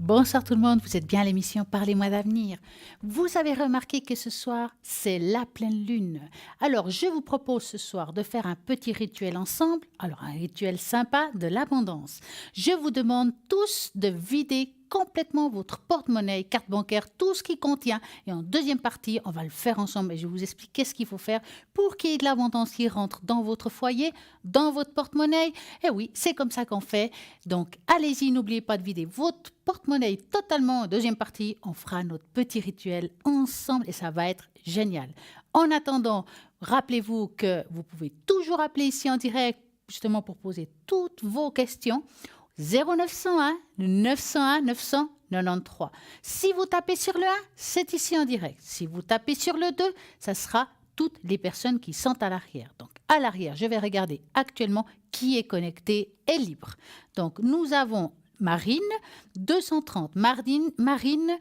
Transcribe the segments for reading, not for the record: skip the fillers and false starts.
Bonsoir tout le monde, vous êtes bien à l'émission Parlez-moi d'avenir. Vous avez remarqué que ce soir, c'est la pleine lune. Alors, je vous propose ce soir de faire un petit rituel ensemble, alors un rituel sympa de l'abondance. Je vous demande tous de vider complètement votre porte-monnaie, carte bancaire, tout ce qui contient. Et en deuxième partie, on va le faire ensemble et je vais vous expliquer ce qu'il faut faire pour qu'il y ait de l'abondance qui rentre dans votre foyer, dans votre porte-monnaie. Et oui, c'est comme ça qu'on fait. Donc, allez-y, n'oubliez pas de vider votre porte-monnaie totalement. En deuxième partie, on fera notre petit rituel ensemble et ça va être génial. En attendant, rappelez-vous que vous pouvez toujours appeler ici en direct justement pour poser toutes vos questions. 0901 901 993. Si vous tapez sur le 1, c'est ici en direct. Si vous tapez sur le 2, ça sera toutes les personnes qui sont à l'arrière. Donc, à l'arrière, je vais regarder actuellement qui est connecté et libre. Donc, nous avons Marine, 230. Marine,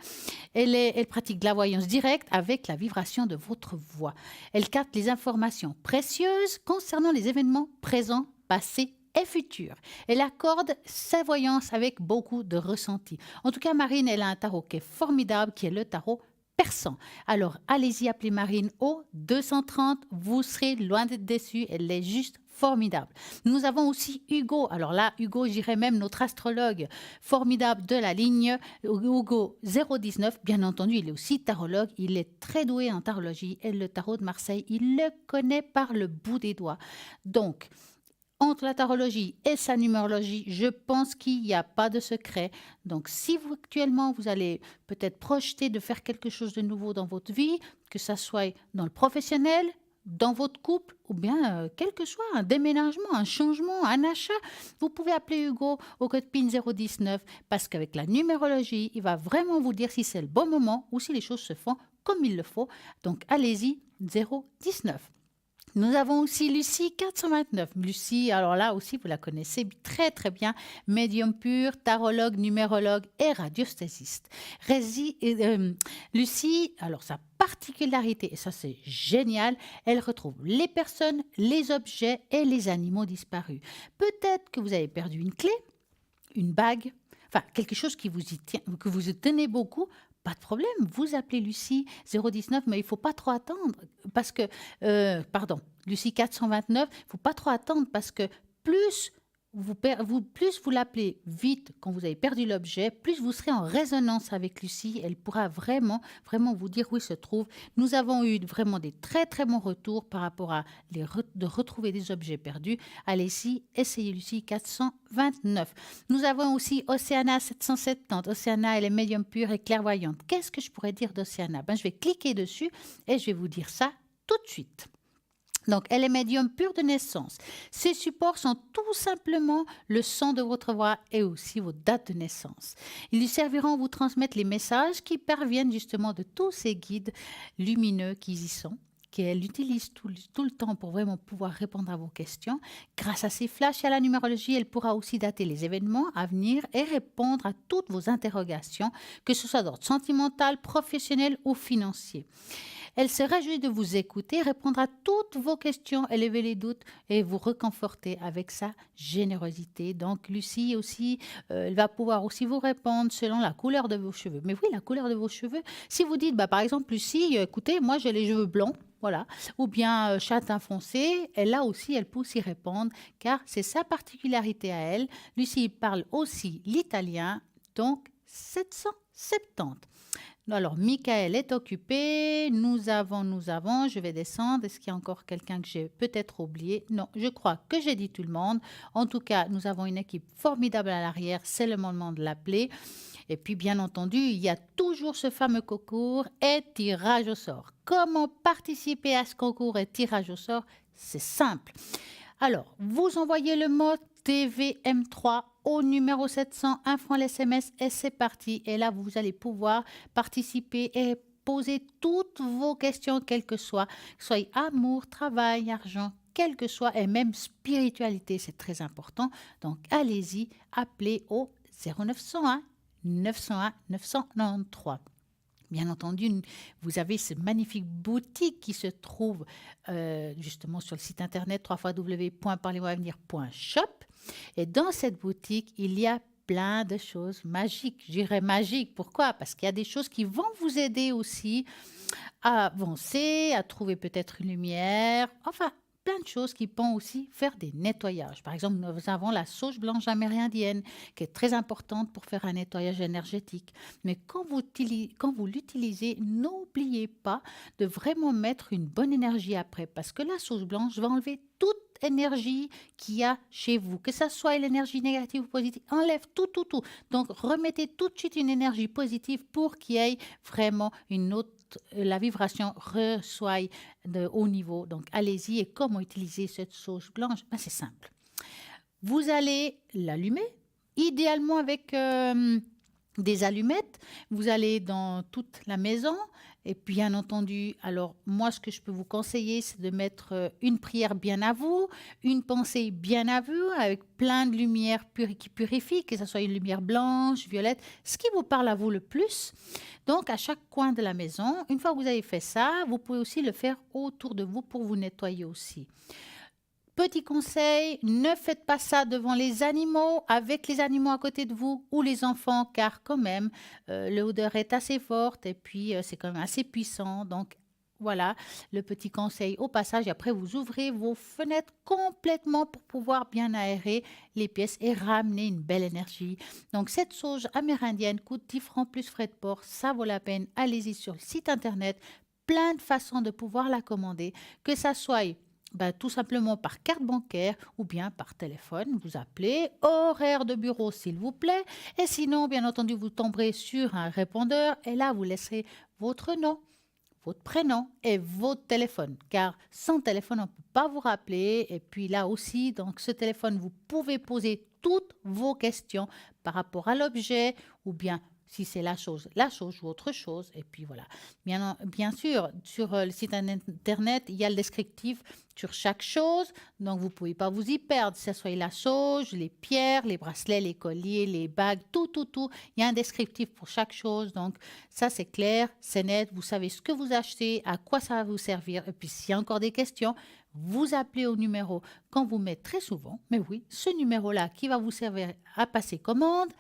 elle pratique de la voyance directe avec la vibration de votre voix. Elle capte les informations précieuses concernant les événements présents, passés et futurs. Elle accorde sa voyance avec beaucoup de ressenti. En tout cas, Marine, elle a un tarot qui est formidable, qui est le tarot persan. Alors, allez-y, appelez Marine au 230. Vous serez loin d'être déçus. Elle est juste formidable. Nous avons aussi Hugo. Alors là, Hugo, j'irais même notre astrologue formidable de la ligne, Hugo 019. Bien entendu, il est aussi tarologue. Il est très doué en tarologie et le tarot de Marseille, il le connaît par le bout des doigts. Donc, entre la tarologie et sa numérologie, je pense qu'il n'y a pas de secret. Donc, si vous actuellement, vous allez peut-être projeter de faire quelque chose de nouveau dans votre vie, que ça soit dans le professionnel, dans votre couple, ou bien quel que soit un déménagement, un changement, un achat, vous pouvez appeler Hugo au code PIN 019 parce qu'avec la numérologie, il va vraiment vous dire si c'est le bon moment ou si les choses se font comme il le faut. Donc, allez-y, 019. Nous avons aussi Lucie 429. Lucie, alors là aussi, vous la connaissez très très bien, médium pur, tarologue, numérologue et radiesthésiste. Lucie, alors sa particularité, et ça c'est génial, elle retrouve les personnes, les objets et les animaux disparus. Peut-être que vous avez perdu une clé, une bague, enfin quelque chose qui vous y tient, que vous y tenez beaucoup. Pas de problème, vous appelez Lucie 019, mais il ne faut pas trop attendre parce que, Lucie 429, il ne faut pas trop attendre parce que plus plus vous l'appelez vite quand vous avez perdu l'objet, plus vous serez en résonance avec Lucie. Elle pourra vraiment, vraiment vous dire où il se trouve. Nous avons eu vraiment des très, très bons retours par rapport à de retrouver des objets perdus. Allez-y, essayez Lucie 429. Nous avons aussi Océana 770. Océana, elle est médium pure et clairvoyante. Qu'est-ce que je pourrais dire d'Océana? Je vais cliquer dessus et je vais vous dire ça tout de suite. Donc, elle est médium pure de naissance. Ses supports sont tout simplement le son de votre voix et aussi vos dates de naissance. Ils lui serviront à vous transmettre les messages qui parviennent justement de tous ces guides lumineux qui y sont, qu'elle utilise tout le temps pour vraiment pouvoir répondre à vos questions. Grâce à ses flashs et à la numérologie, elle pourra aussi dater les événements à venir et répondre à toutes vos interrogations, que ce soit d'ordre sentimental, professionnel ou financier. Elle se réjouit de vous écouter, répondre à toutes vos questions, élever les doutes et vous reconforter avec sa générosité. Donc, Lucie aussi, elle va pouvoir aussi vous répondre selon la couleur de vos cheveux. Mais oui, la couleur de vos cheveux. Si vous dites, par exemple, Lucie, écoutez, moi j'ai les cheveux blancs, voilà, ou bien châtain foncé, et là aussi, elle peut aussi répondre, car c'est sa particularité à elle. Lucie parle aussi l'italien, donc 770. Alors, Michael est occupé. Nous avons. Je vais descendre. Est-ce qu'il y a encore quelqu'un que j'ai peut-être oublié? Non, je crois que j'ai dit tout le monde. En tout cas, nous avons une équipe formidable à l'arrière. C'est le moment de l'appeler. Et puis, bien entendu, il y a toujours ce fameux concours et tirage au sort. Comment participer à ce concours et tirage au sort? C'est simple. Alors, vous envoyez le mot TVM3 au numéro 700, un franc l'SMS et c'est parti. Et là, vous allez pouvoir participer et poser toutes vos questions, quelles que soient amour, travail, argent, quel que soit, et même spiritualité, c'est très important. Donc, allez-y, appelez au 0901 901 993. Bien entendu, vous avez ce magnifique boutique qui se trouve justement sur le site internet www.parlezmoi-avenir.shop. Et dans cette boutique, il y a plein de choses magiques. Je dirais magiques, pourquoi? Parce qu'il y a des choses qui vont vous aider aussi à avancer, à trouver peut-être une lumière, enfin plein de choses qui vont aussi faire des nettoyages. Par exemple, nous avons la sauge blanche amérindienne qui est très importante pour faire un nettoyage énergétique. Mais quand vous l'utilisez, n'oubliez pas de vraiment mettre une bonne énergie après parce que la sauge blanche va enlever toute énergie qu'il y a chez vous, que ça soit l'énergie négative ou positive, enlève tout, tout, tout. Donc, remettez tout de suite une énergie positive pour qu'il y ait vraiment une autre, la vibration soit de haut niveau. Donc, allez-y. Et comment utiliser cette sauce blanche? Ben, c'est simple. Vous allez l'allumer, idéalement avec des allumettes. Vous allez dans toute la maison. Et puis, bien entendu, alors moi, ce que je peux vous conseiller, c'est de mettre une prière bien à vous, une pensée bien à vous, avec plein de lumière qui purifie, que ce soit une lumière blanche, violette, ce qui vous parle à vous le plus. Donc, à chaque coin de la maison, une fois que vous avez fait ça, vous pouvez aussi le faire autour de vous pour vous nettoyer aussi. Petit conseil, ne faites pas ça devant les animaux, avec les animaux à côté de vous ou les enfants, car quand même, l'odeur est assez forte et puis c'est quand même assez puissant. Donc voilà, le petit conseil au passage. Et après, vous ouvrez vos fenêtres complètement pour pouvoir bien aérer les pièces et ramener une belle énergie. Donc cette sauge amérindienne coûte 10 francs plus frais de port, ça vaut la peine. Allez-y sur le site internet, plein de façons de pouvoir la commander, que ça soit tout simplement par carte bancaire ou bien par téléphone. Vous appelez, horaire de bureau s'il vous plaît. Et sinon, bien entendu, vous tomberez sur un répondeur et là, vous laisserez votre nom, votre prénom et votre téléphone. Car sans téléphone, on ne peut pas vous rappeler. Et puis là aussi, donc ce téléphone, vous pouvez poser toutes vos questions par rapport à l'objet ou bien si c'est la chose ou autre chose. Et puis voilà. Bien sûr, sur le site internet, il y a le descriptif sur chaque chose. Donc, vous ne pouvez pas vous y perdre. Que ce soit la sauge, les pierres, les bracelets, les colliers, les bagues, tout, tout, tout. Il y a un descriptif pour chaque chose. Donc, ça, c'est clair, c'est net. Vous savez ce que vous achetez, à quoi ça va vous servir. Et puis, s'il y a encore des questions, vous appelez au numéro qu'on vous met très souvent. Mais oui, ce numéro-là qui va vous servir à passer commande.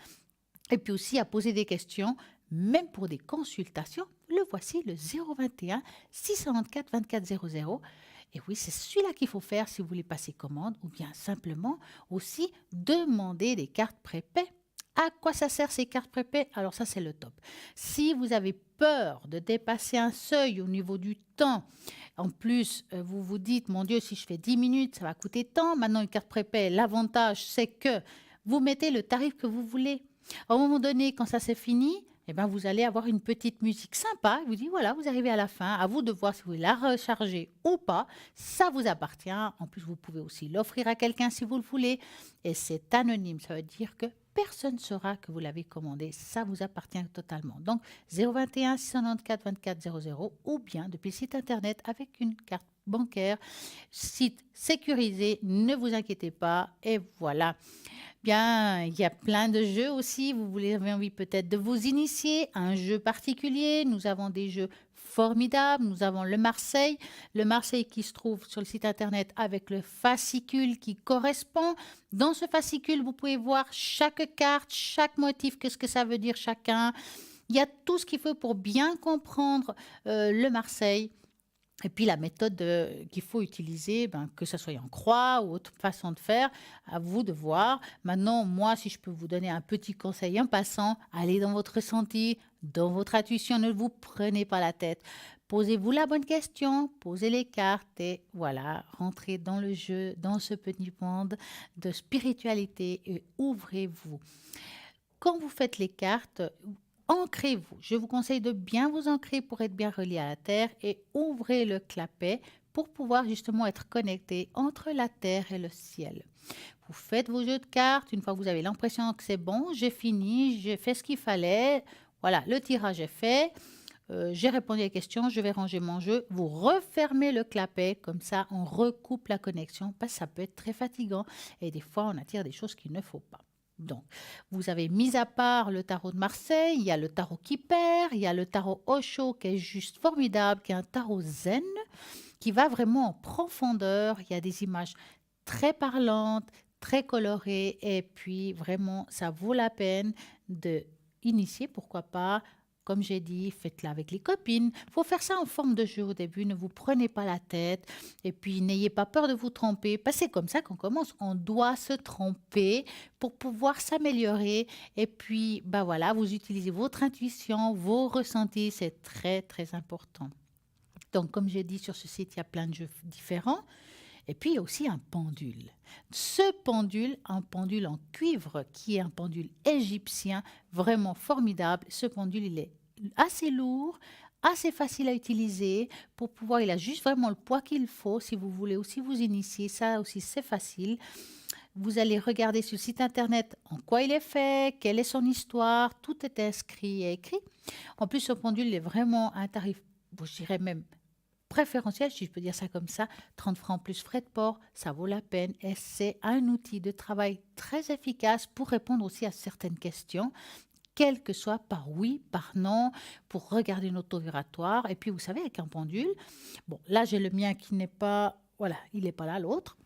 Et puis aussi à poser des questions, même pour des consultations. Le voici, le 021 694 24 00. Et oui, c'est celui-là qu'il faut faire si vous voulez passer commande ou bien simplement aussi demander des cartes prépaies. À quoi ça sert ces cartes prépaies? Alors ça, c'est le top. Si vous avez peur de dépasser un seuil au niveau du temps, en plus, vous vous dites, mon Dieu, si je fais 10 minutes, ça va coûter tant. Maintenant, une carte prépay, l'avantage, c'est que vous mettez le tarif que vous voulez. À un moment donné, quand ça c'est fini, eh ben, vous allez avoir une petite musique sympa. Vous dites, voilà, vous arrivez à la fin. À vous de voir si vous voulez la recharger ou pas. Ça vous appartient. En plus, vous pouvez aussi l'offrir à quelqu'un si vous le voulez. Et c'est anonyme. Ça veut dire que personne ne saura que vous l'avez commandé. Ça vous appartient totalement. Donc, 021 694 24 00 ou bien depuis le site internet avec une carte bancaire. Site sécurisé. Ne vous inquiétez pas. Et voilà. Bien, il y a plein de jeux aussi. Avez envie peut-être de vous initier à un jeu particulier. Nous avons des jeux formidables. Nous avons le Marseille. Le Marseille qui se trouve sur le site internet avec le fascicule qui correspond. Dans ce fascicule, vous pouvez voir chaque carte, chaque motif, qu'est-ce que ça veut dire chacun. Il y a tout ce qu'il faut pour bien comprendre le Marseille. Et puis la méthode qu'il faut utiliser, que ce soit en croix ou autre façon de faire, à vous de voir. Maintenant, moi, si je peux vous donner un petit conseil en passant, allez dans votre ressenti, dans votre intuition, ne vous prenez pas la tête. Posez-vous la bonne question, posez les cartes et voilà, rentrez dans le jeu, dans ce petit monde de spiritualité et ouvrez-vous. Quand vous faites les cartes, ancrez-vous. Je vous conseille de bien vous ancrer pour être bien relié à la terre et ouvrez le clapet pour pouvoir justement être connecté entre la terre et le ciel. Vous faites vos jeux de cartes. Une fois que vous avez l'impression que c'est bon, j'ai fini, j'ai fait ce qu'il fallait. Voilà, le tirage est fait. J'ai répondu à la question, je vais ranger mon jeu. Vous refermez le clapet, comme ça on recoupe la connexion parce que ça peut être très fatigant et des fois on attire des choses qu'il ne faut pas. Donc, vous avez mis à part le tarot de Marseille, il y a le tarot qui perd, il y a le tarot Osho qui est juste formidable, qui est un tarot zen, qui va vraiment en profondeur. Il y a des images très parlantes, très coloré et puis vraiment, ça vaut la peine de initier, pourquoi pas. Comme j'ai dit, faites-la avec les copines. Il faut faire ça en forme de jeu au début. Ne vous prenez pas la tête. Et puis, n'ayez pas peur de vous tromper. Parce que c'est comme ça qu'on commence. On doit se tromper pour pouvoir s'améliorer. Et puis, bah voilà, vous utilisez votre intuition, vos ressentis. C'est très, très important. Donc, comme j'ai dit, sur ce site, il y a plein de jeux différents. Et puis, il y a aussi un pendule. Ce pendule, un pendule en cuivre, qui est un pendule égyptien, vraiment formidable. Ce pendule, il est assez lourd, assez facile à utiliser pour pouvoir, il a juste vraiment le poids qu'il faut. Si vous voulez aussi vous initier, ça aussi, c'est facile. Vous allez regarder sur le site internet en quoi il est fait, quelle est son histoire, tout est inscrit et écrit. En plus, ce pendule est vraiment à un tarif, je dirais même préférentiel, si je peux dire ça comme ça, 30 francs plus frais de port, ça vaut la peine et c'est un outil de travail très efficace pour répondre aussi à certaines questions, quel que soit par oui, par non, pour regarder notre taux vibratoire. Et puis, vous savez, avec un pendule, bon, là, j'ai le mien qui n'est pas, voilà, il n'est pas là, l'autre.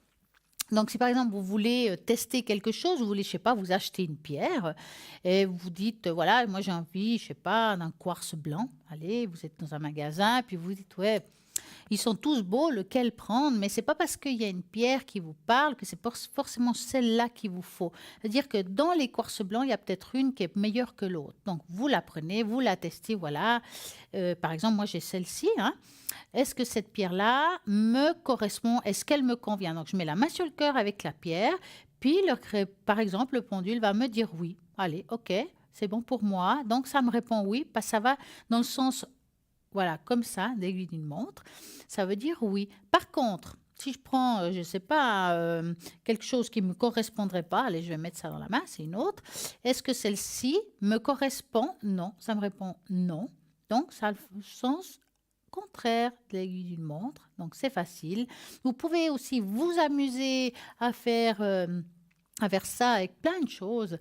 Donc, si par exemple vous voulez tester quelque chose, vous voulez, je sais pas, vous acheter une pierre et vous dites, voilà, moi j'ai envie, je sais pas, d'un quartz blanc. Allez, vous êtes dans un magasin, puis vous dites, ouais, ils sont tous beaux, lequel prendre, mais c'est pas parce qu'il y a une pierre qui vous parle que c'est forcément celle-là qu'il vous faut. C'est-à-dire que dans les quartz blancs, il y a peut-être une qui est meilleure que l'autre. Donc, vous la prenez, vous la testez, voilà. Par exemple, moi j'ai celle-ci, hein. Est-ce que cette pierre-là me correspond? Est-ce qu'elle me convient? Donc, je mets la main sur le cœur avec la pierre, puis, par exemple, le pendule va me dire oui. Allez, ok, c'est bon pour moi. Donc, ça me répond oui, parce que ça va dans le sens, voilà, comme ça, d'aiguille d'une montre. Ça veut dire oui. Par contre, si je prends, je ne sais pas, quelque chose qui ne me correspondrait pas, allez, je vais mettre ça dans la main, c'est une autre. Est-ce que celle-ci me correspond? Non, ça me répond non. Donc, ça a le sens contraire de l'aiguille d'une montre. Donc, c'est facile. Vous pouvez aussi vous amuser à faire ça avec plein de choses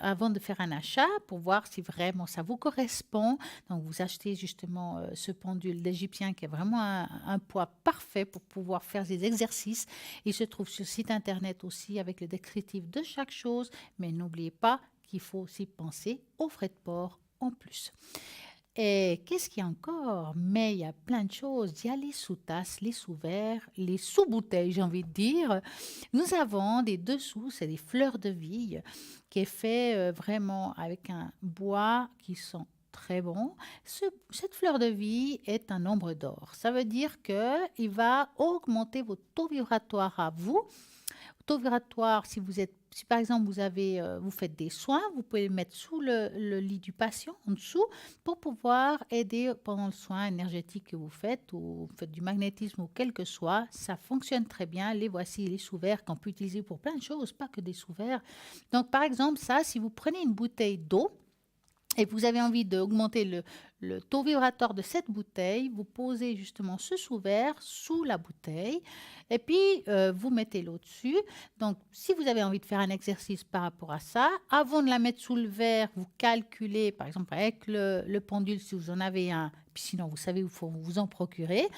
avant de faire un achat pour voir si vraiment ça vous correspond. Donc, vous achetez justement ce pendule d'Égyptien qui est vraiment un poids parfait pour pouvoir faire des exercices. Il se trouve sur le site internet aussi avec le descriptif de chaque chose. Mais n'oubliez pas qu'il faut aussi penser aux frais de port en plus. Et qu'est-ce qu'il y a encore? Mais il y a plein de choses. Il y a les sous-tasses, les sous-verres, les sous-bouteilles, j'ai envie de dire. Nous avons des dessous, c'est des fleurs de vie, qui est fait vraiment avec un bois qui sent très bon. Cette fleur de vie est un nombre d'or. Ça veut dire qu'il va augmenter votre taux vibratoire à vous. Taux vibratoire, si par exemple vous faites des soins, vous pouvez le mettre sous le lit du patient, en dessous, pour pouvoir aider pendant le soin énergétique que vous faites, ou vous faites du magnétisme ou quel que soit. Ça fonctionne très bien. Les voici, les sous-verres qu'on peut utiliser pour plein de choses, pas que des sous-verres. Donc, par exemple, ça, si vous prenez une bouteille d'eau, et vous avez envie d'augmenter le taux vibratoire de cette bouteille, vous posez justement ce sous-verre sous la bouteille et puis vous mettez l'eau dessus. Donc, si vous avez envie de faire un exercice par rapport à ça, avant de la mettre sous le verre, vous calculez, par exemple avec le pendule, si vous en avez un, puis sinon vous savez où il faut vous en procurer.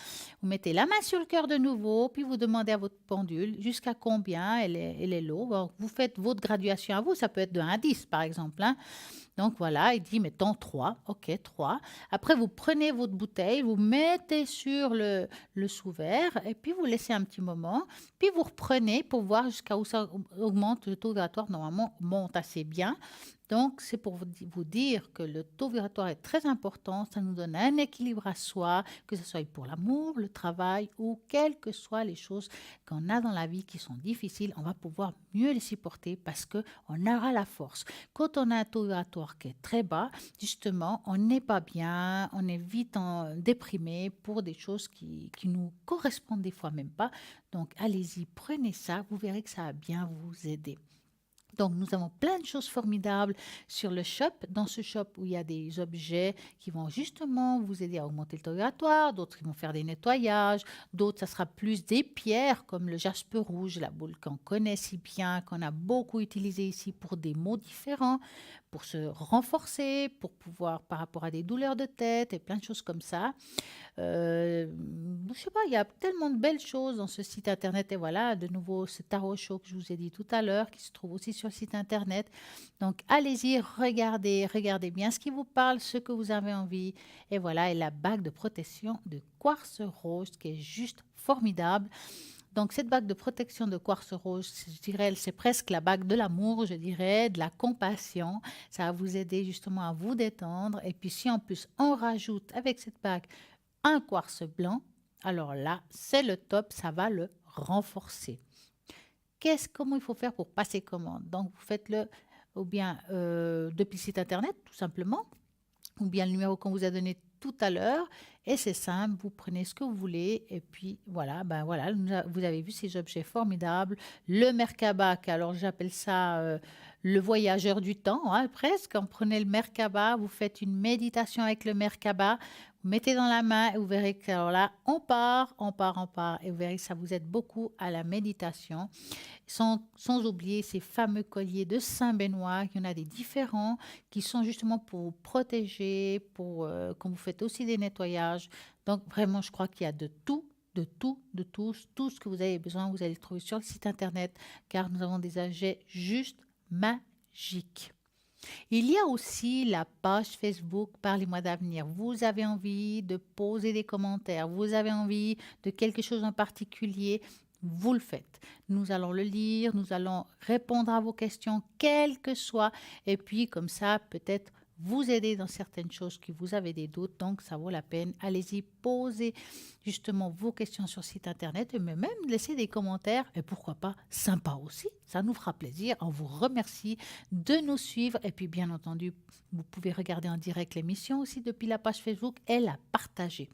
Vous mettez la main sur le cœur de nouveau, puis vous demandez à votre pendule jusqu'à combien elle est l'eau. Vous faites votre graduation à vous, ça peut être de 1 à 10 par exemple, hein. Donc voilà, il dit, mettons 3. OK, 3. Après, vous prenez votre bouteille, vous mettez sur le sous-verre et puis vous laissez un petit moment. Puis vous reprenez pour voir jusqu'à où ça augmente. Le taux vibratoire, normalement, monte assez bien. Donc, c'est pour vous dire que le taux vibratoire est très important. Ça nous donne un équilibre à soi, que ce soit pour l'amour, le travail ou quelles que soient les choses qu'on a dans la vie qui sont difficiles. On va pouvoir mieux les supporter parce qu'on aura la force. Quand on a un taux vibratoire qui est très bas, justement, on n'est pas bien, on est vite déprimé pour des choses qui nous correspondent des fois même pas. Donc, allez-y, prenez ça, vous verrez que ça va bien vous aider. Donc, nous avons plein de choses formidables sur le shop. Dans ce shop où il y a des objets qui vont justement vous aider à augmenter le taux vibratoire, d'autres qui vont faire des nettoyages, d'autres, ça sera plus des pierres comme le jaspe rouge, la boule qu'on connaît si bien, qu'on a beaucoup utilisé ici pour des maux différents, pour se renforcer, pour pouvoir par rapport à des douleurs de tête et plein de choses comme ça. Je sais pas, il y a tellement de belles choses dans ce site internet. Et voilà, de nouveau, ce tarot show que je vous ai dit tout à l'heure, qui se trouve aussi sur le site internet. Donc, allez-y, regardez bien ce qui vous parle, ce que vous avez envie. Et voilà, et la bague de protection de quartz rose, qui est juste formidable. Donc, cette bague de protection de quartz rose, je dirais, c'est presque la bague de l'amour, je dirais, de la compassion. Ça va vous aider justement à vous détendre. Et puis, si en plus on rajoute avec cette bague un quartz blanc, alors là, c'est le top, ça va le renforcer. Comment il faut faire pour passer commande? Donc, vous faites-le ou bien depuis le site internet, tout simplement, ou bien le numéro qu'on vous a donné tout à l'heure. Et c'est simple, vous prenez ce que vous voulez. Et puis voilà, ben voilà, vous avez vu ces objets formidables. Le Merkaba, alors j'appelle ça le voyageur du temps, hein, presque. On prenez le Merkaba, vous faites une méditation avec le Merkaba, vous mettez dans la main et vous verrez que alors là, on part. Et vous verrez que ça vous aide beaucoup à la méditation. Sans oublier ces fameux colliers de Saint-Benoît, il y en a des différents qui sont justement pour vous protéger, pour quand vous faites aussi des nettoyages. Donc vraiment, je crois qu'il y a de tout, tout ce que vous avez besoin, vous allez le trouver sur le site internet, car nous avons des objets juste magiques. Il y a aussi la page Facebook Parlez-moi d'avenir. Vous avez envie de poser des commentaires, vous avez envie de quelque chose en particulier, vous le faites. Nous allons le lire, nous allons répondre à vos questions, quelles que soient, et puis comme ça, peut-être vous aider dans certaines choses que vous avez des doutes, donc ça vaut la peine. Allez-y, posez justement vos questions sur le site internet, mais même laissez des commentaires, et pourquoi pas sympa aussi, ça nous fera plaisir. On vous remercie de nous suivre, et puis bien entendu, vous pouvez regarder en direct l'émission aussi depuis la page Facebook et la partager.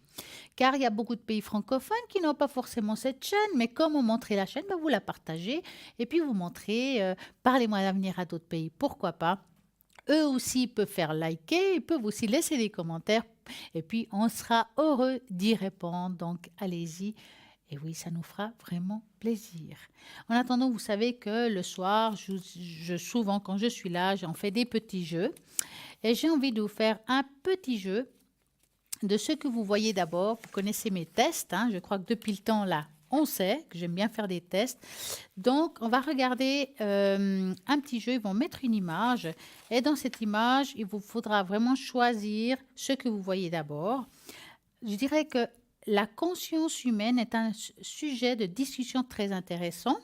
Car il y a beaucoup de pays francophones qui n'ont pas forcément cette chaîne, mais comme on montrait la chaîne, ben vous la partagez, et puis vous montrez, parlez-moi d'avenir à d'autres pays, pourquoi pas. Eux aussi peuvent faire liker, ils peuvent aussi laisser des commentaires et puis on sera heureux d'y répondre. Donc allez-y et oui, ça nous fera vraiment plaisir. En attendant, vous savez que le soir, souvent quand je suis là, j'en fais des petits jeux et j'ai envie de vous faire un petit jeu de ce que vous voyez d'abord. Vous connaissez mes tests, hein, je crois que depuis le temps là, on sait que j'aime bien faire des tests. Donc, on va regarder un petit jeu. Ils vont mettre une image. Et dans cette image, il vous faudra vraiment choisir ce que vous voyez d'abord. Je dirais que la conscience humaine est un sujet de discussion très intéressant.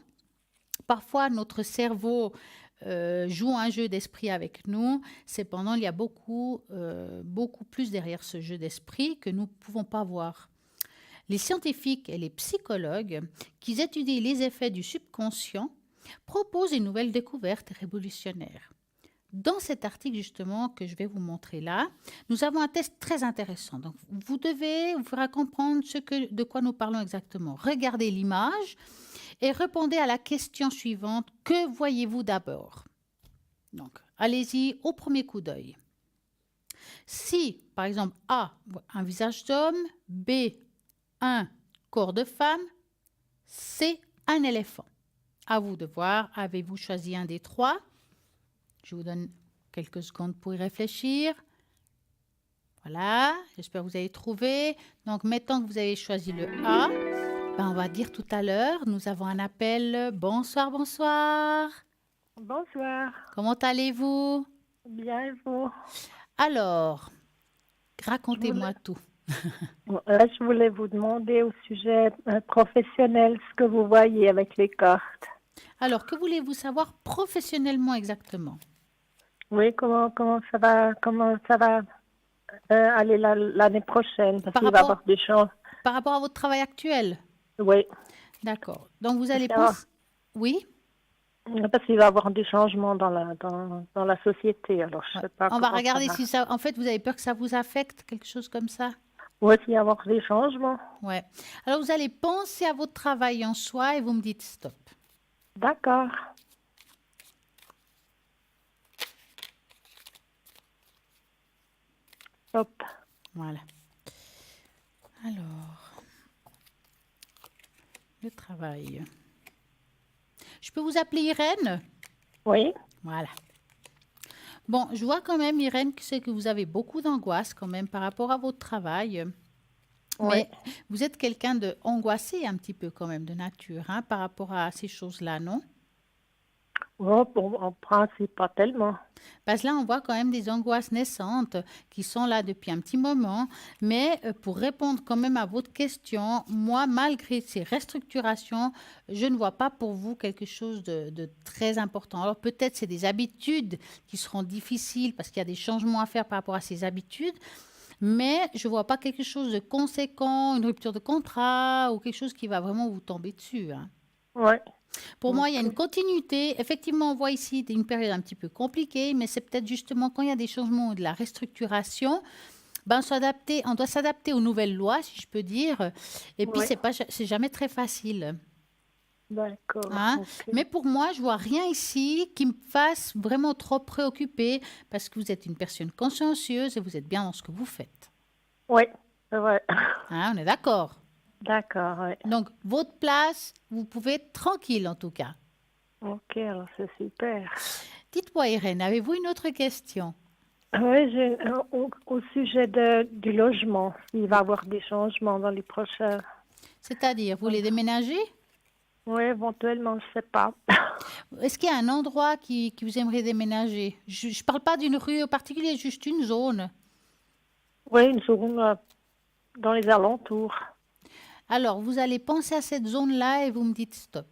Parfois, notre cerveau joue un jeu d'esprit avec nous. Cependant, il y a beaucoup plus derrière ce jeu d'esprit que nous ne pouvons pas voir. Les scientifiques et les psychologues qui étudient les effets du subconscient proposent une nouvelle découverte révolutionnaire. Dans cet article justement que je vais vous montrer là, nous avons un test très intéressant. Donc, vous fera comprendre de quoi nous parlons exactement. Regardez l'image et répondez à la question suivante. Que voyez-vous d'abord? Donc, allez-y au premier coup d'œil. Si, par exemple, A, un visage d'homme, B, un corps de femme, C, un éléphant. À vous de voir, avez-vous choisi un des trois? Je vous donne quelques secondes pour y réfléchir. Voilà, j'espère que vous avez trouvé. Donc, maintenant que vous avez choisi le A, on va dire tout à l'heure, nous avons un appel. Bonsoir, bonsoir. Bonsoir. Comment allez-vous? Bien, et vous? Alors, racontez-moi tout. Je voulais vous demander au sujet professionnel ce que vous voyez avec les cartes. Alors, que voulez-vous savoir professionnellement exactement? Oui, comment ça va aller l'année prochaine, parce qu'il va y avoir des choses. Par rapport à votre travail actuel? Oui. D'accord. Donc, vous allez penser... Oui? Parce qu'il va y avoir des changements dans la société, alors je sais pas. On va regarder si ça... En fait, vous avez peur que ça vous affecte, quelque chose comme ça? Oui, s'il va y avoir des changements. Ouais. Alors, vous allez penser à votre travail en soi et vous me dites stop. D'accord. Top. Voilà. Alors, le travail. Je peux vous appeler Irène? Oui, Voilà. Bon, je vois quand même, Irène, que c'est que vous avez beaucoup d'angoisse quand même par rapport à votre travail. oui. Mais vous êtes quelqu'un de angoissé un petit peu quand même de nature, hein, par rapport à ces choses-là, non? Oh, en principe, pas tellement. Parce que là, on voit quand même des angoisses naissantes qui sont là depuis un petit moment. Mais pour répondre quand même à votre question, moi, malgré ces restructurations, je ne vois pas pour vous quelque chose de très important. Alors peut-être c'est des habitudes qui seront difficiles parce qu'il y a des changements à faire par rapport à ces habitudes. Mais je ne vois pas quelque chose de conséquent, une rupture de contrat ou quelque chose qui va vraiment vous tomber dessus, hein. Oui, Pour moi, il y a ok. une continuité. Effectivement, on voit ici une période un petit peu compliquée, mais c'est peut-être justement quand il y a des changements ou de la restructuration, ben, on doit s'adapter aux nouvelles lois, si je peux dire. Et puis, Oui, c'est jamais très facile, d'accord, hein. ok. Mais pour moi, je vois rien ici qui me fasse vraiment trop préoccuper parce que vous êtes une personne consciencieuse et vous êtes bien dans ce que vous faites. Oui, c'est vrai. Hein, on est d'accord. D'accord, oui. Donc, votre place, vous pouvez être tranquille en tout cas. Ok, alors c'est super. Dites-moi, Irène, avez-vous une autre question? Oui, au sujet du logement, il va y avoir des changements dans les prochains. C'est-à-dire, vous voulez déménager? Oui, éventuellement, je sais pas. Est-ce qu'il y a un endroit qui vous aimerait déménager? Je ne parle pas d'une rue en particulier, juste une zone. Oui, une zone dans les alentours. Alors, vous allez penser à cette zone-là et vous me dites stop.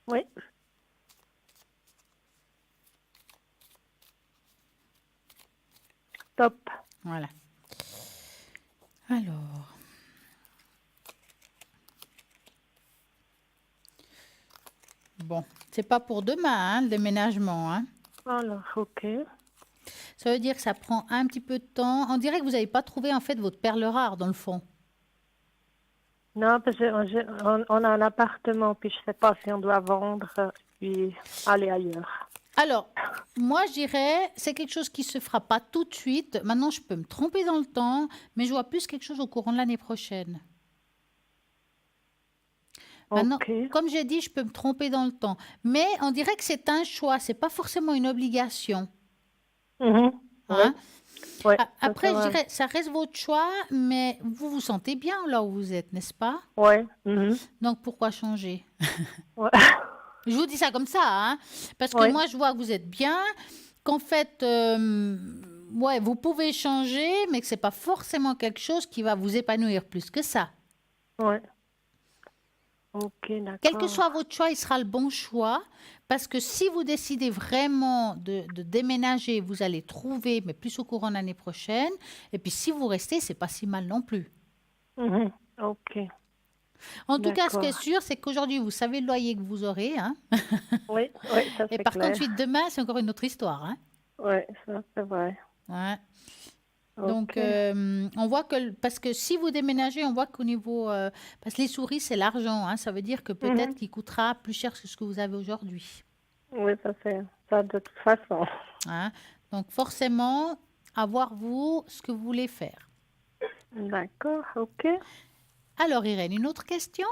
Oui, top. Voilà. Alors, bon, c'est pas pour demain, hein, le déménagement, hein. Alors, ok. Ça veut dire que ça prend un petit peu de temps. On dirait que vous n'avez pas trouvé en fait votre perle rare dans le fond. Non, parce on a un appartement, puis je sais pas si on doit vendre, puis aller ailleurs. Alors, moi, je dirais, c'est quelque chose qui se fera pas tout de suite. Maintenant, je peux me tromper dans le temps, mais je vois plus quelque chose au courant de l'année prochaine. Maintenant, Ok. comme j'ai dit, je peux me tromper dans le temps. Mais on dirait que c'est un choix, c'est pas forcément une obligation, Mhm. Oui, hein. oui, ça c'est Après, je vrai. dirais, ça reste votre choix, mais vous vous sentez bien là où vous êtes, n'est-ce pas? Oui. Mhm. Donc, pourquoi changer? Ouais. Je vous dis ça comme ça, hein, parce que Oui, moi, je vois que vous êtes bien, qu'en fait, ouais, vous pouvez changer, mais que c'est pas forcément quelque chose qui va vous épanouir plus que ça. oui. Ok, Quel que d'accord. soit votre choix, il sera le bon choix. Parce que si vous décidez vraiment de déménager, vous allez trouver, mais plus au courant de l'année prochaine. Et puis si vous restez, c'est pas si mal non plus. Mhm. Ok, En tout cas, ce qui est d'accord. sûr, c'est qu'aujourd'hui, vous savez le loyer que vous aurez, hein. Oui, oui, ça Et c'est par contre, clair. suite demain, c'est encore une autre histoire, hein. Oui, ça c'est vrai. Ouais. Donc, Ok. on voit que, parce que si vous déménagez, on voit qu'au niveau, parce que les souris, c'est l'argent, hein. Ça veut dire que peut-être Mhm. qu'il coûtera plus cher que ce que vous avez aujourd'hui, Oui, ça c'est ça de toute façon. hein. Donc, forcément, à voir vous ce que vous voulez faire. D'accord, ok. Alors, Irène, une autre question?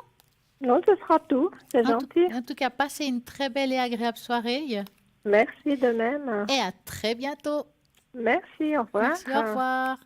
Non, ce sera tout. C'est En tout, gentil. en tout cas, passez une très belle et agréable soirée Merci de même. et à très bientôt. Merci, au Merci, au revoir. revoir.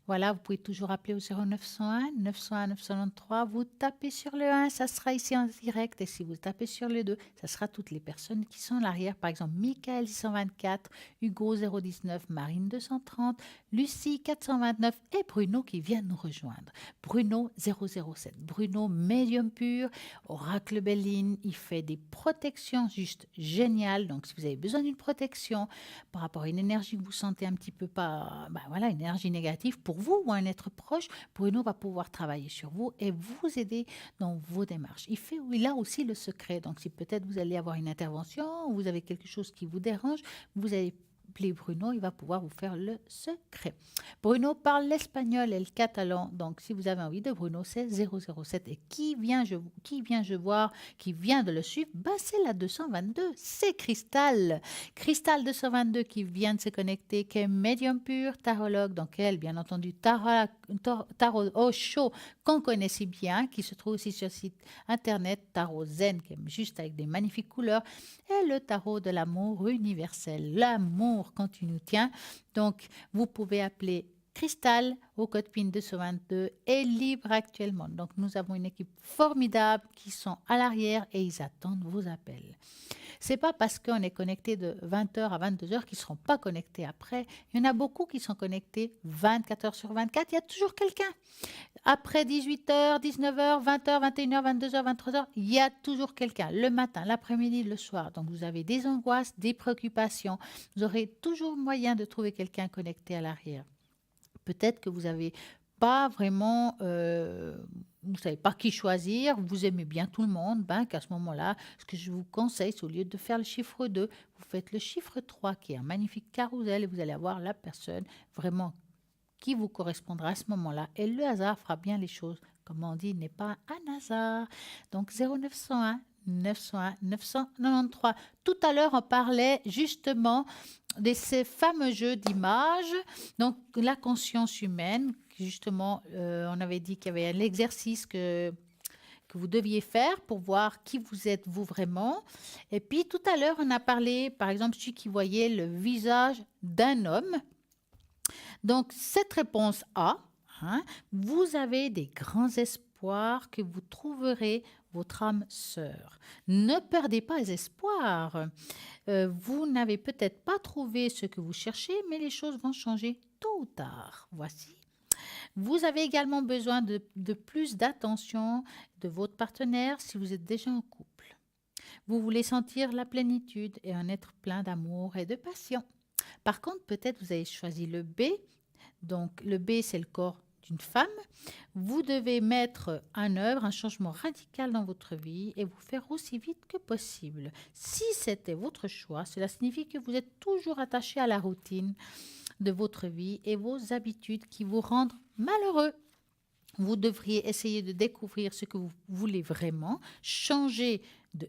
Voilà, vous pouvez toujours appeler au 0901 901 993. Vous tapez sur le 1, ça sera ici en direct. Et si vous tapez sur le 2, ça sera toutes les personnes qui sont à l'arrière. Par exemple, Michael 624, Hugo 019, Marine 230, Lucie 429 et Bruno qui vient nous rejoindre. Bruno 007. Bruno, médium pur, Oracle Belline. Il fait des protections juste géniales. Donc, si vous avez besoin d'une protection par rapport à une énergie que vous sentez un petit peu pas, ben voilà, une énergie négative pour vous ou un être proche, Bruno va pouvoir travailler sur vous et vous aider dans vos démarches. Il a aussi le secret. Donc, si peut-être vous allez avoir une intervention, ou vous avez quelque chose qui vous dérange, vous allez appelez Bruno, il va pouvoir vous faire le secret. Bruno parle l'espagnol et le catalan, donc si vous avez envie de Bruno, c'est 007. Et qui vient voir, qui vient de le suivre, c'est la 222, c'est Cristal. Cristal 222 qui vient de se connecter, qui est médium pur, tarologue, donc elle, bien entendu, tarot Osho, qu'on connaît si bien, qui se trouve aussi sur le site internet Tarot Zen, qui est juste avec des magnifiques couleurs, et le tarot de l'amour universel, l'amour quand tu nous tiens. Donc, vous pouvez appeler Cristal au code PIN 222 est libre actuellement. Donc, nous avons une équipe formidable qui sont à l'arrière et ils attendent vos appels. C'est pas parce qu'on est connecté de 20h à 22h qu'ils ne seront pas connectés après. Il y en a beaucoup qui sont connectés 24h sur 24. Il y a toujours quelqu'un. Après 18h, 19h, 20h, 21h, 22h, 23h, il y a toujours quelqu'un. Le matin, l'après-midi, le soir. Donc, vous avez des angoisses, des préoccupations. Vous aurez toujours moyen de trouver quelqu'un connecté à l'arrière. Peut-être que vous n'avez pas vraiment, vous ne savez pas qui choisir, vous aimez bien tout le monde, qu'à ce moment-là, ce que je vous conseille, c'est au lieu de faire le chiffre 2, vous faites le chiffre 3 qui est un magnifique carrousel et vous allez avoir la personne vraiment qui vous correspondra à ce moment-là. Et le hasard fera bien les choses. Comme on dit, il n'est pas un hasard. Donc 0901 901 993. Tout à l'heure, on parlait justement de ces fameux jeux d'images. Donc la conscience humaine, justement, on avait dit qu'il y avait l'exercice que vous deviez faire pour voir qui vous êtes vous vraiment. Et puis tout à l'heure, on a parlé, par exemple, celui qui voyait le visage d'un homme. Donc, cette réponse A, vous avez des grands espoirs que vous trouverez votre âme sœur. Ne perdez pas espoir. Vous n'avez peut-être pas trouvé ce que vous cherchez, mais les choses vont changer tôt ou tard. Voici. Vous avez également besoin de plus d'attention de votre partenaire si vous êtes déjà en couple. Vous voulez sentir la plénitude et en être plein d'amour et de passion. Par contre, peut-être vous avez choisi le B. Donc, le B, c'est le corps d'une femme. Vous devez mettre en œuvre un changement radical dans votre vie et vous faire aussi vite que possible. Si c'était votre choix, cela signifie que vous êtes toujours attaché à la routine de votre vie et vos habitudes qui vous rendent malheureux. Vous devriez essayer de découvrir ce que vous voulez vraiment, changer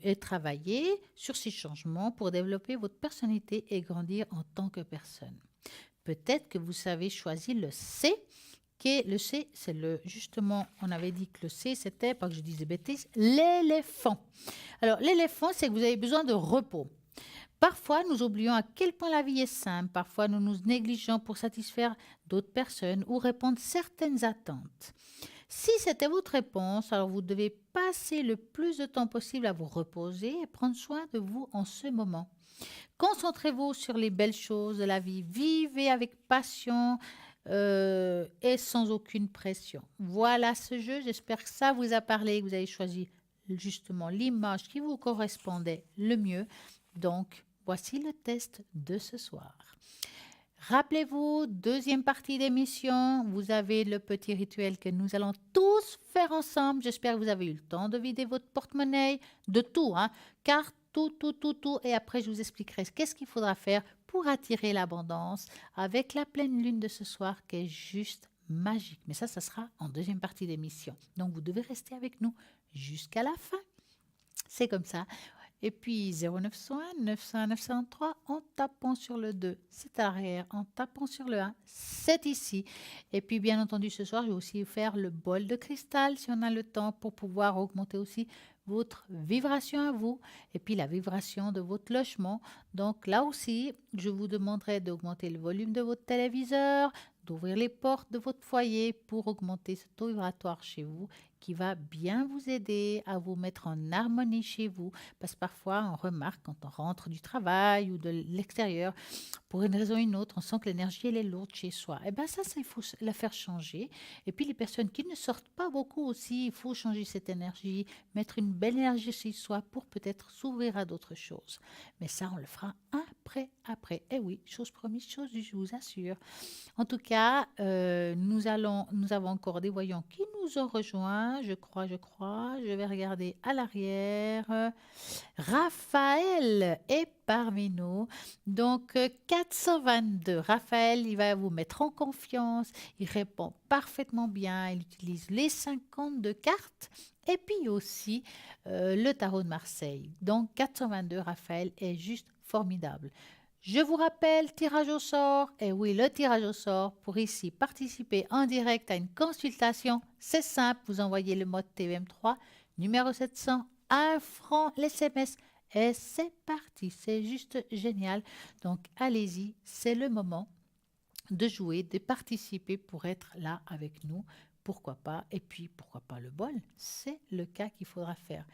et travailler sur ces changements pour développer votre personnalité et grandir en tant que personne. Peut-être que vous avez choisi le C, le C, c'est justement, on avait dit que le C, c'était, pas que je dise des bêtises, l'éléphant. Alors, l'éléphant, c'est que vous avez besoin de repos. Parfois, nous oublions à quel point la vie est simple. Parfois, nous nous négligeons pour satisfaire d'autres personnes ou répondre à certaines attentes. Si c'était votre réponse, alors vous devez passer le plus de temps possible à vous reposer et prendre soin de vous en ce moment. Concentrez-vous sur les belles choses de la vie. Vivez avec passion et sans aucune pression. Voilà ce jeu. J'espère que ça vous a parlé, que vous avez choisi justement l'image qui vous correspondait le mieux. Donc, voici le test de ce soir. Rappelez-vous, deuxième partie d'émission, vous avez le petit rituel que nous allons tous faire ensemble. J'espère que vous avez eu le temps de vider votre porte-monnaie, de tout, car tout. Et après, je vous expliquerai qu'est-ce qu'il faudra faire pour attirer l'abondance avec la pleine lune de ce soir qui est juste magique. Mais ça sera en deuxième partie d'émission. Donc, vous devez rester avec nous jusqu'à la fin. C'est comme ça. Et puis 0901 901 903 en tapant sur le 2, c'est à l'arrière, en tapant sur le 1, c'est ici. Et puis bien entendu ce soir, je vais aussi faire le bol de cristal si on a le temps pour pouvoir augmenter aussi votre vibration à vous et puis la vibration de votre logement. Donc là aussi, je vous demanderai d'augmenter le volume de votre téléviseur, d'ouvrir les portes de votre foyer pour augmenter ce taux vibratoire chez vous qui va bien vous aider à vous mettre en harmonie chez vous. Parce que parfois, on remarque quand on rentre du travail ou de l'extérieur, pour une raison ou une autre, on sent que l'énergie, elle est lourde chez soi. Et bien ça, il faut la faire changer. Et puis les personnes qui ne sortent pas beaucoup aussi, il faut changer cette énergie, mettre une belle énergie chez soi pour peut-être s'ouvrir à d'autres choses. Mais ça, on le fera après. Et oui, chose promise, chose due, je vous assure. En tout cas, cas, nous avons encore des voyants qui nous ont rejoints, je crois. Je vais regarder à l'arrière. Raphaël est parmi nous. Donc, 422. Raphaël, il va vous mettre en confiance. Il répond parfaitement bien. Il utilise les 52 cartes. Et puis aussi le tarot de Marseille. Donc, 422, Raphaël est juste formidable. Je vous rappelle, tirage au sort. Et oui, le tirage au sort pour ici participer en direct à une consultation. C'est simple, vous envoyez le mode TVM3, numéro 700, 1 franc l'SMS. Et c'est parti, c'est juste génial. Donc allez-y, c'est le moment de jouer, de participer pour être là avec nous. Pourquoi pas? Et puis, pourquoi pas le bol? C'est le cas qu'il faudra faire.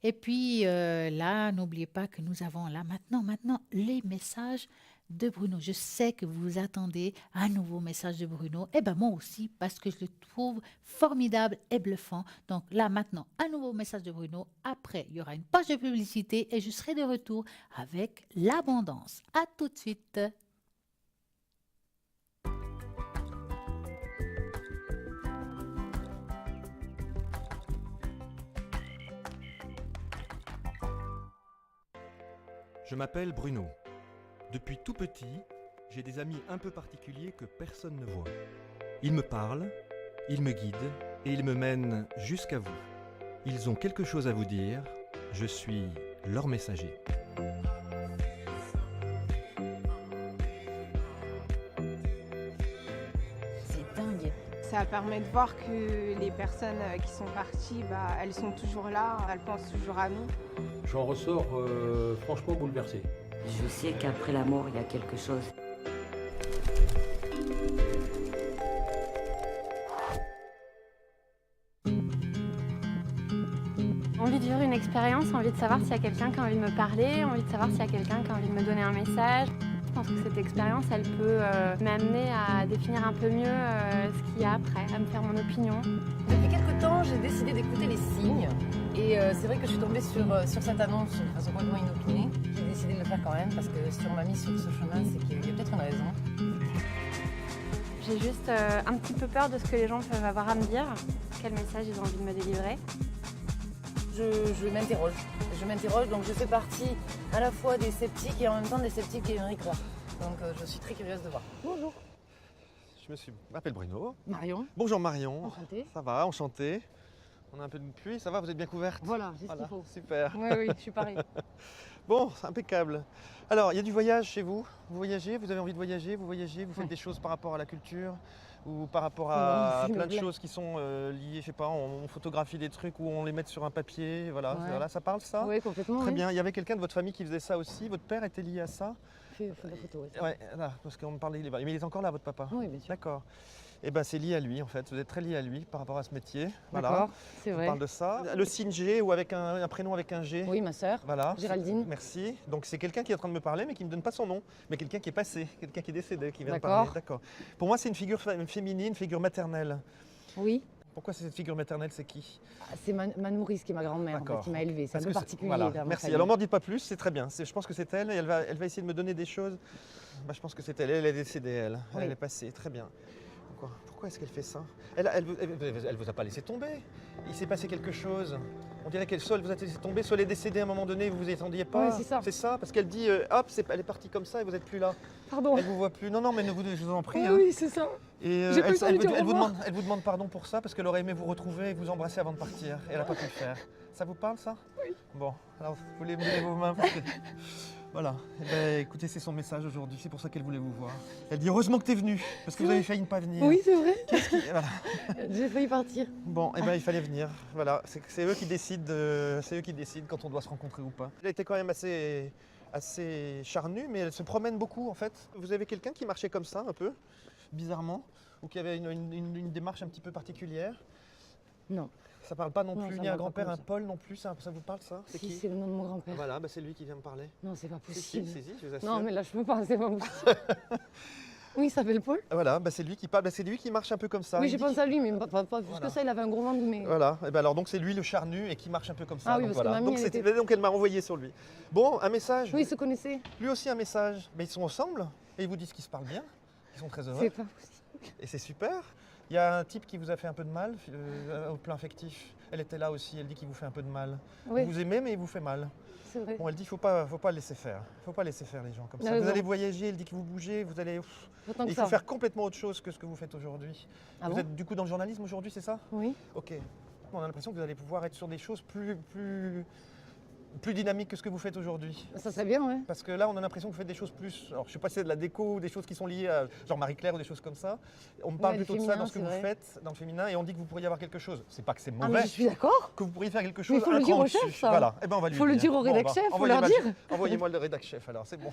Et puis, là, n'oubliez pas que nous avons là maintenant les messages de Bruno. Je sais que vous attendez un nouveau message de Bruno. Eh bien, moi aussi, parce que je le trouve formidable et bluffant. Donc là, maintenant, un nouveau message de Bruno. Après, il y aura une page de publicité et je serai de retour avec l'abondance. À tout de suite. Je m'appelle Bruno. Depuis tout petit, j'ai des amis un peu particuliers que personne ne voit. Ils me parlent, ils me guident et ils me mènent jusqu'à vous. Ils ont quelque chose à vous dire, je suis leur messager. C'est dingue. Ça permet de voir que les personnes qui sont parties, elles sont toujours là, elles pensent toujours à nous. J'en ressors franchement bouleversé. Je sais qu'après la mort, il y a quelque chose. Envie de vivre une expérience, envie de savoir s'il y a quelqu'un qui a envie de me parler, envie de savoir s'il y a quelqu'un qui a envie de me donner un message. Je pense que cette expérience, elle peut m'amener à définir un peu mieux ce qu'il y a après, à me faire mon opinion. Depuis quelques temps, j'ai décidé d'écouter les signes. Et c'est vrai que je suis tombée sur cette annonce de façon complètement inopinée. J'ai décidé de le faire quand même parce que si on m'a mis sur ce chemin, c'est qu'il y a peut-être une raison. J'ai juste un petit peu peur de ce que les gens peuvent avoir à me dire, quel message ils ont envie de me délivrer. Je m'interroge. Je m'interroge, donc je fais partie à la fois des sceptiques et en même temps des sceptiques qui aimeraient croire. Donc je suis très curieuse de voir. Bonjour. Je m'appelle Bruno. Marion. Bonjour Marion. Enchantée. Ça va, enchanté. On a un peu de pluie, ça va, vous êtes bien couverte? Voilà, c'est ce qu'il faut. Super. Oui, je suis pareil. Bon, c'est impeccable. Alors, il y a du voyage chez vous? Vous voyagez? Vous avez envie de voyager? Vous faites des choses par rapport à la culture? Ou par rapport à plein de choses qui sont liées, je sais pas, on photographie des trucs ou on les met sur un papier, voilà, Ouais. voilà, ça parle ça? Oui, complètement. Très oui. bien, il y avait quelqu'un de votre famille qui faisait ça aussi, votre père était lié à ça? Fait de la photo, oui. Ouais, là, parce qu'on me parlait, mais il est encore là votre papa? Oui, bien sûr. D'accord. Et ben c'est lié à lui en fait, vous êtes très lié à lui par rapport à ce métier. Voilà. D'accord, c'est On vrai. parle de ça. Le signe G ou avec un prénom avec un G. Oui, ma sœur. Voilà. Géraldine. Merci. Donc c'est quelqu'un qui est en train de me parler mais qui ne me donne pas son nom, mais quelqu'un qui est passé, quelqu'un qui est décédé, qui vient de D'accord. parler. D'accord. Pour moi c'est une figure féminine, une figure maternelle. Oui. Pourquoi c'est cette figure maternelle, c'est qui? C'est ma nourrice qui est ma grand-mère en fait, D'accord. qui m'a élevée. C'est un Parce peu que particulier. voilà. dans ma Merci. famille. Alors m'en dites pas plus, c'est très bien. Je pense que c'est elle et elle va essayer de me donner des choses. Bah, je pense que c'est elle. Elle est décédée, elle. Oui. Elle est passée. Très bien. Pourquoi est-ce qu'elle fait ça? Elle vous a pas laissé tomber. Il s'est passé quelque chose. On dirait qu'elle soit elle vous a laissé tomber, soit elle est décédée à un moment donné, vous vous y attendiez pas. Oui, c'est ça. C'est ça, parce qu'elle dit hop, elle est partie comme ça et vous n'êtes plus là. Pardon. Elle vous voit plus. Non, mais je vous en prie. Oui, hein. oui, c'est ça. Et J'ai pas eu le temps de dire au revoir. elle vous demande pardon pour ça parce qu'elle aurait aimé vous retrouver et vous embrasser avant de partir. Et elle n'a pas pu le faire. Ça vous parle ça? Oui. Bon, alors vous voulez me donner vos mains parce que... Voilà. Eh ben, écoutez, c'est son message aujourd'hui. C'est pour ça qu'elle voulait vous voir. Elle dit heureusement que tu es venu parce que vous avez failli ne pas venir. Oui, c'est vrai. Voilà. J'ai failli partir. Bon, eh ben, il fallait venir. Voilà, c'est eux qui décident. C'est eux qui décident quand on doit se rencontrer ou pas. Elle était quand même assez charnue, mais elle se promène beaucoup en fait. Vous avez quelqu'un qui marchait comme ça un peu, bizarrement, ou qui avait une démarche un petit peu particulière? Non. Ça parle pas non Non, plus, ça ni me un parle pas grand-père, comme un ça. Paul non plus, ça vous parle ça? C'est Si, qui? c'est le nom de mon grand-père. Voilà, bah, c'est lui qui vient me parler. Non, c'est pas Si, possible. si, je vous assure. Non, mais là, je peux pas, c'est pas possible. Oui, il s'appelle Paul. Voilà, bah, c'est lui qui parle, bah, c'est lui qui marche un peu comme ça. Oui, Il j'ai dit pensé à lui, mais pas plus Voilà. que ça, il avait un gros ventre, mais... Voilà, et ben alors donc c'est lui le charnu et qui marche un peu comme ça. Ah oui, donc parce que voilà. mamie, Donc, elle c'était- était- donc elle m'a renvoyé sur lui. Bon, un message. Oui, ils se connaissaient. Lui aussi un message. Mais ils sont ensemble et ils vous disent qu'ils se parlent bien. Ils sont très heureux. C'est pas possible. Et c'est super. Il y a un type qui vous a fait un peu de mal au plan affectif. Elle était là aussi, elle dit qu'il vous fait un peu de mal. Oui, Vous vous aimez mais il vous fait mal. c'est vrai. Bon, elle dit qu'il ne faut pas laisser faire. Il ne faut pas laisser faire les gens comme ça. raison. Vous allez voyager, elle dit que vous bougez, vous allez... Autant que Il ça. faut faire complètement autre chose que ce que vous faites aujourd'hui. Ah Vous bon êtes du coup dans le journalisme aujourd'hui, c'est ça? Oui. Ok. On a l'impression que vous allez pouvoir être sur des choses plus dynamiques que ce que vous faites aujourd'hui. Ça serait bien, ouais. Parce que là, on a l'impression que vous faites des choses plus... Alors, je sais pas si c'est de la déco ou des choses qui sont liées à genre Marie-Claire ou des choses comme ça. On me parle Ouais, plutôt le de ça dans féminin, ce que c'est vous vrai. faites, dans le féminin, et on dit que vous pourriez avoir quelque chose. C'est pas que c'est Ah, mauvais, mais je suis d'accord. que vous pourriez faire quelque Mais chose il faut le un dire cran au chef, au-dessus. ça. Voilà, eh ben, on va lui Faut le dire au rédac chef, faut leur dire. Envoyez-moi le rédac chef, alors, c'est bon.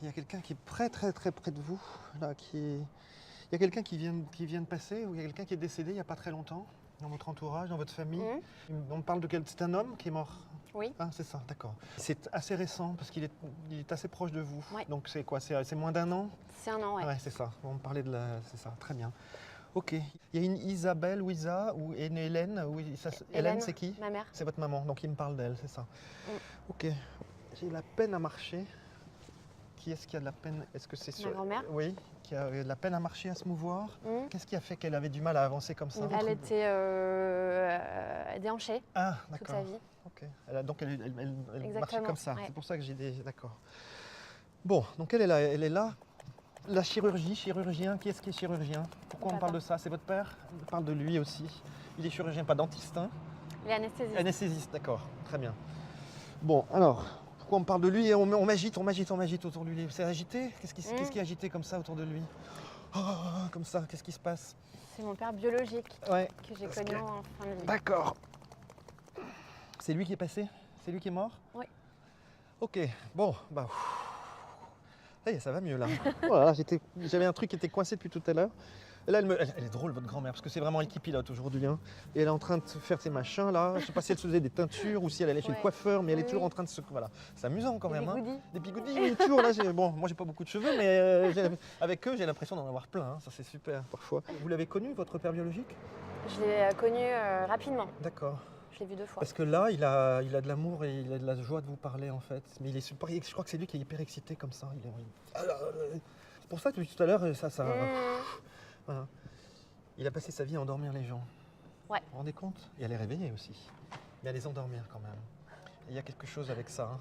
Il y a quelqu'un qui est très près de vous, là, Il y a quelqu'un qui vient de passer, ou il y a quelqu'un qui est décédé il n'y a pas très longtemps, dans votre entourage, dans votre famille. On parle de quel... C'est un homme qui est mort? Oui. Ah, c'est ça, d'accord. C'est assez récent, parce qu'il est assez proche de vous. Ouais. Donc c'est quoi? C'est moins d'1 an? C'est 1 an, ouais. Ouais, c'est ça. On me parlait de la... C'est ça, très bien. Ok. Il y a une Isabelle ou Isa, ou une Hélène. Hélène, c'est qui? Ma mère. C'est votre maman, donc il me parle d'elle, c'est ça. Mm. Ok. J'ai la peine à marcher. Qui est-ce qui a de la peine? Est-ce que c'est Ma grand-mère. Oui, qui a de la peine à marcher, à se mouvoir. Mm. Qu'est-ce qui a fait qu'elle avait du mal à avancer comme ça? Elle était déhanchée Ah, toute d'accord. sa vie. Ok. Donc elle marchait Exactement, comme ça. ouais. C'est pour ça que j'ai des... D'accord. Bon, donc elle est là. Elle est là. La chirurgien, qui est-ce qui est chirurgien? Pourquoi on Papa. parle de ça? C'est votre père? On parle de lui aussi. Il est chirurgien, pas dentiste, hein? Il est anesthésiste. Anesthésiste, d'accord. Très bien. Bon, alors, pourquoi on parle de lui et on m'agite autour de lui? C'est agité? Qu'est-ce qui est agité comme ça autour de lui? Oh, comme ça, qu'est-ce qui se passe? C'est mon père biologique Ouais. que j'ai connu en fin de vie. D'accord. C'est lui qui est passé? C'est lui qui est mort? Oui. Ok, bon, bah... Ça y est, ça va mieux là. Voilà, j'avais un truc qui était coincé depuis tout à l'heure. Et là, elle est drôle, votre grand-mère, parce que c'est vraiment elle qui pilote aujourd'hui. Hein. Et elle est en train de faire ses machins là. Je sais pas si elle se faisait des teintures ou si elle allait chez le Ouais. coiffeur, mais elle est Oui. toujours en train de se... Voilà, c'est amusant quand Des même. Hein. bigoudis. Des bigoudis, oui, toujours là. Bon, moi j'ai pas beaucoup de cheveux, mais avec eux, j'ai l'impression d'en avoir plein. Hein. Ça c'est super parfois. Vous l'avez connu, votre père biologique? Je l'ai connu rapidement. D'accord. Je l'ai vu 2 fois. Parce que là, il a de l'amour et il a de la joie de vous parler en fait. Mais il est super, je crois que c'est lui qui est hyper excité comme ça. C'est pour ça que depuis tout à l'heure, ça... Voilà. Il a passé sa vie à endormir les gens. Ouais. Vous vous rendez compte? Et à les réveiller aussi. Mais à les endormir quand même. Et il y a quelque chose avec ça. Hein.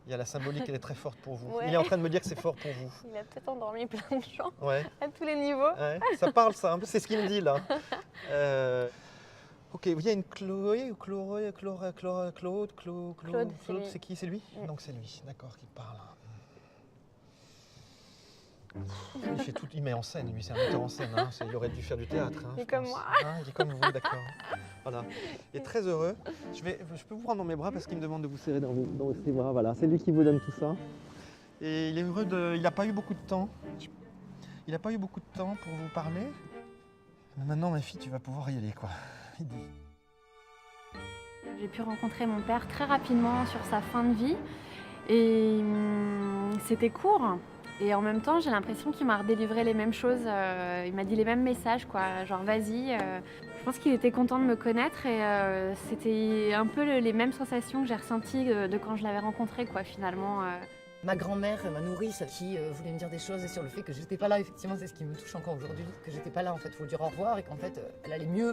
Il y a la symbolique, elle est très forte pour vous. Ouais. Il est en train de me dire que c'est fort pour vous. Il a peut-être endormi plein de gens Ouais. à tous les niveaux. Ouais, ça parle ça, c'est ce qu'il me dit là. Ok, il y a une Chloé ou Claude, c'est lui. c'est qui? C'est lui? Mm. Donc c'est lui, d'accord, qui parle. Il met en scène, lui, c'est un metteur en scène. Hein. Il aurait dû faire du théâtre. Hein, Il est je comme pense. moi. Hein, il est comme vous, d'accord. Voilà. Il est très heureux. Je peux vous prendre dans mes bras parce qu'il me demande de vous serrer dans ses bras. Voilà, c'est lui qui vous donne tout ça. Et il est heureux il n'a pas eu beaucoup de temps. Il n'a pas eu beaucoup de temps pour vous parler. Mais maintenant, ma fille, tu vas pouvoir y aller, quoi. Il dit. J'ai pu rencontrer mon père très rapidement sur sa fin de vie et c'était court. Et en même temps, j'ai l'impression qu'il m'a redélivré les mêmes choses. Il m'a dit les mêmes messages, quoi. Genre, vas-y. Je pense qu'il était content de me connaître et c'était un peu les mêmes sensations que j'ai ressenties de quand je l'avais rencontré, quoi, finalement. Ma grand-mère, ma nourrice, qui voulait me dire des choses sur le fait que j'étais pas là, effectivement, c'est ce qui me touche encore aujourd'hui, que j'étais pas là, en fait, faut lui dire au revoir et qu'en fait, elle allait mieux.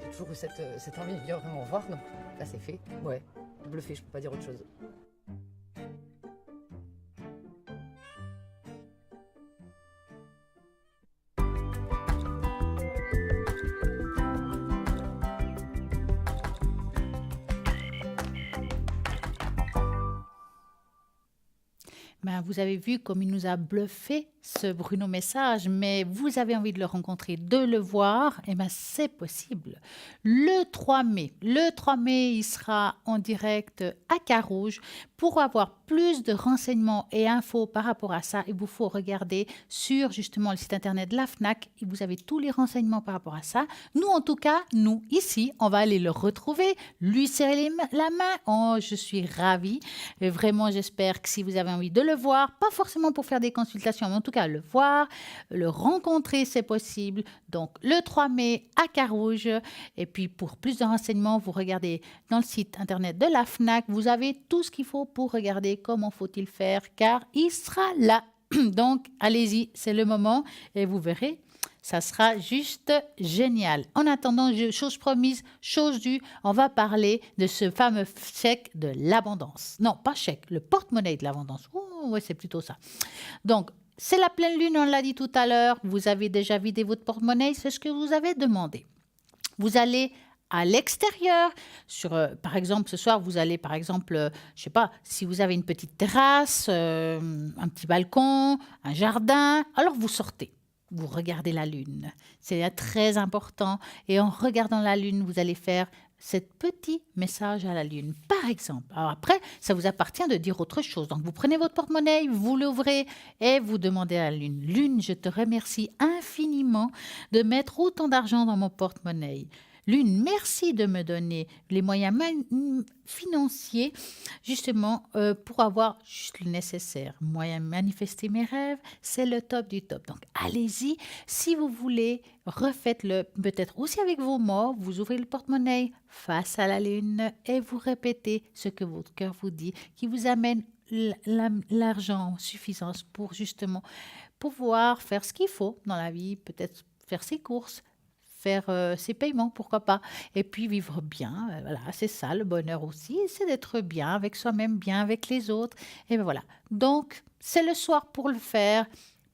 J'ai toujours eu cette envie de dire vraiment au revoir, donc là, c'est fait. Ouais, bluffé, je peux pas dire autre chose. Ben, vous avez vu comme il nous a bluffé ce Bruno Message, mais vous avez envie de le rencontrer, de le voir, et ben c'est possible. Le 3 mai, il sera en direct à Carouge. Pour avoir plus de renseignements et infos par rapport à ça, il vous faut regarder sur justement le site internet de la FNAC. Et vous avez tous les renseignements par rapport à ça. Nous, en tout cas, nous, ici, on va aller le retrouver, lui serrer la main. Oh, je suis ravie. Et vraiment, j'espère que si vous avez envie de le voir, pas forcément pour faire des consultations, mais en tout cas, le voir, le rencontrer, c'est possible. Donc, le 3 mai à Carouge. Et puis, pour plus de renseignements, vous regardez dans le site internet de la FNAC. Vous avez tout ce qu'il faut pour regarder comment faut-il faire, car il sera là. Donc, allez-y, c'est le moment et vous verrez, Ça sera juste génial. En attendant, chose promise, chose due, on va parler de ce fameux chèque de l'abondance. Non, pas chèque, le porte-monnaie de l'abondance. Oh, ouais, c'est plutôt ça. Donc, c'est la pleine lune, on l'a dit tout à l'heure. Vous avez déjà vidé votre porte-monnaie, c'est ce que vous avez demandé. Vous allez à l'extérieur, par exemple, ce soir, vous allez, par exemple, je sais pas, si vous avez une petite terrasse, un petit balcon, un jardin, alors vous sortez. Vous regardez la lune. C'est très important. Et en regardant la lune, vous allez faire ce petit message à la lune, par exemple. Alors après, ça vous appartient de dire autre chose. Donc, vous prenez votre porte-monnaie, vous l'ouvrez et vous demandez à la lune. Lune, je te remercie infiniment de mettre autant d'argent dans mon porte-monnaie. Lune, merci de me donner les moyens financiers justement pour avoir juste le nécessaire. Moyen de manifester mes rêves, c'est le top du top. Donc allez-y, si vous voulez, refaites-le peut-être aussi avec vos mots. Vous ouvrez le porte-monnaie face à la lune et vous répétez ce que votre cœur vous dit, qui vous amène l'argent en suffisance pour justement pouvoir faire ce qu'il faut dans la vie, peut-être faire ses courses, faire ses paiements, pourquoi pas, et puis vivre bien. Voilà, c'est ça le bonheur aussi, c'est d'être bien avec soi-même, bien avec les autres, et ben voilà. Donc, c'est le soir pour le faire,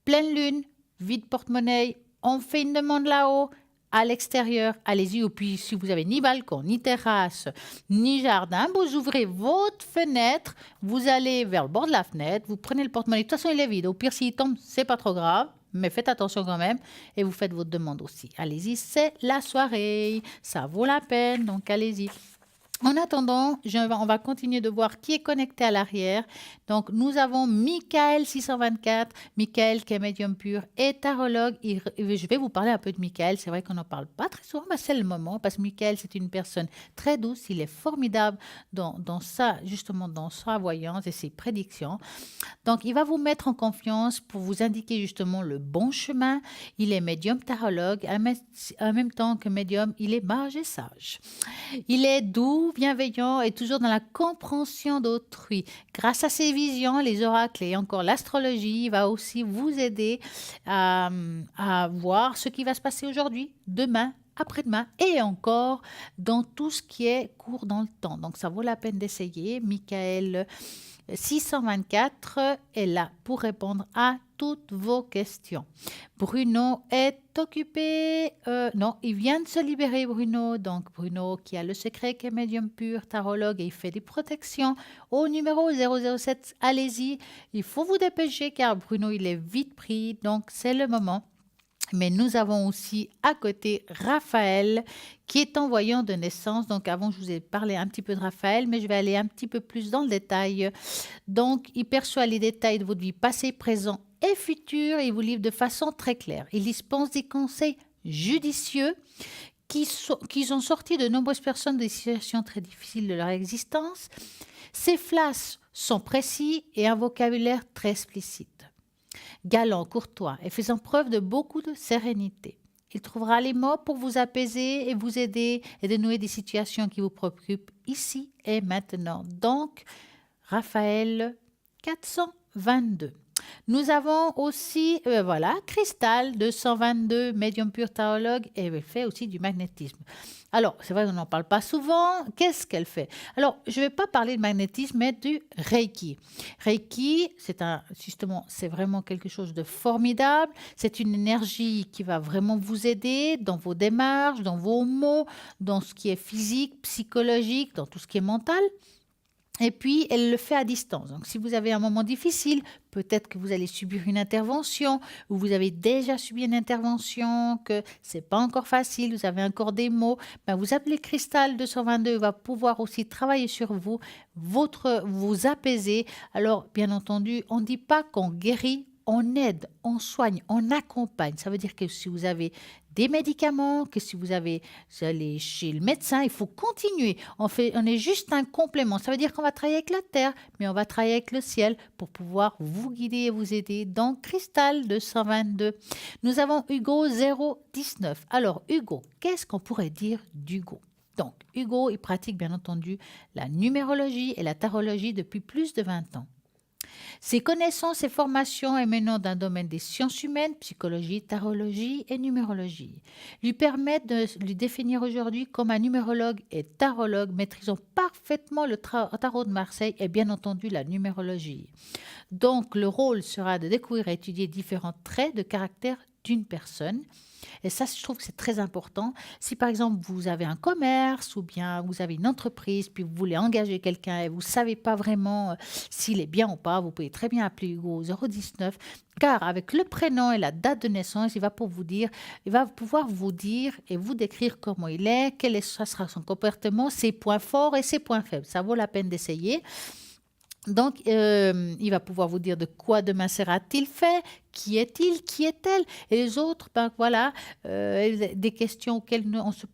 pleine lune, vide porte-monnaie, on fait une demande là-haut, à l'extérieur, allez-y, ou puis si vous avez ni balcon, ni terrasse, ni jardin, vous ouvrez votre fenêtre, vous allez vers le bord de la fenêtre, vous prenez le porte-monnaie, de toute façon il est vide, au pire s'il tombe, c'est pas trop grave, mais faites attention quand même et vous faites votre demande aussi. Allez-y, c'est la soirée, ça vaut la peine, donc allez-y. En attendant, on va continuer de voir qui est connecté à l'arrière. Donc, nous avons Michael 624, Michael qui est médium pur et tarologue. Je vais vous parler un peu de Michael. C'est vrai qu'on n'en parle pas très souvent, mais c'est le moment parce que Michael, c'est une personne très douce. Il est formidable dans sa voyance et ses prédictions. Donc, il va vous mettre en confiance pour vous indiquer justement le bon chemin. Il est médium tarologue. En même temps que médium, il est mage et sage. Il est doux, bienveillant et toujours dans la compréhension d'autrui. Grâce à ses visions, les oracles et encore l'astrologie, il va aussi vous aider à voir ce qui va se passer aujourd'hui, demain, après-demain et encore dans tout ce qui est court dans le temps. Donc, ça vaut la peine d'essayer. Michael 624 est là pour répondre à toutes vos questions. Bruno est occupé. Non, il vient de se libérer, Bruno. Donc, Bruno qui a le secret, qui est médium pur, tarologue et il fait des protections. Au numéro 007, allez-y. Il faut vous dépêcher car Bruno, il est vite pris. Donc, c'est le moment. Mais nous avons aussi à côté Raphaël qui est en voyant de naissance. Donc avant, je vous ai parlé un petit peu de Raphaël, mais je vais aller un petit peu plus dans le détail. Donc, il perçoit les détails de votre vie passée, présent et future et il vous livre de façon très claire. Il dispense des conseils judicieux qui ont sorti de nombreuses personnes des situations très difficiles de leur existence. Ses flashs sont précis et un vocabulaire très explicite. Galant, courtois et faisant preuve de beaucoup de sérénité. Il trouvera les mots pour vous apaiser et vous aider et dénouer des situations qui vous préoccupent ici et maintenant. Donc, Raphaël 422. Nous avons aussi, Cristal 222, médium pur tarologue et elle fait aussi du magnétisme. Alors, c'est vrai qu'on n'en parle pas souvent. Qu'est-ce qu'elle fait? Alors, je ne vais pas parler de magnétisme, mais du Reiki. Reiki, c'est vraiment quelque chose de formidable. C'est une énergie qui va vraiment vous aider dans vos démarches, dans vos mots, dans ce qui est physique, psychologique, dans tout ce qui est mental. Et puis, elle le fait à distance. Donc, si vous avez un moment difficile, peut-être que vous allez subir une intervention ou vous avez déjà subi une intervention, que ce n'est pas encore facile, vous avez encore des mots, vous appelez Cristal 222, va pouvoir aussi travailler sur vous, vous apaiser. Alors, bien entendu, on ne dit pas qu'on guérit, on aide, on soigne, on accompagne. Ça veut dire que si vous avez des médicaments, que si vous allez chez le médecin, il faut continuer. On est juste un complément. Ça veut dire qu'on va travailler avec la terre, mais on va travailler avec le ciel pour pouvoir vous guider et vous aider. Dans Cristal 222, nous avons Hugo 019. Alors, Hugo, qu'est-ce qu'on pourrait dire d'Hugo? Donc, Hugo, il pratique bien entendu la numérologie et la tarologie depuis plus de 20 ans. Ses connaissances et formations émanant d'un domaine des sciences humaines, psychologie, tarologie et numérologie, lui permettent de lui définir aujourd'hui comme un numérologue et tarologue maîtrisant parfaitement le tarot de Marseille et bien entendu la numérologie. Donc, le rôle sera de découvrir et étudier différents traits de caractère d'une personne. Et ça, je trouve que c'est très important. Si par exemple, vous avez un commerce ou bien vous avez une entreprise, puis vous voulez engager quelqu'un et vous ne savez pas vraiment s'il est bien ou pas, vous pouvez très bien appeler Hugo au 019, car avec le prénom et la date de naissance, il va pouvoir vous dire et vous décrire comment il est, ça sera son comportement, ses points forts et ses points faibles. Ça vaut la peine d'essayer. Donc, il va pouvoir vous dire de quoi demain sera-t-il fait, qui est-il, qui est-elle, et les autres, des questions auxquelles on se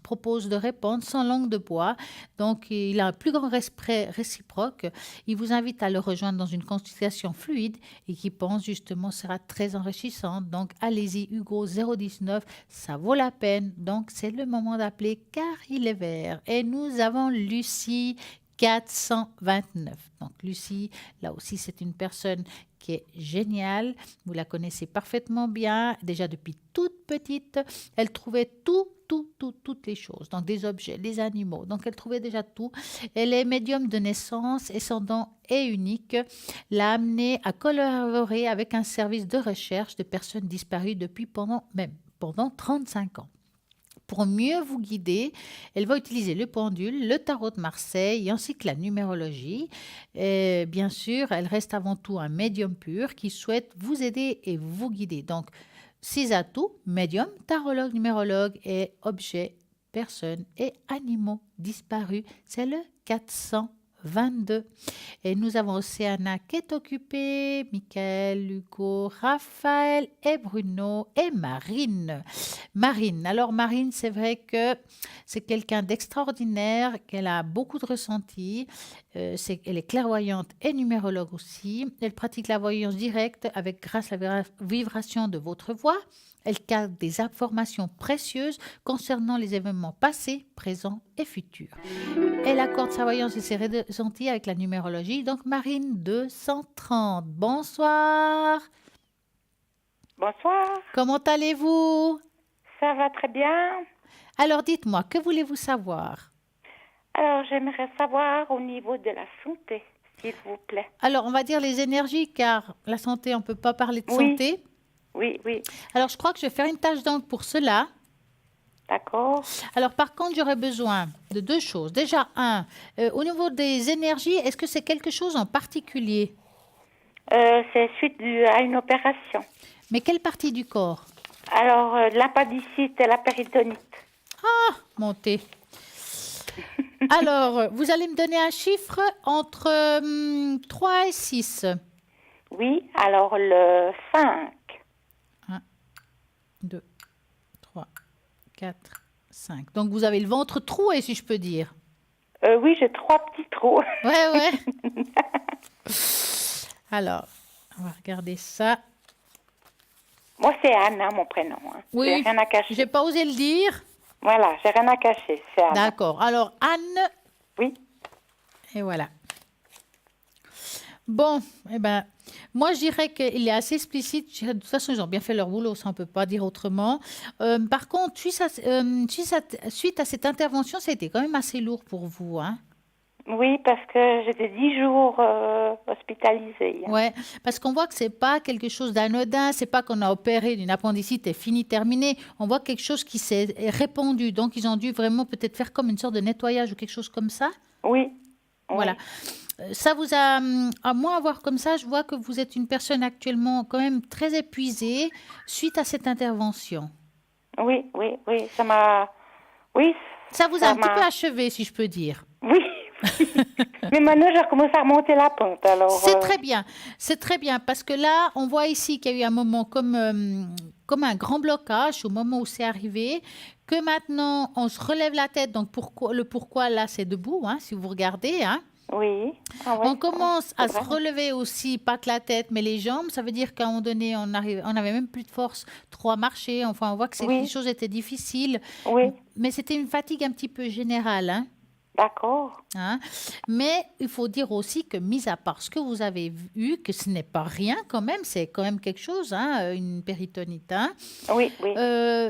propose de répondre sans langue de bois. Donc, il a un plus grand respect réciproque. Il vous invite à le rejoindre dans une consultation fluide et qui pense justement sera très enrichissante. Donc, allez-y, Hugo 019, ça vaut la peine. Donc, c'est le moment d'appeler car il est vert. Et nous avons Lucie 429. Donc Lucie, là aussi, c'est une personne qui est géniale. Vous la connaissez parfaitement bien. Déjà depuis toute petite, elle trouvait toutes les choses. Donc des objets, des animaux. Donc elle trouvait déjà tout. Elle est médium de naissance et son don est unique. L'a amenée à collaborer avec un service de recherche de personnes disparues pendant 35 ans. Pour mieux vous guider, elle va utiliser le pendule, le tarot de Marseille ainsi que la numérologie. Et bien sûr, elle reste avant tout un médium pur qui souhaite vous aider et vous guider. Donc, ses atouts, médium, tarologue, numérologue et objets, personnes et animaux disparus. C'est le 422. Et nous avons Océana qui est occupée, Michael, Hugo, Raphaël et Bruno et Marine. Alors Marine, c'est vrai que c'est quelqu'un d'extraordinaire, qu'elle a beaucoup de ressenti. Elle est clairvoyante et numérologue aussi. Elle pratique la voyance directe grâce à la vibration de votre voix. Elle capte des informations précieuses concernant les événements passés, présents et futurs. Elle accorde sa voyance et ses ressentis avec la numérologie. Donc, Marine 230. Bonsoir. Bonsoir. Comment allez-vous? Ça va très bien. Alors, dites-moi, que voulez-vous savoir? Alors, j'aimerais savoir au niveau de la santé, s'il vous plaît. Alors, on va dire les énergies, car la santé, on ne peut pas parler de santé. Oui. Alors, je crois que je vais faire une tâche d'encre pour cela. D'accord. Alors, par contre, j'aurais besoin de deux choses. Déjà, au niveau des énergies, est-ce que c'est quelque chose en particulier? C'est suite à une opération. Mais quelle partie du corps? Alors, l'appendicite et la péritonnite. Ah, montez. Alors, vous allez me donner un chiffre entre 3 et 6. Oui, alors le 5. 1, 2, 3, 4, 5. Donc, vous avez le ventre troué, si je peux dire. Oui, j'ai 3 petits trous. Ouais. Alors, on va regarder ça. Moi, c'est Anne, mon prénom. Oui, j'ai rien à cacher. J'ai pas osé le dire. Voilà, j'ai rien à cacher, c'est Anne. D'accord. Alors, Anne. Oui. Et voilà. Bon, moi, je dirais qu'il est assez explicite. De toute façon, ils ont bien fait leur boulot, ça, on ne peut pas dire autrement. Par contre, suite à cette intervention, ça a été quand même assez lourd pour vous, hein? Oui, parce que j'étais 10 jours hospitalisée. Oui, parce qu'on voit que ce n'est pas quelque chose d'anodin, ce n'est pas qu'on a opéré d'une appendicite et fini, terminé. On voit quelque chose qui s'est répandu. Donc, ils ont dû vraiment peut-être faire comme une sorte de nettoyage ou quelque chose comme ça. Oui. Voilà. Ça vous a, à moi, à voir comme ça, je vois que vous êtes une personne actuellement quand même très épuisée suite à cette intervention. Oui, ça m'a... Oui. Ça vous a un petit peu achevé, si je peux dire. Oui. Mais maintenant, j'ai recommencé à remonter la pente. Alors, c'est très bien, parce que là, on voit ici qu'il y a eu un moment comme un grand blocage au moment où c'est arrivé, que maintenant, on se relève la tête. Donc, pourquoi là, c'est debout, hein, si vous regardez. Hein. Oui. On commence à se relever aussi, pas que la tête, mais les jambes. Ça veut dire qu'à un moment donné, on n'avait même plus de force trop à marcher. Enfin, on voit que les choses étaient difficiles. Oui. Mais c'était une fatigue un petit peu générale, hein. D'accord. Hein. Mais il faut dire aussi que, mis à part ce que vous avez eu, que ce n'est pas rien quand même, c'est quand même quelque chose, hein, une péritonite. Hein. Oui, oui.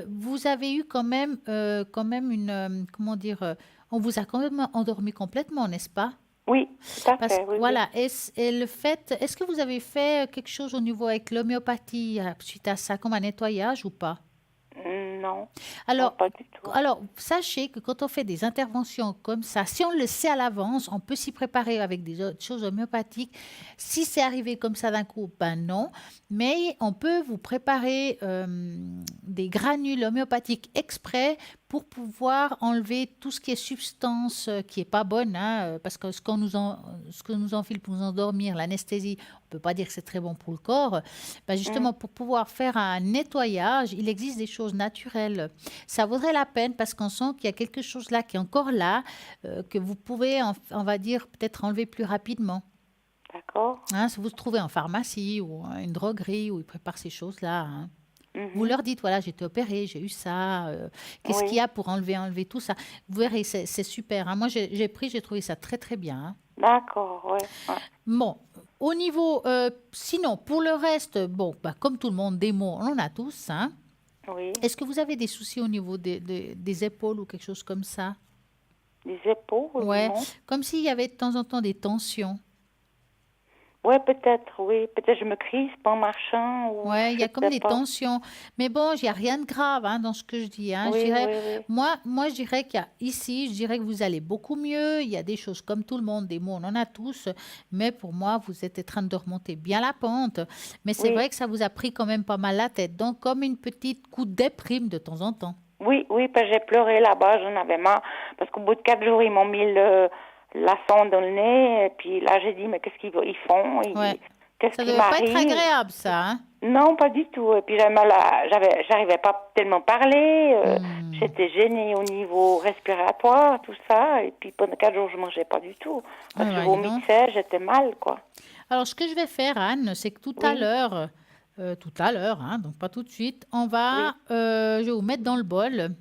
Vous avez eu quand même une, comment dire, on vous a quand même endormi complètement, n'est-ce pas? Oui, tout à Parce fait. que Oui, voilà, et le fait, est-ce que vous avez fait quelque chose au niveau avec l'homéopathie suite à ça, comme un nettoyage ou pas? oui. Non, non, Alors, pas du tout. alors, sachez que quand on fait des interventions comme ça, si on le sait à l'avance, on peut s'y préparer avec des autres choses homéopathiques. Si c'est arrivé comme ça d'un coup, ben non. Mais on peut vous préparer des granules homéopathiques exprès pour pouvoir enlever tout ce qui est substance qui est pas bonne, hein, parce que ce que nous enfile pour nous endormir, l'anesthésie, on peut pas dire que c'est très bon pour le corps. Ben justement, pour pouvoir faire un nettoyage, il existe des choses naturelles. Ça vaudrait la peine parce qu'on sent qu'il y a quelque chose là qui est encore là, que vous pouvez, on va dire, peut-être enlever plus rapidement. D'accord. Hein, si vous le trouvez en pharmacie ou une droguerie où ils préparent ces choses-là. Hein. Mhm. Vous leur dites, voilà, j'ai été opérée, j'ai eu ça, qu'est-ce Oui. qu'il y a pour enlever tout ça. Vous verrez, c'est super. Hein. Moi, j'ai trouvé ça très, très bien. Hein. D'accord, ouais. Ouais. Bon, au niveau, sinon, pour le reste, bon, bah, comme tout le monde, des mots, on en a tous. Hein. Oui. Est-ce que vous avez des soucis au niveau des épaules ou quelque chose comme ça? Les épaules, Ouais, non. comme s'il y avait de temps en temps des tensions. Ouais, peut-être, oui. Peut-être je me crispe en marchant. Ou Ouais, il y je a comme sais des pas. tensions. Mais bon, il n'y a rien de grave hein, dans ce que je dis. Hein. Je Oui, dirais, oui, oui. moi, je dirais qu'il y a ici, je dirais que vous allez beaucoup mieux. Il y a des choses comme tout le monde, des mots, on en a tous. Mais pour moi, vous êtes en train de remonter bien la pente. Mais c'est Oui. vrai que ça vous a pris quand même pas mal la tête. Donc, comme une petite coup de déprime de temps en temps. Oui, oui, parce que j'ai pleuré là-bas, j'en avais marre. Parce qu'au bout de 4 jours, ils m'ont mis la sonde dans le nez. Et puis là, j'ai dit, mais qu'est-ce qu'ils font? Ouais. Qu'est-ce Ça qui devait pas être m'arrive? agréable, ça. Hein. Non, pas du tout. Et puis j'arrivais pas tellement parler. J'étais gênée au niveau respiratoire, tout ça. Et puis pendant 4 jours, je mangeais pas du tout. Parce que je Ouais, dis donc. vomissais, j'étais mal, quoi. Alors, ce que je vais faire, Anne, c'est que tout à l'heure, hein, donc pas tout de suite, je vais vous mettre dans le bol,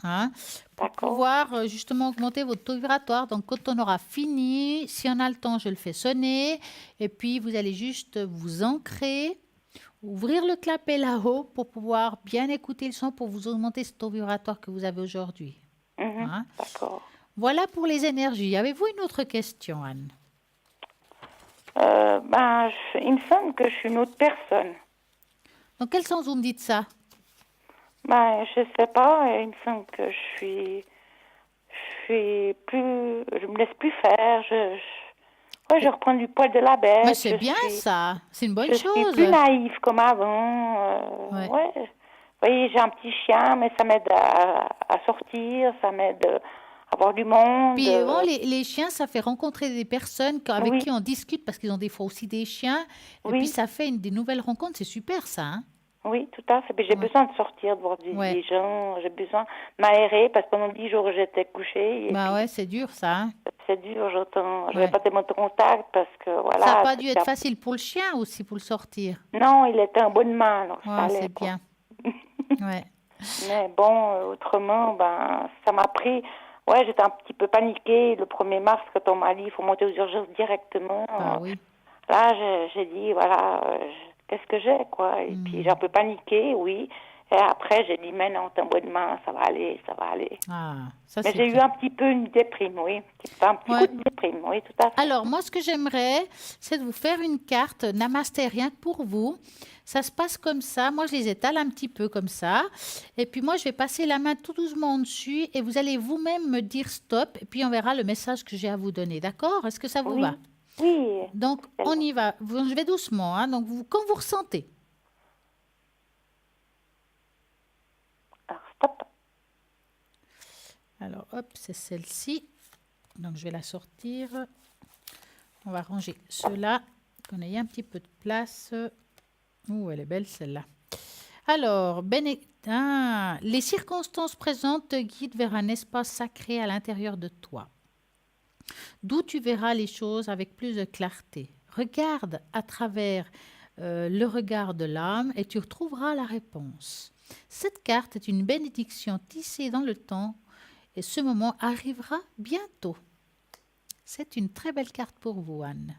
hein, pour D'accord. pouvoir justement augmenter votre taux vibratoire. Donc, quand on aura fini, si on a le temps, je le fais sonner. Et puis, vous allez juste vous ancrer, ouvrir le clapet là-haut pour pouvoir bien écouter le son pour vous augmenter ce taux vibratoire que vous avez aujourd'hui. Mhm. Hein. D'accord. Voilà pour les énergies. Avez-vous une autre question, Anne? Il me semble que je suis une autre personne. Dans quel sens vous me dites ça? Je sais pas. Il me semble que je suis plus, je me laisse plus faire. Ouais, je reprends du poil de la bête. Mais c'est bien ça, c'est une bonne Je suis chose. plus naïve comme avant. Ouais. Ouais. Vous voyez, j'ai un petit chien, mais ça m'aide à sortir, ça m'aide à avoir du monde. Puis bon, les chiens, ça fait rencontrer des personnes avec Oui. qui on discute parce qu'ils ont des fois aussi des chiens. Et Oui. puis ça fait des nouvelles rencontres, c'est super ça. Hein. Oui, tout à fait. Mais j'ai Ouais. besoin de sortir, de voir Ouais. des gens. J'ai besoin de m'aérer parce que pendant 10 jours, j'étais couchée. Et Bah puis, ouais, c'est dur ça. Hein. c'est dur, j'entends. Je Ouais. n'avais pas tellement de contact parce que voilà. Ça n'a pas dû c'était être facile pour le chien aussi pour le sortir. Non, il était en bonne main, alors ça Ouais, allait, c'est quoi. bien. Ouais. Mais bon, autrement, ça m'a pris. Ouais, j'étais un petit peu paniquée le 1er mars quand on m'a dit il faut monter aux urgences directement. Bah oui. Là, j'ai dit voilà, qu'est-ce que j'ai, quoi. Et puis j'ai un peu paniqué, oui. Et après, j'ai dit mais non, t'es en bonne main, ça va aller, ça va aller. Ah, ça Mais c'est j'ai eu bien. un petit peu une déprime, oui. Un petit Ouais. coup de déprime, oui, tout à fait. Alors, moi, ce que j'aimerais, c'est de vous faire une carte Namasté rien que pour vous. Ça se passe comme ça. Moi, je les étale un petit peu comme ça. Et puis, moi, je vais passer la main tout doucement en dessus et vous allez vous-même me dire stop. Et puis, on verra le message que j'ai à vous donner. D'accord? Est-ce que ça vous Oui. va? Oui, Donc, on y va. Je vais doucement. Hein. Donc, quand vous ressentez. alors stop. Alors, hop, c'est celle-ci. Donc, je vais la sortir. On va ranger ceux-là, qu'on ait un petit peu de place. Ouh, elle est belle celle-là. Alors, les circonstances présentes te guident vers un espace sacré à l'intérieur de toi, d'où tu verras les choses avec plus de clarté. Regarde à travers le regard de l'âme et tu retrouveras la réponse. Cette carte est une bénédiction tissée dans le temps Et ce moment arrivera bientôt. C'est une très belle carte pour vous, Anne.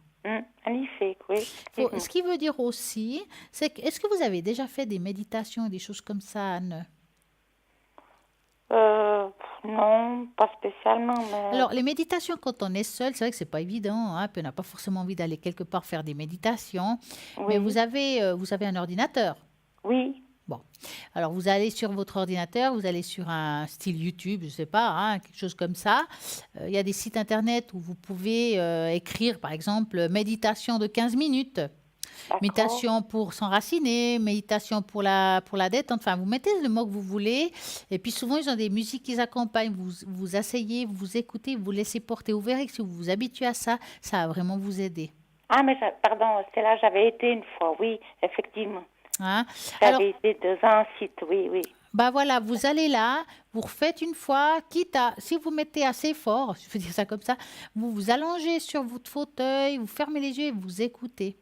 Magnifique, oui. Ce qui veut dire aussi, c'est que, est-ce que vous avez déjà fait des méditations et des choses comme ça, Anne? Non, pas spécialement. Mais... Alors, les méditations, quand on est seul, c'est vrai que c'est pas évident, hein, puis on n'a pas forcément envie d'aller quelque part faire des méditations. Oui. Mais vous avez un ordinateur. Oui. Bon, alors vous allez sur votre ordinateur, vous allez sur un style YouTube, je ne sais pas, hein, quelque chose comme ça. Il y a des sites internet où vous pouvez écrire, par exemple, méditation de 15 minutes. Méditation pour s'enraciner, méditation pour la détente. Enfin, vous mettez le mot que vous voulez. Et puis souvent, ils ont des musiques qui accompagnent. Vous asseyez, vous écoutez, vous laissez porter. Vous verrez que si vous vous habituez à ça, ça va vraiment vous aider. Ah, mais pardon, c'est là, j'avais été une fois, oui, effectivement. Hein? J'avais été dans un site, oui. Bah voilà, vous allez là, vous refaites une fois, quitte à, si vous mettez assez fort, je veux dire ça comme ça, vous vous allongez sur votre fauteuil, vous fermez les yeux et vous écoutez.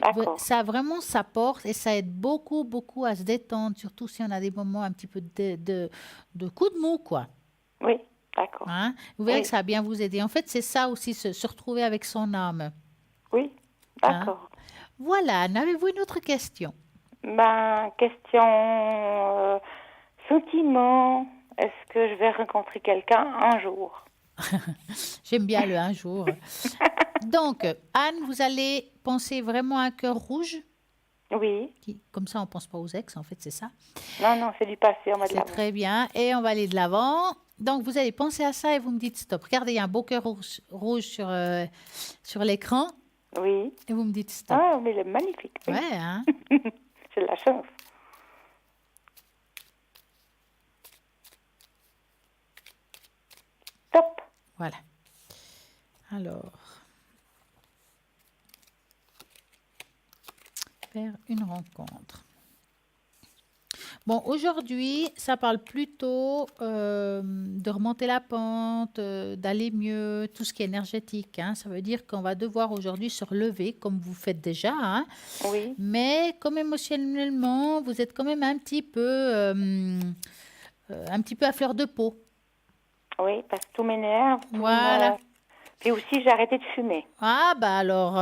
D'accord. Ça vraiment, ça porte et ça aide beaucoup, beaucoup à se détendre, surtout si on a des moments un petit peu de coup de mou, quoi. Oui, d'accord. Hein? Vous verrez que ça va bien vous aider. En fait, c'est ça aussi, se retrouver avec son âme. Oui, d'accord. Hein? Voilà, avez-vous une autre question? Question sentiment. Est-ce que je vais rencontrer quelqu'un un jour? J'aime bien le un jour. Donc, Anne, vous allez penser vraiment à un cœur rouge? Oui. Comme ça, on ne pense pas aux ex, en fait, c'est ça? Non, c'est du passé, on va de C'est l'avant. très bien. Et on va aller de l'avant. Donc, vous allez penser à ça et vous me dites stop. Regardez, il y a un beau cœur rouge sur l'écran. Oui. Et vous me dites stop. Ah, mais il est magnifique. Oui. Ouais, hein. J'ai de la chance. Stop. Voilà. Alors, faire une rencontre. Bon, aujourd'hui, ça parle plutôt de remonter la pente, d'aller mieux, tout ce qui est énergétique. Hein. Ça veut dire qu'on va devoir aujourd'hui se relever, comme vous faites déjà. Hein. Oui. Mais comme émotionnellement, vous êtes quand même un petit peu à fleur de peau. Oui, parce que tout m'énerve. Voilà. Puis aussi, j'ai arrêté de fumer. Ah, bah alors,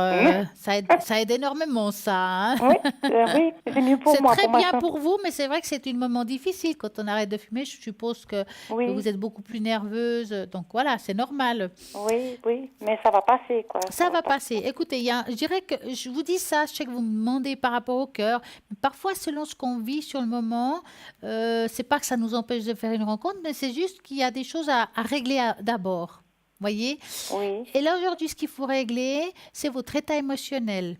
ça aide énormément, ça. Hein. Oui, oui, c'est mieux pour moi. C'est très pour bien ma pour vous, mais c'est vrai que c'est un moment difficile quand on arrête de fumer. Je suppose que Oui. vous êtes beaucoup plus nerveuse. Donc voilà, c'est normal. Oui, oui, mais ça va passer, quoi. Ça va passer. Écoutez, je dirais que je vous dis ça, je sais que vous me demandez par rapport au cœur, mais parfois, selon ce qu'on vit sur le moment, c'est pas que ça nous empêche de faire une rencontre, mais c'est juste qu'il y a des choses à régler d'abord. Voyez? Oui. Et là, aujourd'hui, ce qu'il faut régler, c'est votre état émotionnel.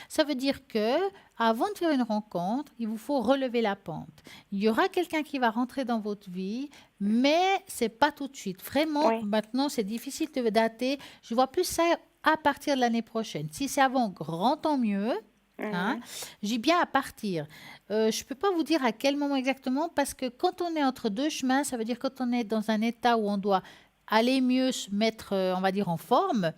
Ça veut dire que avant de faire une rencontre, il vous faut relever la pente. Il y aura quelqu'un qui va rentrer dans votre vie, mais c'est pas tout de suite. Vraiment, Oui. maintenant, c'est difficile de dater. Je vois plus ça à partir de l'année prochaine. Si c'est avant, grand tant mieux. Hein. Je dis bien à partir. Je ne peux pas vous dire à quel moment exactement, parce que quand on est entre deux chemins, ça veut dire quand on est dans un état où on doit aller mieux, se mettre, on va dire, en forme,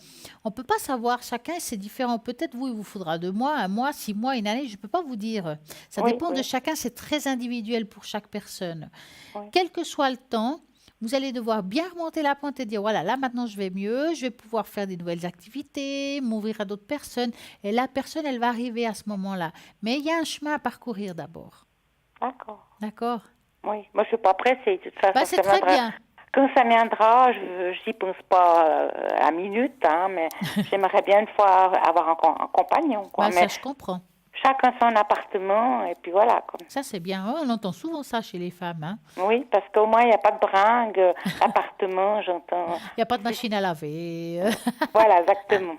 on ne peut pas savoir. Chacun, c'est différent. Peut-être vous, il vous faudra 2 mois, 1 mois, 6 mois, une année, je ne peux pas vous dire. Ça Oui, dépend de oui. chacun, c'est très individuel pour chaque personne. Oui. Quel que soit le temps, vous allez devoir bien remonter la pente et dire, voilà, là maintenant je vais mieux, je vais pouvoir faire des nouvelles activités, m'ouvrir à d'autres personnes. Et la personne, elle va arriver à ce moment-là. Mais il y a un chemin à parcourir d'abord. D'accord. D'accord? Oui. Moi, je ne suis pas pressée. De toute façon, Bah, c'est ça très viendra. bien. Quand ça viendra, je n'y pense pas à minute, hein, mais j'aimerais bien une fois avoir un compagnon. Quoi. Bah, Mais ça, je comprends. chacun son appartement, et puis voilà. Quoi. Ça, c'est bien. Oh, on entend souvent ça chez les femmes. Hein. Oui, parce qu'au moins, il n'y a pas de bringue, appartement, j'entends. Il n'y a pas de machine à laver. Voilà, exactement.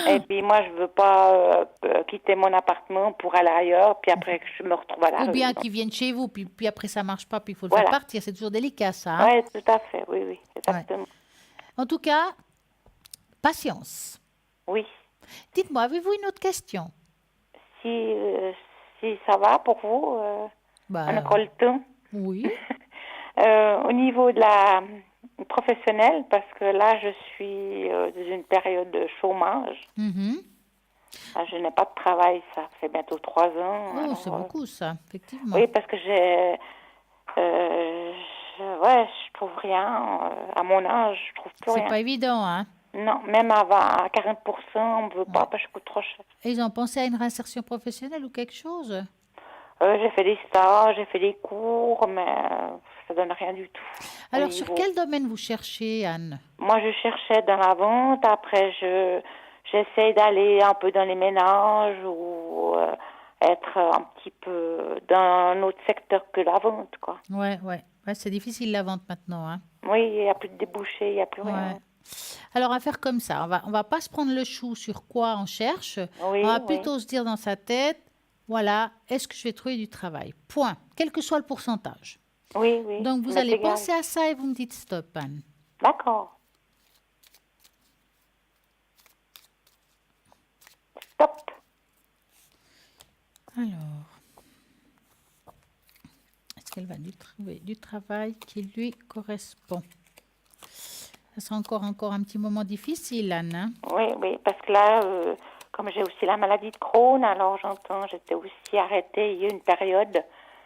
Et puis moi, je ne veux pas quitter mon appartement pour aller ailleurs, puis après que je me retrouve à la Ou rue. bien donc. qu'ils viennent chez vous, puis après ça ne marche pas, puis il faut le Voilà. faire partir. C'est toujours délicat, ça. Hein. Oui, tout à fait, oui, exactement. En tout cas, patience. Oui. Dites-moi, avez-vous une autre question? Si ça va pour vous, Bah, on a encore le temps. Oui. Au niveau de la professionnelle, parce que là, je suis dans une période de chômage. Mhm. Je n'ai pas de travail, ça fait bientôt 3 ans. Oh, alors, c'est beaucoup, ça, effectivement. Oui, parce que je trouve rien. À mon âge, je trouve plus C'est rien. pas évident, hein. Non, même à 40%, on ne veut pas parce que je coûte trop cher. Et ils ont pensé à une réinsertion professionnelle ou quelque chose? J'ai fait des stages, j'ai fait des cours, mais ça donne rien du tout. au Alors, sur niveau. quel domaine vous cherchez, Anne? Moi, je cherchais dans la vente. Après, j'essaie d'aller un peu dans les ménages ou être un petit peu dans un autre secteur que la vente, quoi. Ouais, c'est difficile la vente maintenant, hein. Oui, il n'y a plus de débouchés, il n'y a plus rien. Ouais. Alors, à faire comme ça, on va pas se prendre le chou sur quoi on cherche. Oui, On va oui. plutôt se dire dans sa tête, voilà, est-ce que je vais trouver du travail? Point. Quel que soit le pourcentage. Oui, oui. Donc, vous Mais allez c'est égal. penser à ça et vous me dites stop, Anne. D'accord. Stop. Alors, est-ce qu'elle va trouver du travail qui lui correspond? Ça sera encore un petit moment difficile, Anne, hein. Oui, oui, parce que là, comme j'ai aussi la maladie de Crohn, alors j'étais aussi arrêtée il y a une période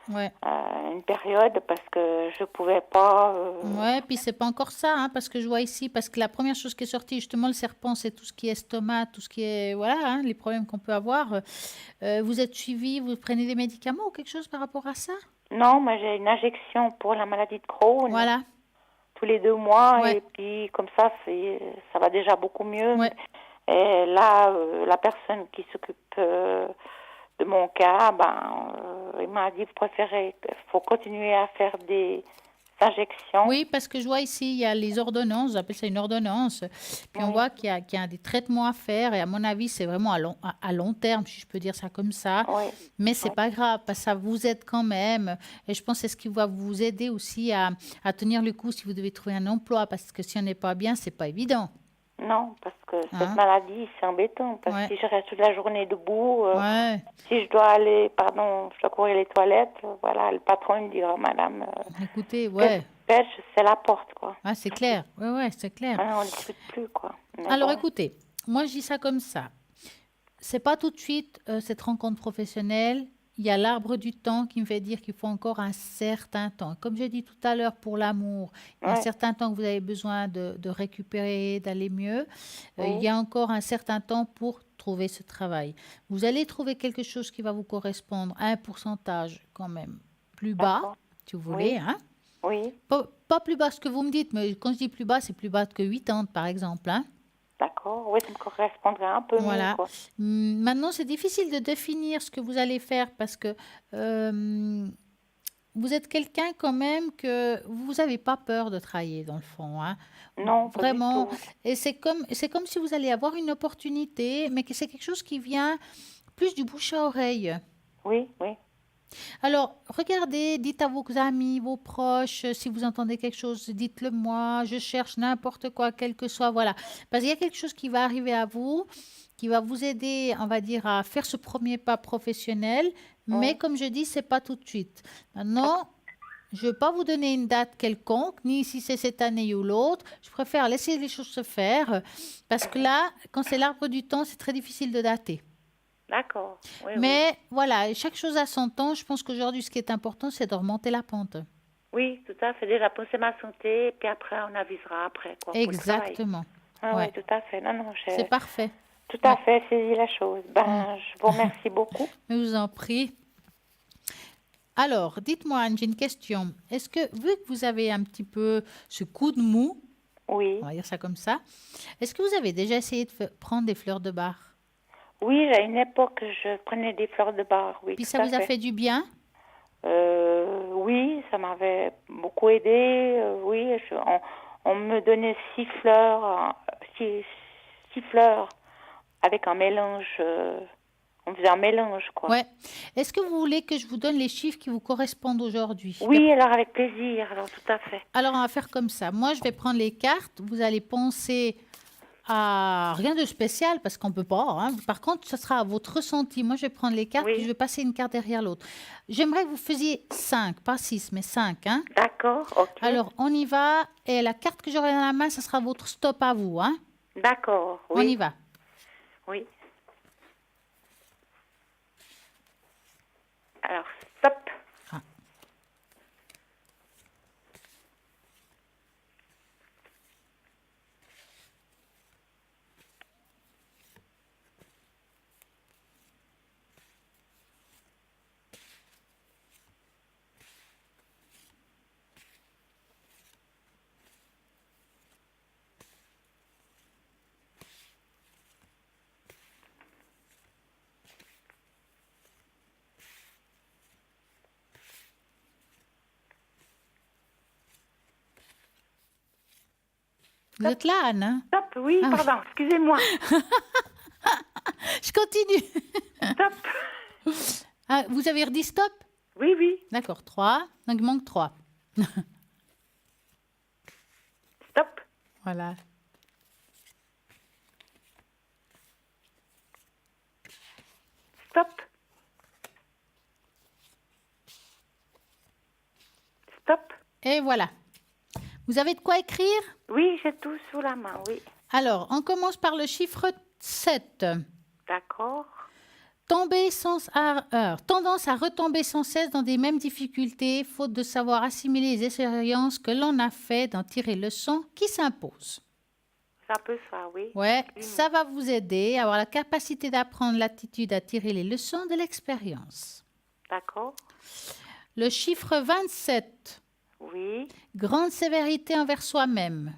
Ouais. Parce que je pouvais pas. Ouais, puis c'est pas encore ça, hein, parce que je vois ici, parce que la première chose qui est sortie, justement, le serpent, c'est tout ce qui est estomac, tout ce qui est, voilà, hein, les problèmes qu'on peut avoir. Vous êtes suivi, vous prenez des médicaments ou quelque chose par rapport à ça? Non, moi j'ai une injection pour la maladie de Crohn Voilà. tous les 2 mois Ouais. et puis comme ça, ça va déjà beaucoup mieux. Ouais. Et là, la personne qui s'occupe de mon cas, il m'a dit, faut continuer à faire des injections. Oui, parce que je vois ici, il y a les ordonnances, j'appelle ça une ordonnance, puis on Oui. voit qu'il y a des traitements à faire, et à mon avis, c'est vraiment à long terme, si je peux dire ça comme ça. Oui. Mais c'est pas grave, parce que ça vous aide quand même. Et je pense que c'est ce qui va vous aider aussi à tenir le coup si vous devez trouver un emploi, parce que si on n'est pas bien, c'est pas évident. Non, parce que Hein? cette maladie, c'est embêtant. Parce Ouais. que si je reste toute la journée debout, Ouais, si je dois je dois courir les toilettes, voilà, le patron il me dit, oh, madame, écoutez, ouais, pêche, c'est la porte, quoi. ah, c'est clair, ouais, c'est clair. Hein, on ne discute plus, quoi. Mais Alors bon. écoutez, moi je dis ça comme ça. C'est pas tout de suite cette rencontre professionnelle. Il y a l'arbre du temps qui me fait dire qu'il faut encore un certain temps. Comme j'ai dit tout à l'heure pour l'amour, il y a un Ouais. certain temps que vous avez besoin de récupérer, d'aller mieux. Oui. Il y a encore un certain temps pour trouver ce travail. Vous allez trouver quelque chose qui va vous correspondre à un pourcentage quand même plus bas, D'accord. si vous voulez. Oui. Hein. Oui, Pas plus bas ce que vous me dites, mais quand je dis plus bas, c'est plus bas que 80 par exemple. Hein. d'accord. Oui, ça me correspondrait un peu Voilà. mieux, quoi. Maintenant, c'est difficile de définir ce que vous allez faire parce que vous êtes quelqu'un quand même que vous n'avez pas peur de travailler dans le fond. Hein. Non, pas du Vraiment. tout. Et c'est comme si vous allez avoir une opportunité, mais que c'est quelque chose qui vient plus du bouche à oreille. Oui, oui. Alors, regardez, dites à vos amis, vos proches, si vous entendez quelque chose, dites-le moi, je cherche n'importe quoi, quel que soit, voilà. Parce qu'il y a quelque chose qui va arriver à vous, qui va vous aider, on va dire, à faire ce premier pas professionnel, mais comme je dis, c'est pas tout de suite. Maintenant, je ne vais pas vous donner une date quelconque, ni si c'est cette année ou l'autre. Je préfère laisser les choses se faire, parce que là, quand c'est l'arbre du temps, c'est très difficile de dater. D'accord. Oui, Mais voilà, chaque chose a son temps. Je pense qu'aujourd'hui, ce qui est important, c'est de remonter la pente. oui, tout à fait. Déjà, penser ma santé, puis après, on avisera après, quoi. pour le travail. Exactement. Ah, Ouais. oui, tout à fait. Non, non, C'est parfait. tout à fait saisi la chose. Je vous remercie beaucoup. Je vous en prie. Alors, dites-moi, Anne, j'ai une question. Est-ce que, vu que vous avez un petit peu ce coup de mou, Oui. on va dire ça comme ça, est-ce que vous avez déjà essayé de prendre des fleurs de bar? Oui, à une époque, je prenais des fleurs de bar. Oui, Puis tout ça à vous a fait du bien? Oui, ça m'avait beaucoup aidé. Oui, on me donnait 6 fleurs, 6 fleurs avec un mélange. On faisait un mélange, quoi. Ouais. Est-ce que vous voulez que je vous donne les chiffres qui vous correspondent aujourd'hui? Oui, alors avec plaisir. Alors tout à fait. Alors, on va faire comme ça. Moi, je vais prendre les cartes. Vous allez penser à rien de spécial parce qu'on ne peut pas. Hein. Par contre, ce sera à votre ressenti. Moi, je vais prendre les cartes Oui. et je vais passer une carte derrière l'autre. J'aimerais que vous faisiez 5, pas 6, mais 5. Hein. D'accord, ok. Alors, on y va. Et la carte que j'aurai dans la main, ce sera votre stop à vous. Hein. D'accord, On oui. y va. Oui. Alors, stop. Ah. Vous êtes là, Anne, hein? Stop, oui, Ah. pardon, excusez-moi. Je continue. Stop. Ah, vous avez redit stop? Oui, oui. D'accord, 3. Donc, il manque 3. Stop. Voilà. Stop. Stop. Et voilà. Vous avez de quoi écrire? Oui, j'ai tout sous la main, oui. Alors, on commence par le chiffre 7. D'accord. Tendance à retomber sans cesse dans des mêmes difficultés, faute de savoir assimiler les expériences que l'on a fait, d'en tirer leçon qui s'impose. C'est un peu ça, oui. Ouais, ça va vous aider à avoir la capacité d'apprendre l'attitude à tirer les leçons de l'expérience. D'accord. Le chiffre 27. Oui, Grande sévérité envers soi-même.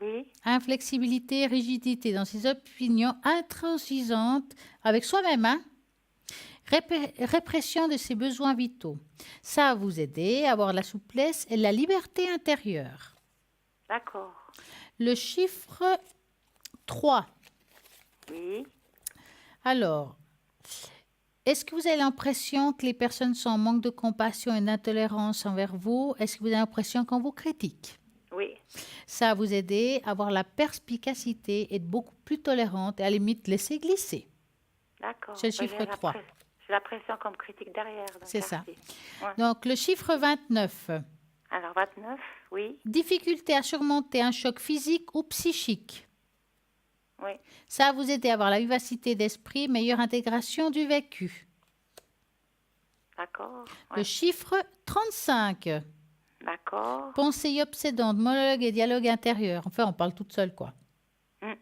oui. Inflexibilité, rigidité dans ses opinions, intransigeante avec soi-même, hein? Répression de ses besoins vitaux. Ça va vous aider à avoir la souplesse et la liberté intérieure. D'accord. Le chiffre 3. Oui. Alors, est-ce que vous avez l'impression que les personnes sont en manque de compassion et d'intolérance envers vous? Est-ce que vous avez l'impression qu'on vous critique? Oui. Ça va vous aider à avoir la perspicacité, être beaucoup plus tolérante et à la limite laisser glisser. D'accord. C'est le chiffre J'ai 3. J'ai l'impression qu'on me critique derrière. donc C'est ça. merci. Ouais. Donc, le chiffre 29. Alors, 29, oui. Difficulté à surmonter un choc physique ou psychique. Oui. Ça va vous aider à avoir la vivacité d'esprit, meilleure intégration du vécu. D'accord. Le Ouais. chiffre 35. D'accord. Pensée obsédante, monologue et dialogue intérieur. Enfin, on parle toute seule, quoi. Mm.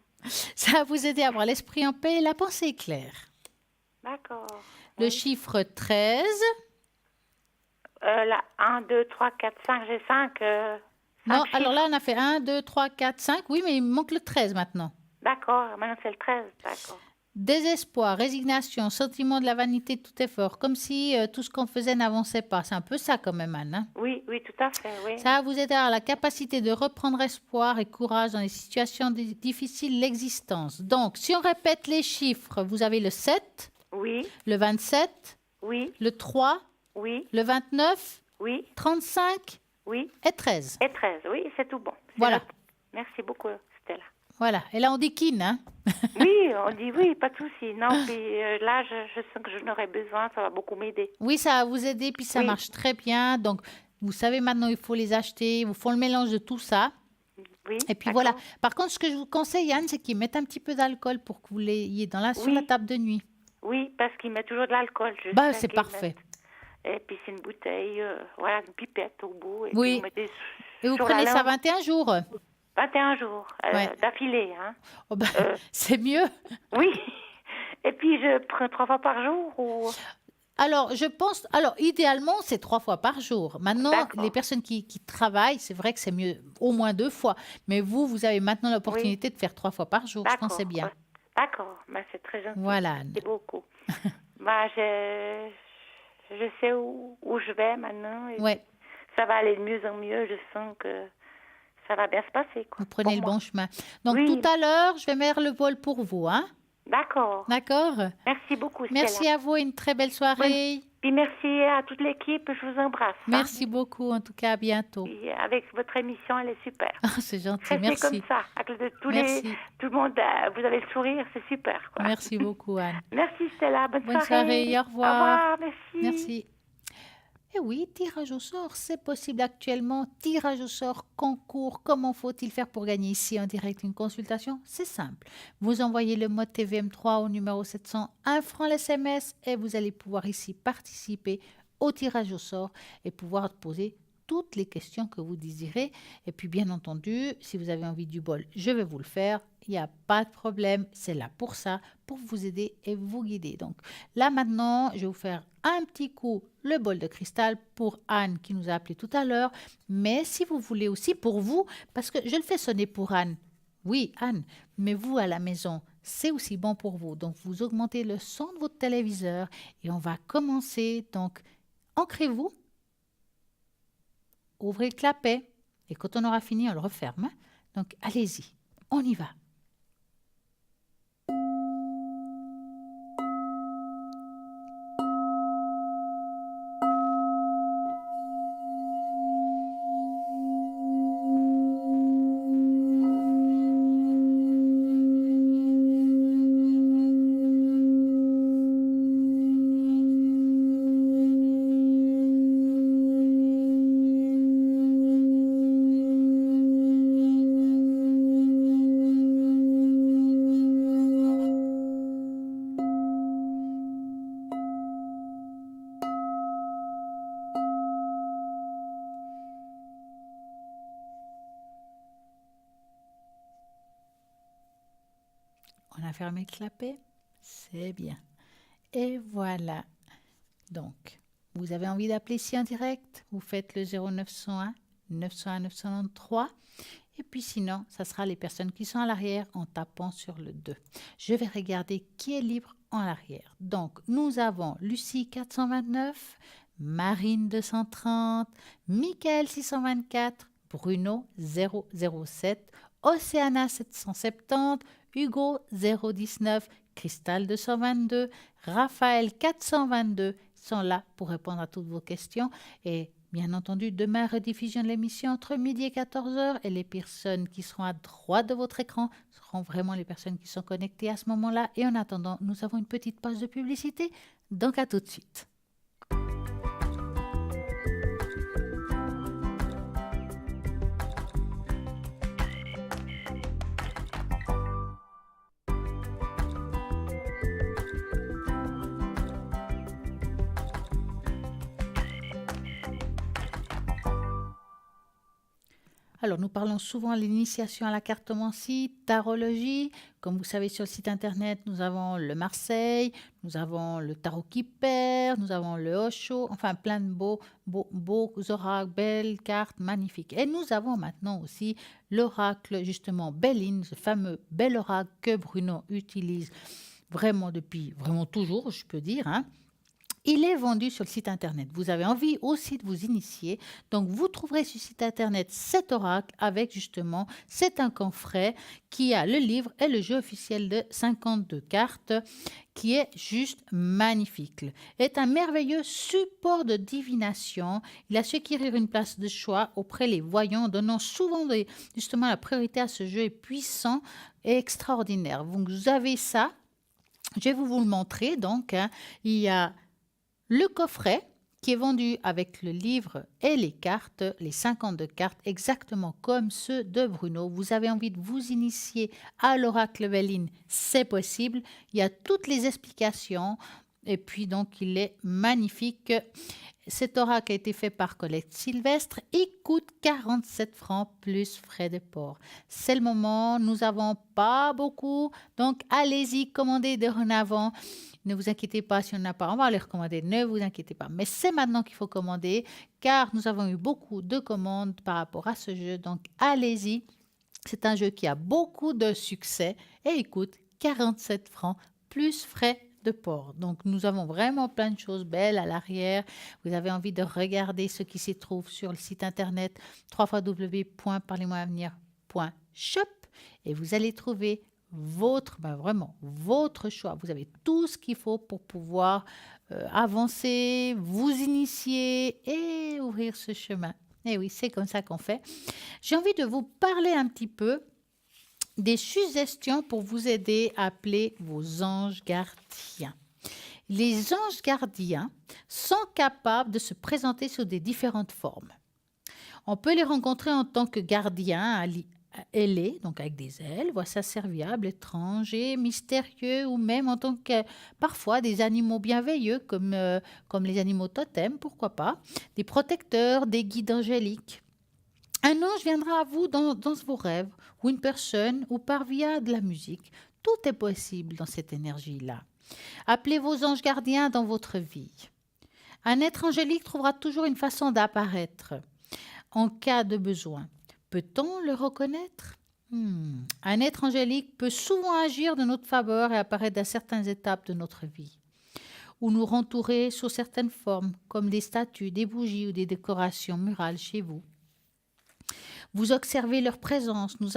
Ça va vous aider à avoir l'esprit en paix et la pensée claire. D'accord. Le Oui. chiffre 13. Là, 1, 2, 3, 4, 5, j'ai 5. Non, alors là, on a fait 1, 2, 3, 4, 5. Oui, mais il me manque le 13 maintenant. D'accord, maintenant c'est le 13. D'accord. Désespoir, résignation, sentiment de la vanité de tout effort, comme si tout ce qu'on faisait n'avançait pas. C'est un peu ça quand même, Anne, hein? Oui, oui, tout à fait, oui. Ça va vous aider à avoir la capacité de reprendre espoir et courage dans les situations difficiles de l'existence. Donc, si on répète les chiffres, vous avez le 7, Oui, le 27, oui, le 3, oui, le 29, oui, 35 oui. et 13. Et 13, oui, c'est tout bon. C'est Voilà. noté. Merci beaucoup, Stella. Voilà. Et là, on dit kin, hein? Oui, on dit oui, pas de souci. Non, puis là, je sens que j'en aurais besoin, ça va beaucoup m'aider. Oui, ça va vous aider, puis ça Oui. marche très bien. Donc, vous savez maintenant, il faut les acheter. Ils vous font le mélange de tout ça. Oui. Et puis d'accord. voilà. Par contre, ce que je vous conseille, Anne, c'est qu'ils mettent un petit peu d'alcool pour que vous l'ayez sur Oui. la table de nuit. Oui, parce qu'il met toujours de l'alcool. je Bah, sais c'est qu'il parfait. met. Et puis c'est une bouteille, voilà, une pipette au bout. Et Oui. puis vous mettez Et vous sur la prenez ça langue 21 jours. 21 jours Ouais. d'affilée. Hein. Oh, bah, Euh. c'est mieux. Oui. Et puis je prends 3 fois par jour ou... Alors, je pense. Alors, idéalement, c'est 3 fois par jour. Maintenant, D'accord. les personnes qui travaillent, c'est vrai que c'est mieux au moins 2 fois. Mais vous avez maintenant l'opportunité de faire 3 fois par jour. Je pense que c'est bien. ouais. D'accord, bah, c'est très gentil. Voilà, Anne. Merci beaucoup. Bah, je sais où je vais maintenant. Et Ouais, ça va aller de mieux en mieux. Je sens que ça va bien se passer. Quoi, vous prenez le pour moi. bon chemin. Donc, Oui. tout à l'heure, je vais mettre le bol pour vous. Hein? D'accord. D'accord? Merci beaucoup, Stella. Merci à vous et une très belle soirée. Puis merci à toute l'équipe. Je vous embrasse. hein. Merci beaucoup. En tout cas, à bientôt. Puis avec votre émission, elle est super. Ah, c'est gentil. Restez Merci. comme ça. Avec Merci. tout le monde, vous avez le sourire, c'est super. Quoi. Merci beaucoup, Anne. Merci Stella. Bonne soirée. Au revoir. Au revoir. Merci. Merci. Et oui, tirage au sort, c'est possible actuellement. Tirage au sort, concours. Comment faut-il faire pour gagner ici en direct une consultation? C'est simple. Vous envoyez le mot TVM3 au numéro 700, 1 franc l'SMS et vous allez pouvoir ici participer au tirage au sort et pouvoir poser toutes les questions que vous désirez. Et puis, bien entendu, si vous avez envie du bol, je vais vous le faire. Il n'y a pas de problème. C'est là pour ça, pour vous aider et vous guider. Donc, là, maintenant, je vais vous faire un petit coup le bol de cristal pour Anne qui nous a appelé tout à l'heure. Mais si vous voulez aussi pour vous, parce que je le fais sonner pour Anne. Oui, Anne, mais vous à la maison, c'est aussi bon pour vous. Donc, vous augmentez le son de votre téléviseur et on va commencer. Donc, ancrez-vous. Ouvrez le clapet et quand on aura fini, on le referme. Donc, allez-y, on y va. On a fermé le clapet, c'est bien. Et voilà. Donc, vous avez envie d'appeler ici en direct, vous faites le 0901 901 993. Et puis sinon, ça sera les personnes qui sont à l'arrière en tapant sur le 2. Je vais regarder qui est libre en arrière. Donc, nous avons Lucie 429, Marine 230, Michael 624, Bruno 007, Océana 770, Hugo 019, Cristal 222, Raphaël 422 sont là pour répondre à toutes vos questions. Et bien entendu, demain, rediffusion de l'émission entre midi et 14h. Et les personnes qui seront à droite de votre écran seront vraiment les personnes qui sont connectées à ce moment-là. Et en attendant, nous avons une petite pause de publicité. Donc, à tout de suite. Alors, nous parlons souvent de l'initiation à la cartomancie, tarologie. Comme vous savez, sur le site internet, nous avons le Marseille, nous avons le tarot qui perd, nous avons le Osho, enfin plein de beaux oracles, belles cartes, magnifiques. Et nous avons maintenant aussi l'oracle, justement, Béline, ce fameux bel oracle que Bruno utilise vraiment depuis, vraiment toujours, je peux dire, hein. Il est vendu sur le site internet. Vous avez envie aussi de vous initier. Donc, vous trouverez sur le site internet cet oracle avec justement cet incanfray qui a le livre et le jeu officiel de 52 cartes qui est juste magnifique. Est un merveilleux support de divination. Il a su acquérir une place de choix auprès des voyants, donnant souvent justement la priorité à ce jeu puissant et extraordinaire. Donc, vous avez ça. Je vais vous le montrer. Donc, hein, il y a le coffret qui est vendu avec le livre et les cartes, les 52 cartes, exactement comme ceux de Bruno. Vous avez envie de vous initier à l'oracle Béline, c'est possible. Il y a toutes les explications et puis donc il est magnifique. Cet oracle a été fait par Colette Sylvestre. Il coûte 47 francs plus frais de port. C'est le moment, nous n'avons pas beaucoup, donc allez-y, commandez dorénavant. Ne vous inquiétez pas si on n'a pas, on va les recommander, ne vous inquiétez pas. Mais c'est maintenant qu'il faut commander car nous avons eu beaucoup de commandes par rapport à ce jeu. Donc allez-y, c'est un jeu qui a beaucoup de succès et il coûte 47 francs plus frais de port. Donc nous avons vraiment plein de choses belles à l'arrière. Vous avez envie de regarder ce qui s'y trouve sur le site internet www.parlez-moi-avenir.shop et vous allez trouver vraiment votre choix. Vous avez tout ce qu'il faut pour pouvoir avancer, vous initier et ouvrir ce chemin. Et oui, c'est comme ça qu'on fait. J'ai envie de vous parler un petit peu des suggestions pour vous aider à appeler vos anges gardiens. Les anges gardiens sont capables de se présenter sous des différentes formes. On peut les rencontrer en tant que gardiens ailés, donc avec des ailes, voix serviables, étrangers, mystérieux, ou même en tant que parfois des animaux bienveilleux comme les animaux totems, pourquoi pas, des protecteurs, des guides angéliques. Un ange viendra à vous dans vos rêves, ou une personne, ou par via de la musique. Tout est possible dans cette énergie-là. Appelez vos anges gardiens dans votre vie. Un être angélique trouvera toujours une façon d'apparaître en cas de besoin. Peut-on le reconnaître ? Un être angélique peut souvent agir de notre faveur et apparaître à certaines étapes de notre vie, ou nous entourer sous certaines formes, comme des statues, des bougies ou des décorations murales chez vous. Vous observez leur présence. Nous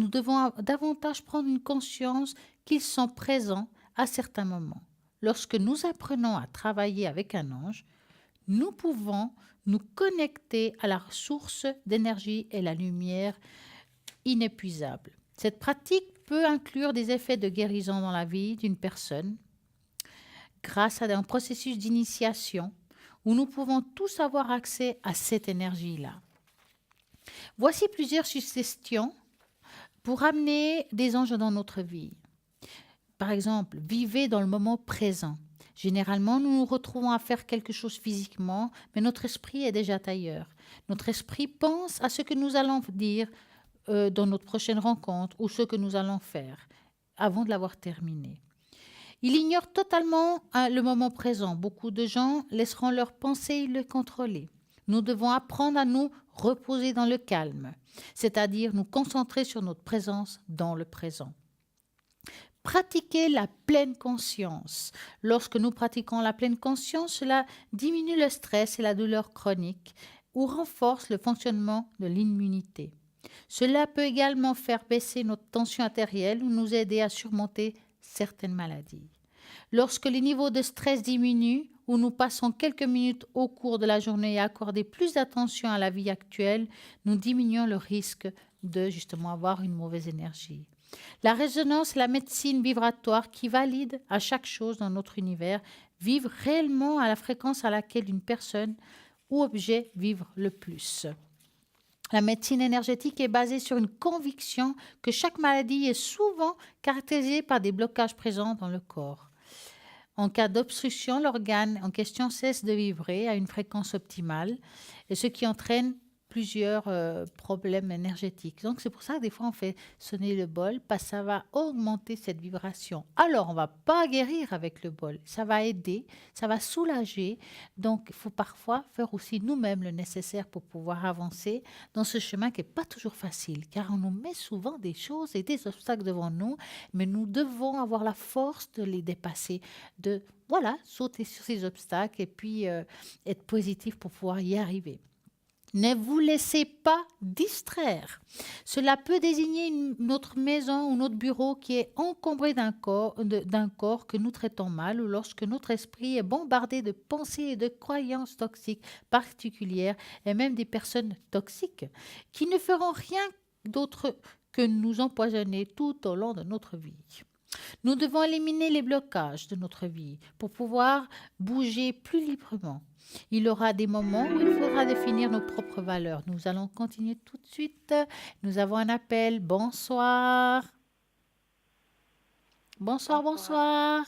devons davantage prendre une conscience qu'ils sont présents à certains moments. Lorsque nous apprenons à travailler avec un ange, nous pouvons nous connecter à la source d'énergie et la lumière inépuisable. Cette pratique peut inclure des effets de guérison dans la vie d'une personne grâce à un processus d'initiation où nous pouvons tous avoir accès à cette énergie-là. Voici plusieurs suggestions pour amener des anges dans notre vie. Par exemple, vivez dans le moment présent. Généralement, nous nous retrouvons à faire quelque chose physiquement, mais notre esprit est déjà ailleurs. Notre esprit pense à ce que nous allons dire dans notre prochaine rencontre ou ce que nous allons faire avant de l'avoir terminé. Il ignore totalement le moment présent. Beaucoup de gens laisseront leurs pensées le contrôler. Nous devons apprendre à nous reposer dans le calme, c'est-à-dire nous concentrer sur notre présence dans le présent. Pratiquer la pleine conscience. Lorsque nous pratiquons la pleine conscience, cela diminue le stress et la douleur chronique ou renforce le fonctionnement de l'immunité. Cela peut également faire baisser notre tension artérielle ou nous aider à surmonter certaines maladies. Lorsque les niveaux de stress diminuent ou nous passons quelques minutes au cours de la journée à accorder plus d'attention à la vie actuelle, nous diminuons le risque de justement avoir une mauvaise énergie. La résonance et la médecine vibratoire qui valide à chaque chose dans notre univers vivent réellement à la fréquence à laquelle une personne ou objet vibre le plus. La médecine énergétique est basée sur une conviction que chaque maladie est souvent caractérisée par des blocages présents dans le corps. En cas d'obstruction, l'organe en question cesse de vibrer à une fréquence optimale, et ce qui entraîne plusieurs problèmes énergétiques. Donc, c'est pour ça que des fois, on fait sonner le bol, parce que ça va augmenter cette vibration. Alors, on ne va pas guérir avec le bol. Ça va aider, ça va soulager. Donc, il faut parfois faire aussi nous-mêmes le nécessaire pour pouvoir avancer dans ce chemin qui n'est pas toujours facile, car on nous met souvent des choses et des obstacles devant nous, mais nous devons avoir la force de les dépasser, de sauter sur ces obstacles et puis être positif pour pouvoir y arriver. Ne vous laissez pas distraire. Cela peut désigner notre maison ou notre bureau qui est encombré d'un corps que nous traitons mal ou lorsque notre esprit est bombardé de pensées et de croyances toxiques particulières et même des personnes toxiques qui ne feront rien d'autre que nous empoisonner tout au long de notre vie. Nous devons éliminer les blocages de notre vie pour pouvoir bouger plus librement. Il y aura des moments où il faudra définir nos propres valeurs. Nous allons continuer tout de suite. Nous avons un appel. Bonsoir. Bonsoir, bonsoir.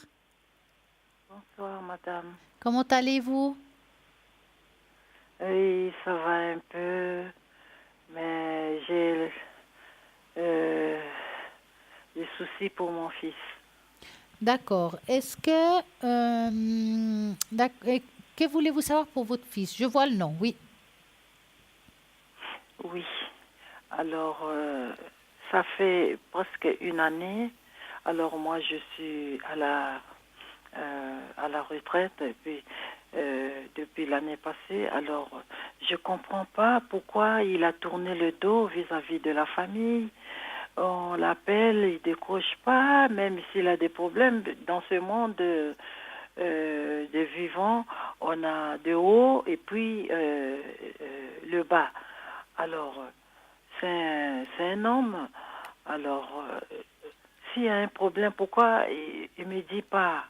Bonsoir, madame. Comment allez-vous? Oui, ça va un peu, mais j'ai des soucis pour mon fils. D'accord. Est-ce que... que voulez-vous savoir pour votre fils? Je vois le nom, oui. Oui. Alors, ça fait presque une année. Alors, moi, je suis à la retraite depuis l'année passée. Alors, je ne comprends pas pourquoi il a tourné le dos vis-à-vis de la famille. On l'appelle, il ne décroche pas, même s'il a des problèmes. Dans ce monde de vivants, on a de haut et puis le bas. Alors, c'est un homme. Alors, s'il y a un problème, pourquoi il me dit pas?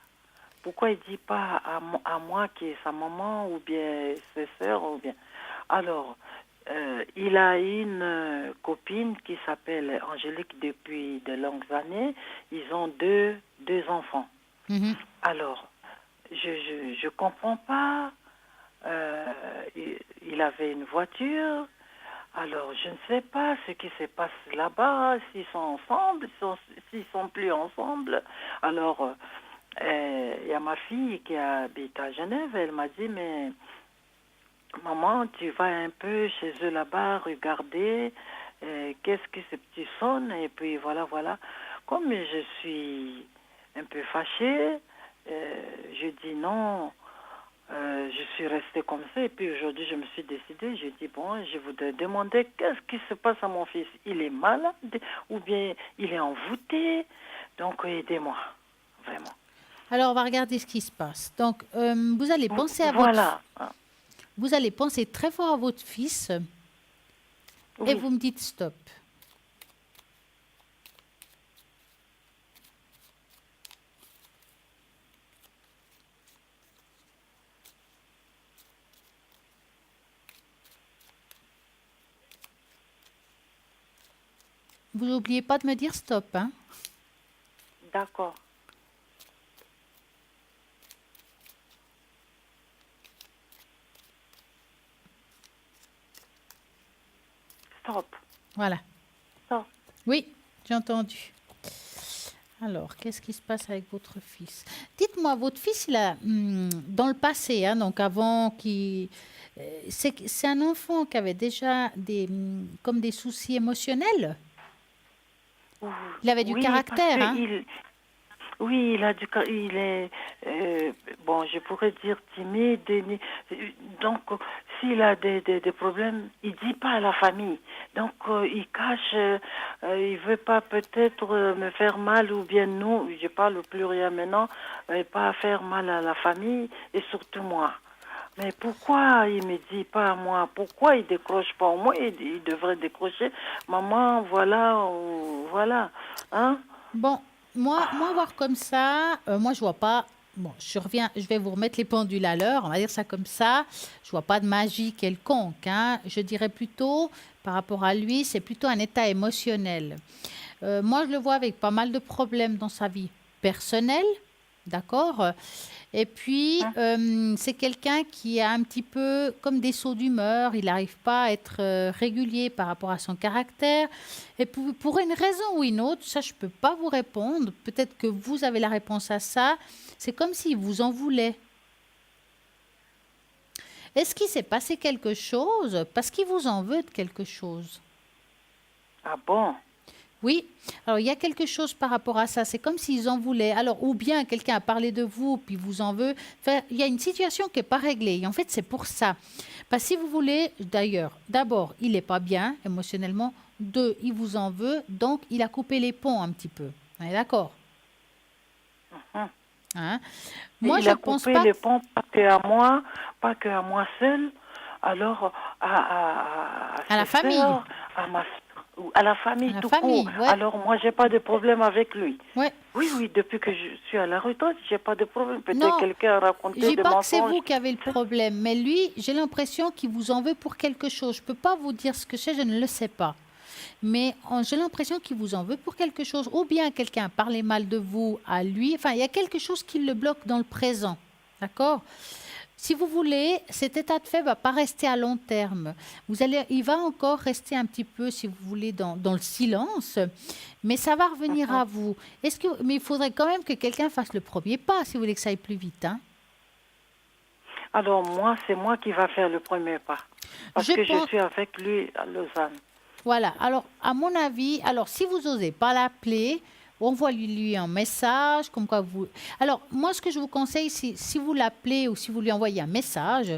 Pourquoi il dit pas à moi qui est sa maman ou bien ses sœurs ou bien? Alors, il a une copine qui s'appelle Angélique depuis de longues années. Ils ont deux enfants. Mm-hmm. Alors, je comprends pas. Il avait une voiture. Alors, je ne sais pas ce qui se passe là-bas, s'ils sont ensemble, s'ils sont plus ensemble. Alors, il y a ma fille qui habite à Genève. Elle m'a dit, mais maman, tu vas un peu chez eux là-bas, regarder qu'est-ce que ces petits sonnent. Et puis voilà. Comme je suis un peu fâchée, je dis non, je suis restée comme ça. Et puis aujourd'hui, je me suis décidée. J'ai dit, bon, je voudrais demander qu'est-ce qui se passe à mon fils. Il est malade ou bien il est envoûté. Donc, aidez-moi, vraiment. Alors, on va regarder ce qui se passe. Donc, vous allez penser à Voilà. vous allez penser très fort à votre fils Oui. et vous me dites stop. Vous n'oubliez pas de me dire stop, hein? D'accord. Stop. Voilà. Stop. Oui, j'ai entendu. Alors, qu'est-ce qui se passe avec votre fils? Dites-moi, votre fils, il a, dans le passé, hein, donc avant qu'il... c'est un enfant qui avait déjà comme des soucis émotionnels? Il avait du Oui, caractère, parce hein? que oui, il est, bon, je pourrais dire timide. Donc, s'il a des problèmes, il dit pas à la famille. Donc, il cache, il veut pas peut-être me faire mal, ou bien nous, je parle au pluriel maintenant, pas faire mal à la famille et surtout moi. Mais pourquoi il me dit pas à moi? Pourquoi il décroche pas? Au moins, il devrait décrocher. Maman, voilà, voilà, hein? Bon, moi, voir comme ça, moi, je vois pas. Bon, je vais vous remettre les pendules à l'heure, on va dire ça comme ça. Je vois pas de magie quelconque, hein. Je dirais plutôt, par rapport à lui, c'est plutôt un état émotionnel. Moi, je le vois avec pas mal de problèmes dans sa vie personnelle, d'accord? Et puis, c'est quelqu'un qui a un petit peu comme des sauts d'humeur. Il n'arrive pas à être régulier par rapport à son caractère. Et pour une raison ou une autre, ça, je ne peux pas vous répondre. Peut-être que vous avez la réponse à ça. C'est comme s'il vous en voulait. Est-ce qu'il s'est passé quelque chose parce qu'il vous en veut de quelque chose? Ah bon? Oui, alors il y a quelque chose par rapport à ça, c'est comme s'ils en voulaient. Alors, ou bien quelqu'un a parlé de vous, puis vous en veut. Enfin, il y a une situation qui n'est pas réglée. Et en fait, c'est pour ça. Parce que si vous voulez, d'ailleurs, d'abord, il n'est pas bien émotionnellement. Deux, il vous en veut, donc il a coupé les ponts un petit peu. On est d'accord? Hein? Moi, je Il a pense coupé pas. les ponts, pas que à moi seule. Alors, à la ses famille. sœurs, à la famille tout court. Ouais. Alors, moi, j'ai pas de problème avec lui. Ouais. Oui, depuis que je suis à la retraite, j'ai pas de problème. Non, Peut-être quelqu'un a raconté Je dis des pas que c'est mensonges. vous qui avez le problème, mais lui, j'ai l'impression qu'il vous en veut pour quelque chose. Je peux pas vous dire ce que c'est, je ne le sais pas. Mais j'ai l'impression qu'il vous en veut pour quelque chose. Ou bien quelqu'un a parlé mal de vous à lui. Enfin, il y a quelque chose qui le bloque dans le présent. D'accord? Si vous voulez, cet état de fait ne va pas rester à long terme. Il va encore rester un petit peu, si vous voulez, dans le silence, mais ça va revenir à vous. Mais il faudrait quand même que quelqu'un fasse le premier pas, si vous voulez que ça aille plus vite. Hein? Alors, c'est moi qui va faire le premier pas. Parce que je suis avec lui à Lausanne. Voilà. Alors, à mon avis, si vous n'osez pas l'appeler, envoyez-lui un message, comme quoi vous... Alors, moi, ce que je vous conseille, si vous l'appelez ou si vous lui envoyez un message,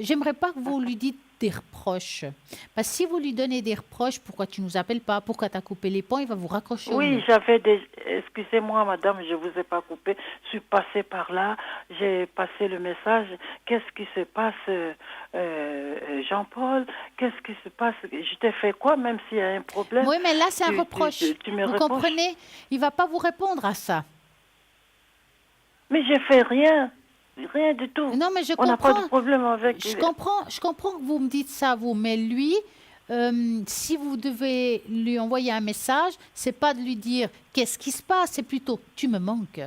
j'aimerais pas que vous lui dites des reproches. Parce que si vous lui donnez des reproches, pourquoi tu nous appelles pas, pourquoi tu as coupé les ponts, il va vous raccrocher. Oui, excusez-moi, madame, je vous ai pas coupé. Je suis passée par là, j'ai passé le message. Qu'est-ce qui se passe, Jean-Paul? Qu'est-ce qui se passe? Je t'ai fait quoi, même s'il y a un problème? Oui, mais là, c'est un reproche. Vous comprenez? Il va pas vous répondre à ça. Mais j'ai fait rien. Rien du tout. Non, mais je comprends. On n'a pas de problème avec... Je comprends que vous me dites ça, vous, mais lui, si vous devez lui envoyer un message, c'est pas de lui dire qu'est-ce qui se passe, c'est plutôt tu me manques.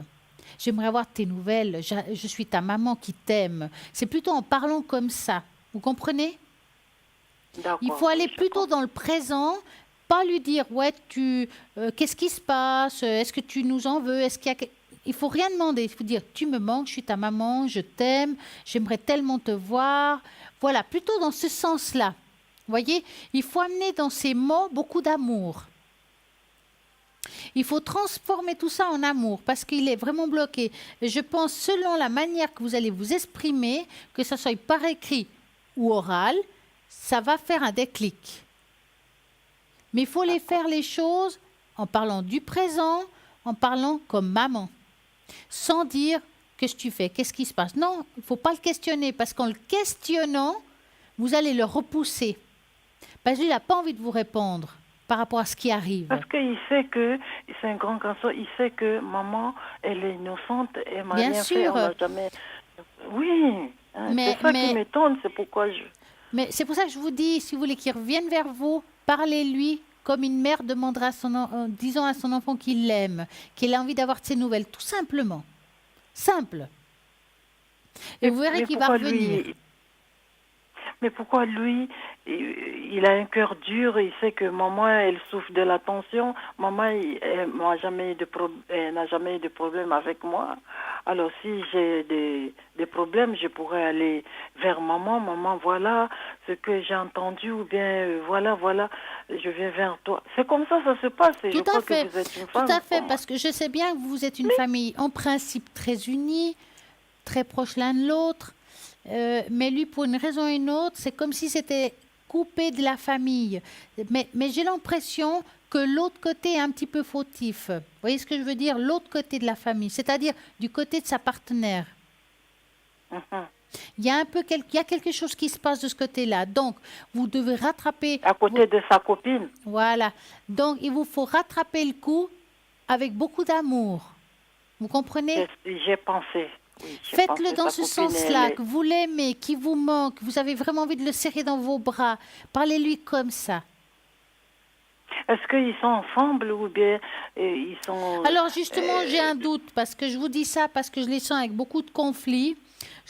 J'aimerais avoir tes nouvelles, je suis ta maman qui t'aime. C'est plutôt en parlant comme ça. Vous comprenez? Il faut aller plutôt dans le présent, pas lui dire ouais, qu'est-ce qui se passe, est-ce que tu nous en veux, est-ce qu'il y a... Il faut rien demander. Il faut dire tu me manques, je suis ta maman, je t'aime, j'aimerais tellement te voir. Voilà, plutôt dans ce sens-là. Vous voyez, il faut amener dans ces mots beaucoup d'amour. Il faut transformer tout ça en amour parce qu'il est vraiment bloqué. Et je pense, selon la manière que vous allez vous exprimer, que ce soit par écrit ou oral, ça va faire un déclic. Mais il faut les faire les choses en parlant du présent, en parlant comme maman, sans dire qu'est-ce que tu fais, qu'est-ce qui se passe. Non, il ne faut pas le questionner parce qu'en le questionnant, vous allez le repousser. Parce qu'il n'a pas envie de vous répondre par rapport à ce qui arrive. Parce qu'il sait que, c'est un grand garçon, il sait que maman, elle est innocente, elle m'a Bien rien sûr. fait, on n'a jamais... Oui, c'est ça qui m'étonne, c'est pourquoi je... Mais c'est pour ça que je vous dis, si vous voulez qu'il revienne vers vous, parlez-lui comme une mère demandera disant à son enfant qu'il l'aime, qu'il a envie d'avoir de ses nouvelles, tout simplement. Simple. Et vous verrez qu'il va revenir. Mais pourquoi lui, il a un cœur dur, il sait que maman, elle souffre de la tension. Maman, elle n'a jamais eu de problème avec moi. Alors si j'ai des problèmes, je pourrais aller vers maman. Maman, voilà ce que j'ai entendu, ou bien voilà, je viens vers toi. C'est comme ça se passe. Et Tout je à crois fait. que vous êtes une femme. Tout à fait, parce que je sais bien que vous êtes une famille en principe très unie, très proche l'un de l'autre. Mais lui, pour une raison ou une autre, c'est comme si c'était coupé de la famille. Mais j'ai l'impression que l'autre côté est un petit peu fautif. Vous voyez ce que je veux dire? L'autre côté de la famille, c'est-à-dire du côté de sa partenaire. Il y a quelque chose qui se passe de ce côté-là. Donc, vous devez rattraper... À côté de sa copine. Voilà. Donc, il vous faut rattraper le coup avec beaucoup d'amour. Vous comprenez? J'ai pensé. Oui, faites-le dans ce sens-là, que vous l'aimez, qu'il vous manque, vous avez vraiment envie de le serrer dans vos bras. Parlez-lui comme ça. Est-ce qu'ils sont ensemble ou bien ils sont... Alors justement, j'ai un doute, parce que je vous dis ça, parce que je les sens avec beaucoup de conflits.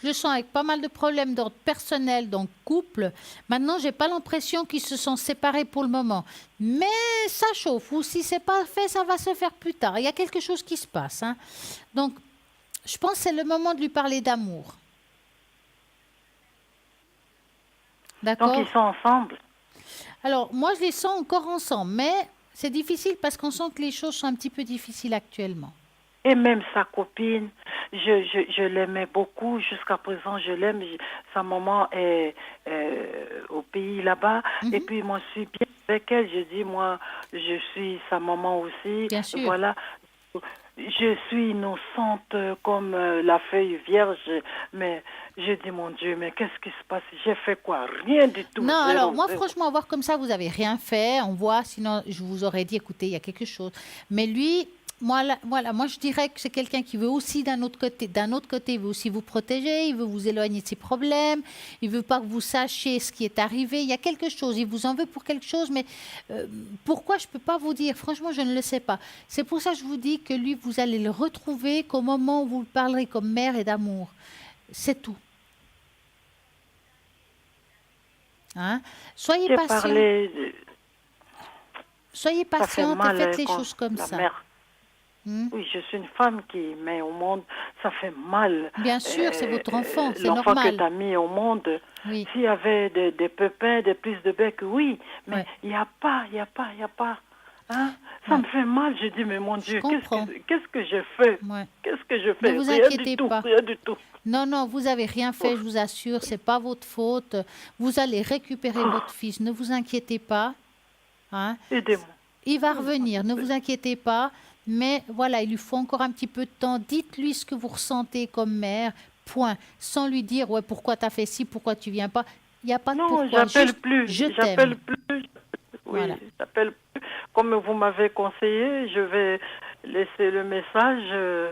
Je le sens avec pas mal de problèmes d'ordre personnel, donc couple. Maintenant, j'ai pas l'impression qu'ils se sont séparés pour le moment. Mais ça chauffe, ou si c'est pas fait, ça va se faire plus tard. Il y a quelque chose qui se passe. Hein. Donc, je pense que c'est le moment de lui parler d'amour. D'accord? Donc, ils sont ensemble? Alors, moi, je les sens encore ensemble, mais c'est difficile parce qu'on sent que les choses sont un petit peu difficiles actuellement. Et même sa copine, je l'aimais beaucoup. Jusqu'à présent, je l'aime. Sa maman est au pays là-bas. Et puis, moi, je suis bien avec elle. Je dis, moi, je suis sa maman aussi. Bien sûr. Voilà. Je suis innocente comme la feuille vierge, mais je dis, mon Dieu, mais qu'est-ce qui se passe? J'ai fait quoi? Rien du tout. Non, alors moi, franchement, voir comme ça, vous n'avez rien fait. On voit, sinon, je vous aurais dit, écoutez, il y a quelque chose. Mais lui, moi, je dirais que c'est quelqu'un qui veut aussi, d'un autre côté, il veut aussi vous protéger, il veut vous éloigner de ses problèmes, il veut pas que vous sachiez ce qui est arrivé. Il y a quelque chose, il vous en veut pour quelque chose, mais pourquoi, je ne peux pas vous dire. Franchement, je ne le sais pas. C'est pour ça que je vous dis que lui, vous allez le retrouver qu'au moment où vous le parlerez comme mère et d'amour. C'est tout. Hein? Soyez patient. Soyez patiente et faites les choses comme ça. Oui, je suis une femme qui met au monde, ça fait mal. Bien sûr, c'est votre enfant, c'est normal. L'enfant que tu as mis au monde, oui. S'il y avait des pépins, des prises de bec, oui, mais il n'y a pas. Hein? Ça me fait mal, je dis, mais mon Dieu, qu'est-ce que je fais? Qu'est-ce que je fais? Ne vous inquiétez pas. Rien du tout. Non, vous n'avez rien fait, je vous assure, ce n'est pas votre faute. Vous allez récupérer votre fils, ne vous inquiétez pas. Hein? Aidez-moi. Il va revenir, ne vous inquiétez pas. Mais voilà, il lui faut encore un petit peu de temps. Dites-lui ce que vous ressentez comme mère, point. Sans lui dire, ouais, pourquoi tu as fait ci, pourquoi tu viens pas. Il n'y a pas de pourquoi. Non, j'appelle plus. J'appelle plus. Oui, voilà. J'appelle plus. Comme vous m'avez conseillé, je vais laisser le message.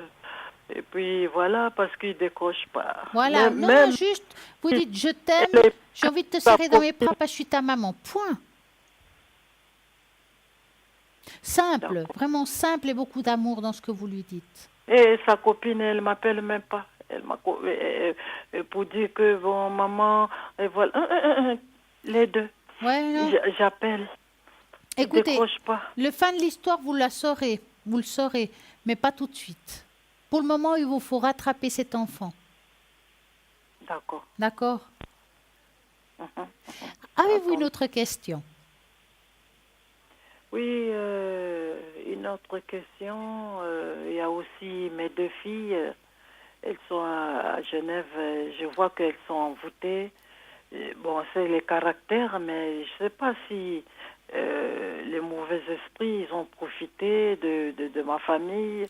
Et puis voilà, parce qu'il ne décroche pas. Voilà, non, juste, vous dites, je t'aime, j'ai envie de te serrer dans mes bras parce que je suis ta maman. Point. Simple, vraiment simple et beaucoup d'amour dans ce que vous lui dites. Et sa copine, elle m'appelle même pas. Elle m'a pour dire que bon maman, et voilà, les deux. Ouais, j'appelle. Écoutez, pas. Le fin de l'histoire, vous le saurez, mais pas tout de suite. Pour le moment, il vous faut rattraper cet enfant. D'accord. D'accord. Avez-vous une autre question? Oui, une autre question. Il y a aussi mes deux filles. Elles sont à Genève. Je vois qu'elles sont envoûtées. Bon, c'est les caractères, mais je ne sais pas si les mauvais esprits, ils ont profité de ma famille.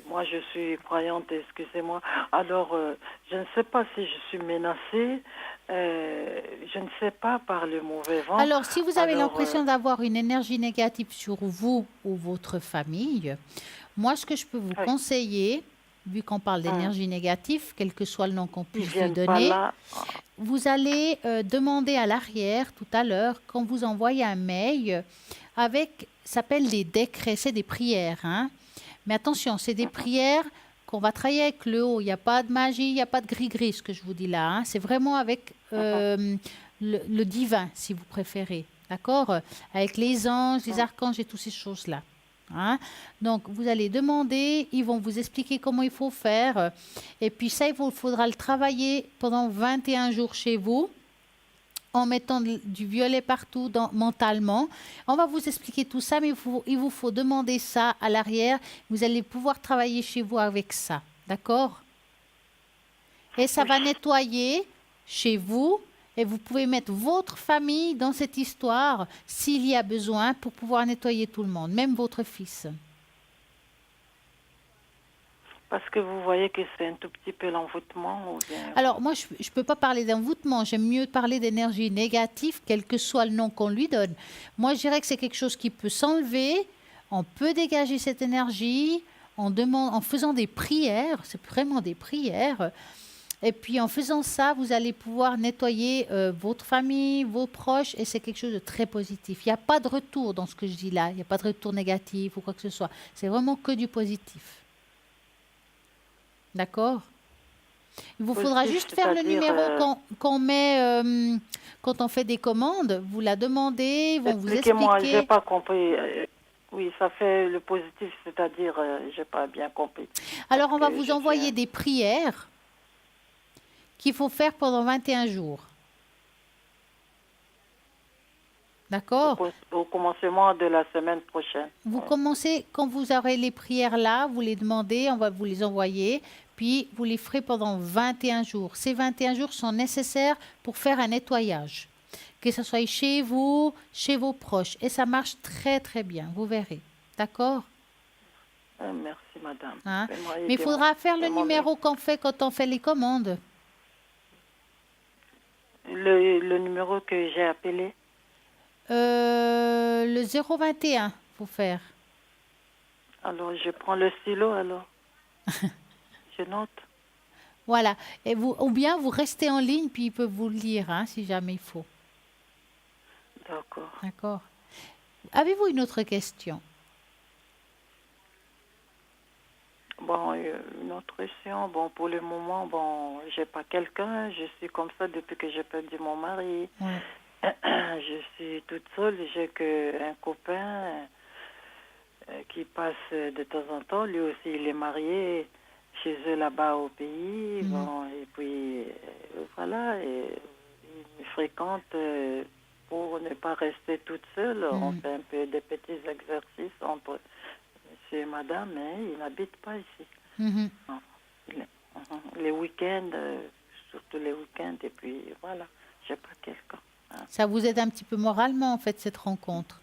Moi, je suis croyante, excusez-moi. Alors, je ne sais pas si je suis menacée. Je ne sais pas par le mauvais vent. Alors, si vous avez Alors, l'impression d'avoir une énergie négative sur vous ou votre famille, moi, ce que je peux vous oui, conseiller, vu qu'on parle d'énergie négative, quel que soit le nom qu'on ils puisse lui viennent pas donner, là. vous allez demander à l'arrière tout à l'heure, quand vous envoyez un mail avec, ça s'appelle des décrets, c'est des prières, hein. Mais attention, c'est des prières qu'on va travailler avec le haut. Il n'y a pas de magie, il n'y a pas de gris-gris, ce que je vous dis là, hein. C'est vraiment avec le divin, si vous préférez. D'accord? Avec les anges, les archanges et toutes ces choses-là. Hein. Donc, vous allez demander, ils vont vous expliquer comment il faut faire. Et puis ça, faudra le travailler pendant 21 jours chez vous, en mettant du violet partout mentalement. On va vous expliquer tout ça, mais il vous faut demander ça à l'arrière. Vous allez pouvoir travailler chez vous avec ça. D'accord? Et ça va nettoyer chez vous. Et vous pouvez mettre votre famille dans cette histoire s'il y a besoin pour pouvoir nettoyer tout le monde, même votre fils. Parce que vous voyez que c'est un tout petit peu l'envoûtement ou bien... Alors, moi, je ne peux pas parler d'envoûtement. J'aime mieux parler d'énergie négative, quel que soit le nom qu'on lui donne. Moi, je dirais que c'est quelque chose qui peut s'enlever. On peut dégager cette énergie en faisant des prières. C'est vraiment des prières. Et puis, en faisant ça, vous allez pouvoir nettoyer votre famille, vos proches. Et c'est quelque chose de très positif. Il n'y a pas de retour dans ce que je dis là. Il n'y a pas de retour négatif ou quoi que ce soit. C'est vraiment que du positif. D'accord? Il vous faudra juste faire le numéro qu'on met quand on fait des commandes. Vous la demandez, ils vont vous Expliquez-moi, je expliquer. n'ai pas compris. Oui, ça fait le positif, c'est-à-dire, je n'ai pas bien compris. Alors, on va que vous je envoyer suis des prières qu'il faut faire pendant 21 jours. D'accord? au commencement de la semaine prochaine. Vous commencez, quand vous aurez les prières là, vous les demandez, on va vous les envoyer, puis vous les ferez pendant 21 jours. Ces 21 jours sont nécessaires pour faire un nettoyage, que ce soit chez vous, chez vos proches. Et ça marche très très bien, vous verrez. D'accord? Merci, madame. Hein? Mais il faudra faire le numéro qu'on fait quand on fait les commandes. Le numéro que j'ai appelé? Le 021, faut faire. Alors, je prends le stylo, alors. Je note. Voilà. Et ou bien vous restez en ligne, puis il peut vous le lire, hein, si jamais il faut. D'accord. D'accord. Avez-vous une autre question? Bon, une autre question. Bon, pour le moment, bon, j'ai pas quelqu'un. Je suis comme ça depuis que j'ai perdu mon mari. Ouais. Je suis toute seule. J'ai qu'un copain qui passe de temps en temps. Lui aussi, il est marié chez eux là-bas au pays. Bon, et puis, voilà. Et, il me fréquente pour ne pas rester toute seule. On fait un peu des petits exercices entre monsieur et madame, mais il n'habite pas ici. Non. Les week-ends, surtout les week-ends, et puis voilà, j'ai pas quelqu'un. Hein. Ça vous aide un petit peu moralement, en fait, cette rencontre?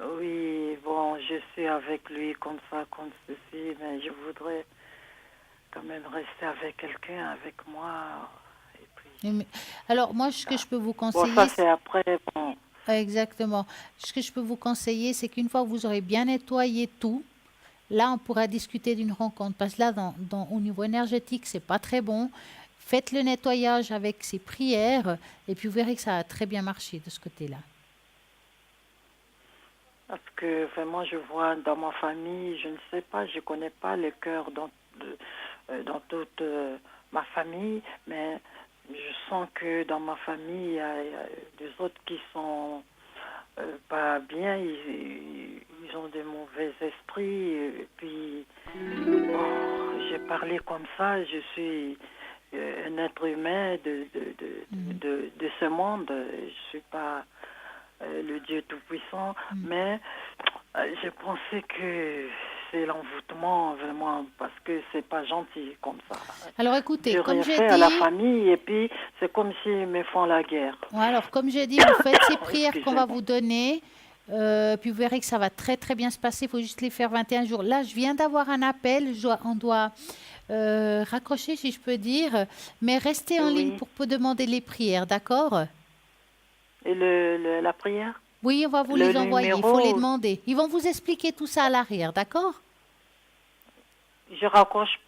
Oui, bon, je suis avec lui comme ça, comme ceci, mais je voudrais quand même rester avec quelqu'un, avec moi. Et puis, alors, moi, ce que je peux vous conseiller... Bon, ça, c'est après, bon. Exactement. Ce que je peux vous conseiller, c'est qu'une fois que vous aurez bien nettoyé tout, là, on pourra discuter d'une rencontre. Parce que là, au niveau énergétique, c'est pas très bon. Faites le nettoyage avec ces prières et puis vous verrez que ça a très bien marché de ce côté-là. Parce que vraiment, je vois dans ma famille, je ne sais pas, je ne connais pas le cœur dans toute ma famille, mais je sens que dans ma famille, il y a des autres qui sont pas bien, ils ont des mauvais esprits, et puis j'ai parlé comme ça, je suis un être humain de de ce monde. Je suis pas le Dieu Tout-Puissant, mais je pensais que c'est l'envoûtement vraiment parce que c'est pas gentil comme ça. Alors écoutez, J'ai comme rien j'ai fait à la dit, famille et puis c'est comme s'ils me font la guerre. alors comme j'ai dit, vous faites ces prières qu'on va vous donner. Puis vous verrez que ça va très très bien se passer. Il faut juste les faire 21 jours. Là, je viens d'avoir un appel. On doit raccrocher, si je peux dire. Mais restez en ligne pour demander les prières, d'accord? Et la prière? Oui, on va vous les envoyer. Il faut les demander. Ils vont vous expliquer tout ça à l'arrière, d'accord? Je raccroche.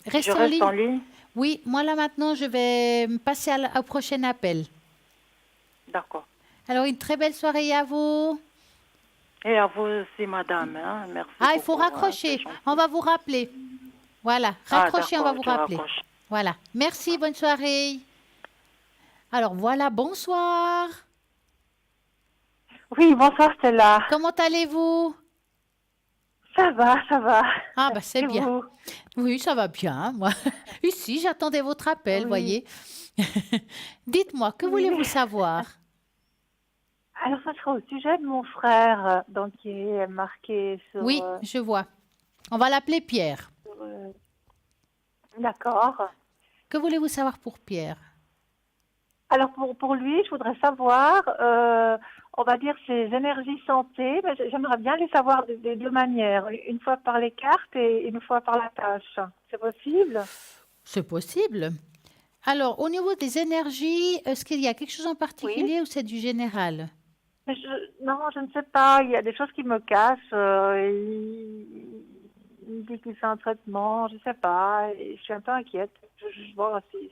Reste je en reste ligne. en ligne? Oui, moi là maintenant, je vais me passer au prochain appel. D'accord. Alors, une très belle soirée à vous. Et à vous aussi, madame. Hein? Merci. Ah, il faut beaucoup, raccrocher. c'est gentil. On va vous rappeler. Voilà, raccrochez, on va d'accord, vous je rappeler. raccroche. Voilà. Merci, bonne soirée. Alors voilà, bonsoir. Oui, bonsoir Stella. Comment allez-vous? Ça va, ça va. Ah bah c'est Et bien. vous? Oui, ça va bien. Moi, ici, j'attendais votre appel, Oui. voyez. Dites-moi, que voulez-vous savoir? Alors, ça sera au sujet de mon frère, donc qui est marqué sur... Oui, je vois. On va l'appeler Pierre. D'accord. Que voulez-vous savoir pour Pierre? Alors, pour lui, je voudrais savoir, on va dire, ses énergies santé. Mais j'aimerais bien les savoir de deux manières. Une fois par les cartes et une fois par la tâche. C'est possible? C'est possible. Alors, au niveau des énergies, est-ce qu'il y a quelque chose en particulier ou c'est du général? Non, je ne sais pas. Il y a des choses qui me cassent. Il dit qu'il fait un traitement, je ne sais pas. Et je suis un peu inquiète. Je vois si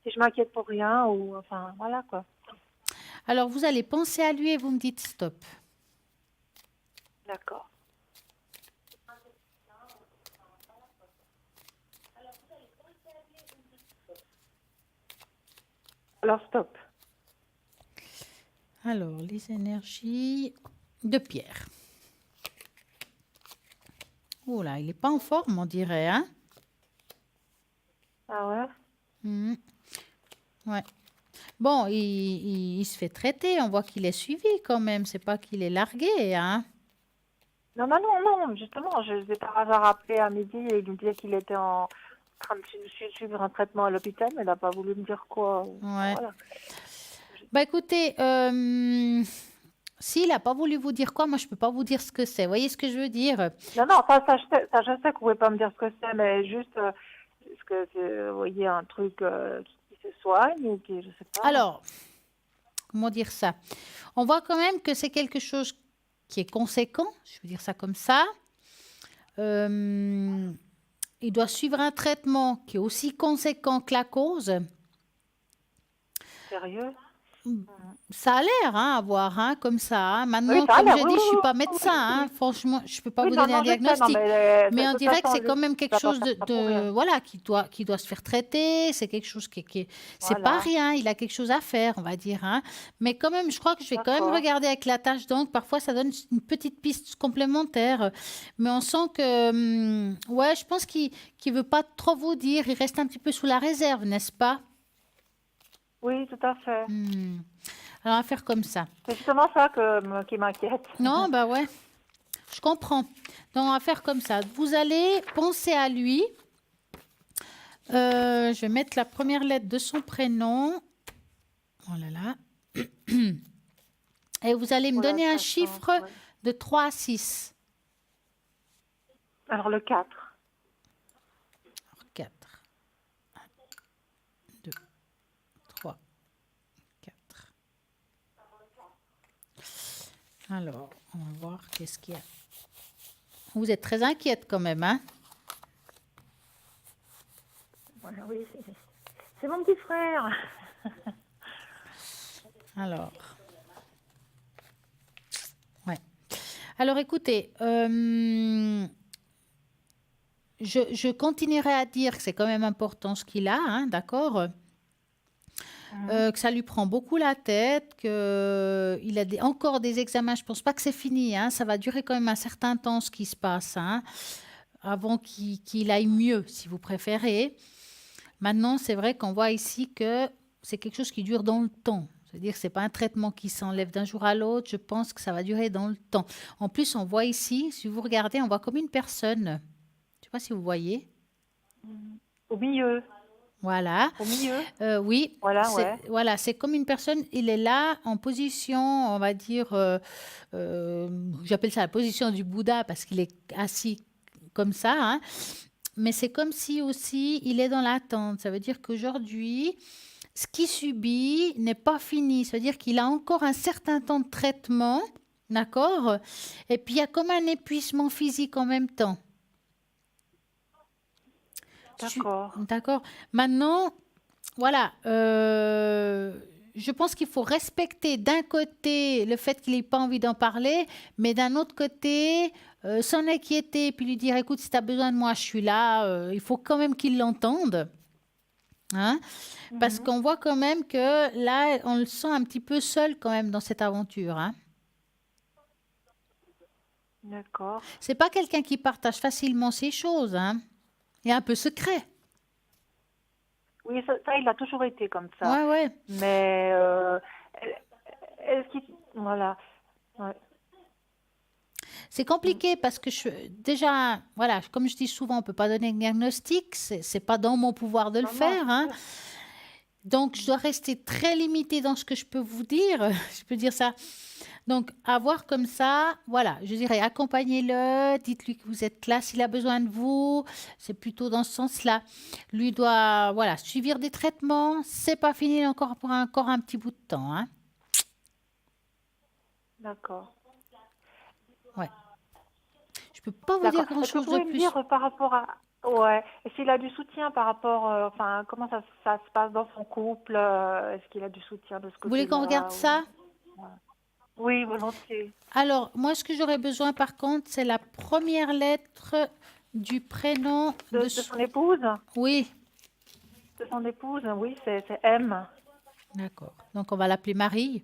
je m'inquiète pour rien ou enfin voilà quoi. Alors, vous allez penser à lui et vous me dites stop. D'accord. Alors stop. Alors, les énergies de Pierre. Oh là, il n'est pas en forme, on dirait, hein? Ah ouais? Ouais. Bon, il se fait traiter. On voit qu'il est suivi quand même. C'est pas qu'il est largué, hein? Non, justement, je l'ai par hasard appelé à midi et il me disait qu'il était en train de suivre un traitement à l'hôpital, mais il n'a pas voulu me dire quoi. Ouais. Voilà. Bah écoutez, s'il n'a pas voulu vous dire quoi, moi je peux pas vous dire ce que c'est. Vous voyez ce que je veux dire? Non, je sais que vous pouvez pas me dire ce que c'est, mais juste, est-ce que vous voyez un truc qui se soigne ou qui, je sais pas. Alors, comment dire ça? On voit quand même que c'est quelque chose qui est conséquent, je veux dire ça comme ça. Il doit suivre un traitement qui est aussi conséquent que la cause. Sérieux? Ça a l'air, hein, à voir, hein, comme ça. Hein. Maintenant, Oui, ça a comme l'air, j'ai oui, dit, je ne suis oui, pas oui, médecin. Hein. Franchement, je ne peux pas Oui, vous non, donner un non, je sais, non, diagnostic. mais on de toute dirait que façon, c'est quand même quelque ça chose passe pas pour rien. voilà, qui doit se faire traiter. C'est quelque chose c'est Voilà. pas rien. Il a quelque chose à faire, on va dire. Hein. Mais quand même, je crois que je vais quand même D'accord. regarder avec la tâche d'encre. Parfois, ça donne une petite piste complémentaire. Mais on sent que, ouais, je pense qu'il veut pas trop vous dire. Il reste un petit peu sous la réserve, n'est-ce pas? Oui, tout à fait. Alors, on va faire comme ça. C'est justement ça qui m'inquiète. Non, bah ouais, je comprends. Donc, on va faire comme ça. Vous allez penser à lui. Je vais mettre la première lettre de son prénom. Oh là là. Et vous allez me donner un chiffre de 3 à 6. Alors le 4. 4. 1, 2, 3, 4. Alors, on va voir qu'est-ce qu'il y a. Vous êtes très inquiète quand même, hein? Voilà, oui, c'est mon petit frère. Alors, ouais. Alors, écoutez, je continuerai à dire que c'est quand même important ce qu'il a, hein, d'accord? Que ça lui prend beaucoup la tête, qu'il a encore des examens. Je ne pense pas que c'est fini, hein, ça va durer quand même un certain temps ce qui se passe. Hein. avant qu'il aille mieux, si vous préférez. Maintenant, c'est vrai qu'on voit ici que c'est quelque chose qui dure dans le temps. C'est-à-dire que ce n'est pas un traitement qui s'enlève d'un jour à l'autre. Je pense que ça va durer dans le temps. En plus, on voit ici, si vous regardez, on voit comme une personne. Je ne sais pas si vous voyez. Au milieu. Voilà. Au milieu. Oui. Voilà, c'est, ouais. voilà, c'est comme une personne. Il est là en position, on va dire, j'appelle ça la position du Bouddha parce qu'il est assis comme ça. Hein. Mais c'est comme si aussi il est dans l'attente. Ça veut dire qu'aujourd'hui, ce qu'il subit n'est pas fini. Ça veut dire qu'il a encore un certain temps de traitement. D'accord? Et puis il y a comme un épuisement physique en même temps. D'accord. Maintenant, voilà. Je pense qu'il faut respecter d'un côté le fait qu'il n'ait pas envie d'en parler, mais d'un autre côté, s'en inquiéter, puis lui dire, écoute, si tu as besoin de moi, je suis là. Il faut quand même qu'il l'entende. Hein? Parce qu'on voit quand même que là, on le sent un petit peu seul quand même dans cette aventure. Hein? D'accord. C'est pas quelqu'un qui partage facilement ses choses. Hein? Il est un peu secret. Oui, ça, il a toujours été comme ça. Ouais, ouais. Mais est-ce qu'il... Voilà. Ouais. C'est compliqué parce que déjà, voilà, comme je dis souvent, on ne peut pas donner un diagnostic. C'est pas dans mon pouvoir de le faire. Hein. Donc, je dois rester très limitée dans ce que je peux vous dire. Je peux dire ça. Donc, à voir comme ça, voilà, je dirais accompagnez-le, dites-lui que vous êtes là s'il a besoin de vous, c'est plutôt dans ce sens-là. Lui doit, voilà, suivre des traitements, c'est pas fini encore pour encore un petit bout de temps. Hein. D'accord. Ouais. Je peux pas vous dire grand-chose de plus. Dire par rapport à... Ouais. Et s'il a du soutien par rapport... Enfin, comment ça se passe dans son couple est-ce qu'il a du soutien de ce côté-là? Vous voulez qu'on regarde ça? Ouais. Oui, volontiers. Alors, moi, ce que j'aurais besoin, par contre, c'est la première lettre du prénom de son épouse? Oui. De son épouse, oui, c'est M. D'accord. Donc, on va l'appeler Marie.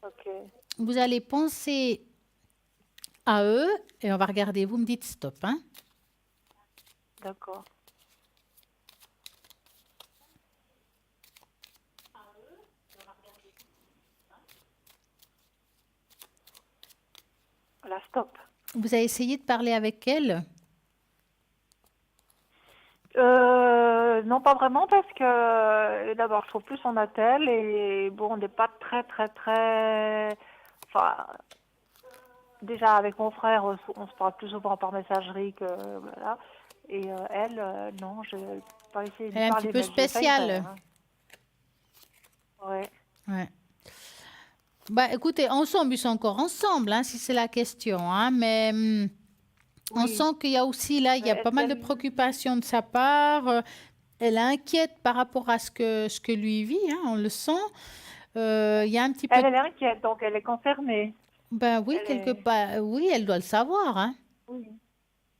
Ok. Vous allez penser à eux et on va regarder. Vous me dites stop. Hein? D'accord. La stop. Vous avez essayé de parler avec elle? Non, pas vraiment parce que d'abord, je trouve plus son attel et bon, on n'est pas très. Enfin, déjà avec mon frère, on se parle plus souvent par messagerie que voilà. Et elle, non, je n'ai pas essayé de elle est parler. Un petit peu spéciale. Ouais. Ouais. Bah, écoutez, ensemble, ils sont encore ensemble, hein, si c'est la question. Hein, mais on sent qu'il y a aussi, là, il y a pas mal de préoccupations de sa part. Elle est inquiète par rapport à ce que lui vit, hein, on le sent. Il y a un petit peu... Elle est inquiète, donc elle est concernée. Ben oui, part, oui, elle doit le savoir. Hein. Oui.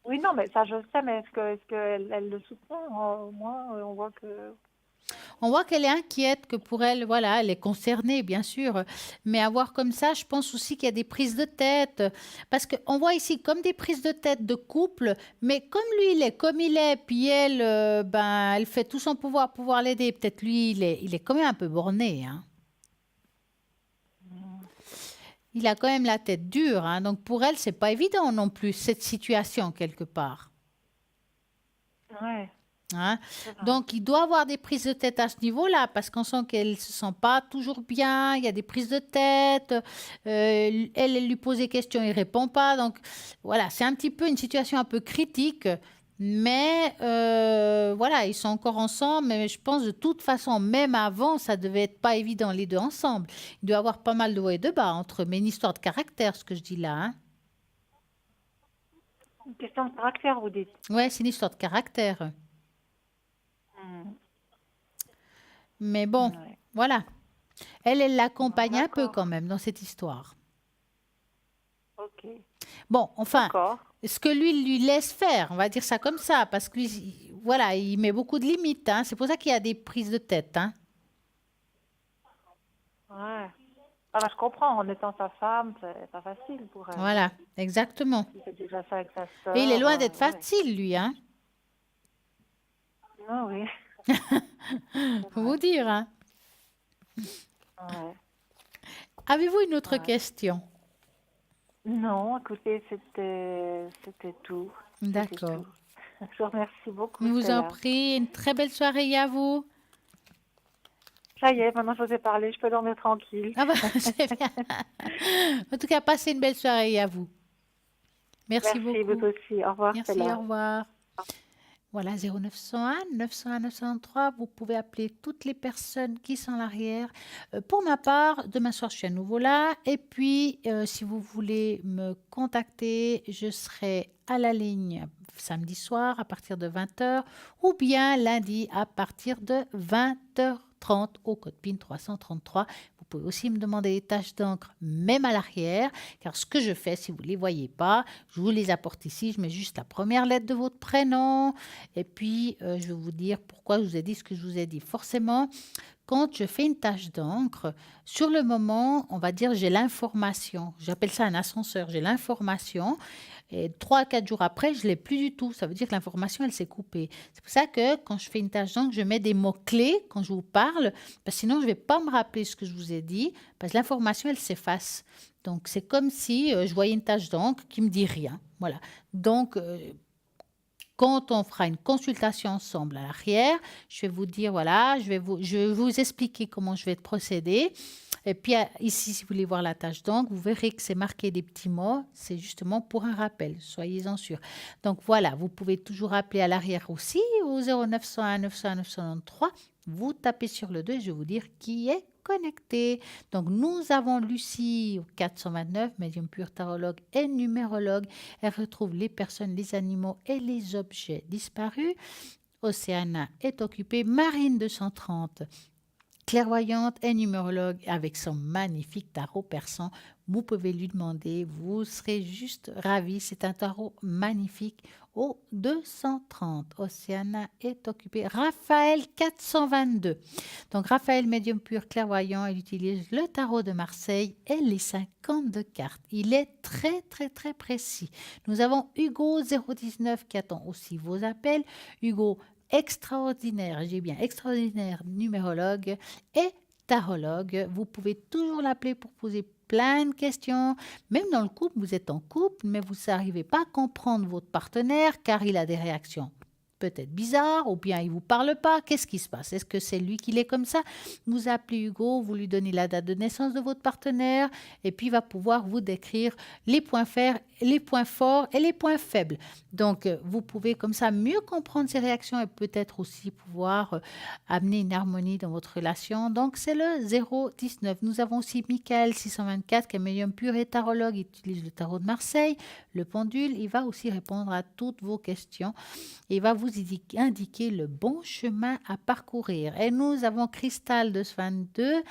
Oui, non, mais ça, je sais, mais est-ce qu'elle le soutient? Moi, on voit que... On voit qu'elle est inquiète, que pour elle, voilà, elle est concernée, bien sûr. Mais à voir comme ça, je pense aussi qu'il y a des prises de tête. Parce qu'on voit ici comme des prises de tête de couple, mais comme lui, il est comme il est, puis elle, elle fait tout son pouvoir pour pouvoir l'aider. Peut-être lui, il est quand même un peu borné. Hein. Il a quand même la tête dure. Hein. Donc pour elle, c'est pas évident non plus, cette situation, quelque part. Ouais. Hein? Donc, il doit avoir des prises de tête à ce niveau-là parce qu'on sent qu'elle ne se sent pas toujours bien. Il y a des prises de tête. Elle lui pose des questions, il ne répond pas. Donc, voilà, c'est un petit peu une situation un peu critique. Mais voilà, ils sont encore ensemble. Mais je pense de toute façon, même avant, ça ne devait être pas évident, les deux ensemble. Il doit y avoir pas mal de hauts et de bas entre eux. Mais une histoire de caractère, ce que je dis là. Hein? Une question de caractère, vous dites? Oui, c'est une histoire de caractère. Mais bon, voilà. Elle l'accompagne un peu quand même dans cette histoire. Ok. Bon, enfin, ce que lui laisse faire, on va dire ça comme ça, parce que lui, voilà, il met beaucoup de limites. Hein. C'est pour ça qu'il y a des prises de tête. Hein. Ouais. Alors, je comprends, en étant sa femme, c'est pas facile pour elle. Voilà, exactement. Il fait déjà ça avec sa sœur. Et il est loin d'être ouais. facile, lui, hein. Ah oui. Faut vous dire, hein. Ouais. Avez-vous une autre Ouais. question? Non, écoutez, c'était tout. C'était D'accord. tout. Je vous remercie beaucoup, Je vous en Stella. prie. Une très belle soirée à vous. Ça y est, maintenant je vous ai parlé, je peux dormir tranquille. Ah bah, c'est bien. En tout cas, passez une belle soirée à vous. Merci Merci, vous beaucoup. aussi. Au revoir, Merci, Stella. au revoir. Voilà, 0901 901 903. Vous pouvez appeler toutes les personnes qui sont à l'arrière. Pour ma part, demain soir, je suis à nouveau là. Et puis, si vous voulez me contacter, je serai à la ligne samedi soir à partir de 20h ou bien lundi à partir de 20h30 au code PIN 333. Vous pouvez aussi me demander des tâches d'encre, même à l'arrière, car ce que je fais, si vous ne les voyez pas, je vous les apporte ici. Je mets juste la première lettre de votre prénom. Et puis, je vais vous dire pourquoi je vous ai dit ce que je vous ai dit. Forcément, quand je fais une tâche d'encre, sur le moment, on va dire, j'ai l'information. J'appelle ça un ascenseur. J'ai l'information. Et 3 à 4 jours après, je ne l'ai plus du tout. Ça veut dire que l'information, elle s'est coupée. C'est pour ça que quand je fais une tâche d'encre, je mets des mots-clés quand je vous parle. Parce que sinon, je ne vais pas me rappeler ce que je vous ai dit. Parce que l'information, elle s'efface. Donc, c'est comme si je voyais une tâche d'encre qui ne me dit rien. Voilà. Donc, quand on fera une consultation ensemble à l'arrière, je vais vous dire, voilà, je vais vous expliquer comment je vais procéder. Et puis ici, si vous voulez voir la tâche d'encre, vous verrez que c'est marqué des petits mots. C'est justement pour un rappel, soyez-en sûrs. Donc voilà, vous pouvez toujours appeler à l'arrière aussi au 0901 901 993. Vous tapez sur le 2 et je vais vous dire qui est connecté. Donc nous avons Lucie au 429, médium pur, tarologue et numérologue. Elle retrouve les personnes, les animaux et les objets disparus. Océana est occupée. Marine 230, clairvoyante et numérologue avec son magnifique tarot persan. Vous pouvez lui demander, vous serez juste ravis. C'est un tarot magnifique au 230. Océana est occupée. Raphaël 422. Donc Raphaël, médium pur, clairvoyant, il utilise le tarot de Marseille et les 52 cartes. Il est très très très précis. Nous avons Hugo 019 qui attend aussi vos appels. Hugo, extraordinaire, j'ai bien extraordinaire numérologue et tarologue. Vous pouvez toujours l'appeler pour poser plein de questions. Même dans le couple, vous êtes en couple, mais vous n'arrivez pas à comprendre votre partenaire car il a des réactions peut-être bizarres ou bien il ne vous parle pas. Qu'est-ce qui se passe? Est-ce que c'est lui qui est comme ça? Vous appelez Hugo, vous lui donnez la date de naissance de votre partenaire et puis il va pouvoir vous décrire les points forts et les points faibles. Donc, vous pouvez comme ça mieux comprendre ses réactions et peut-être aussi pouvoir amener une harmonie dans votre relation. Donc, c'est le 019. Nous avons aussi Michael 624 qui est médium pur et tarologue. Il utilise le tarot de Marseille, le pendule. Il va aussi répondre à toutes vos questions. Il va vous indiquer le bon chemin à parcourir. Et nous avons Cristal de 22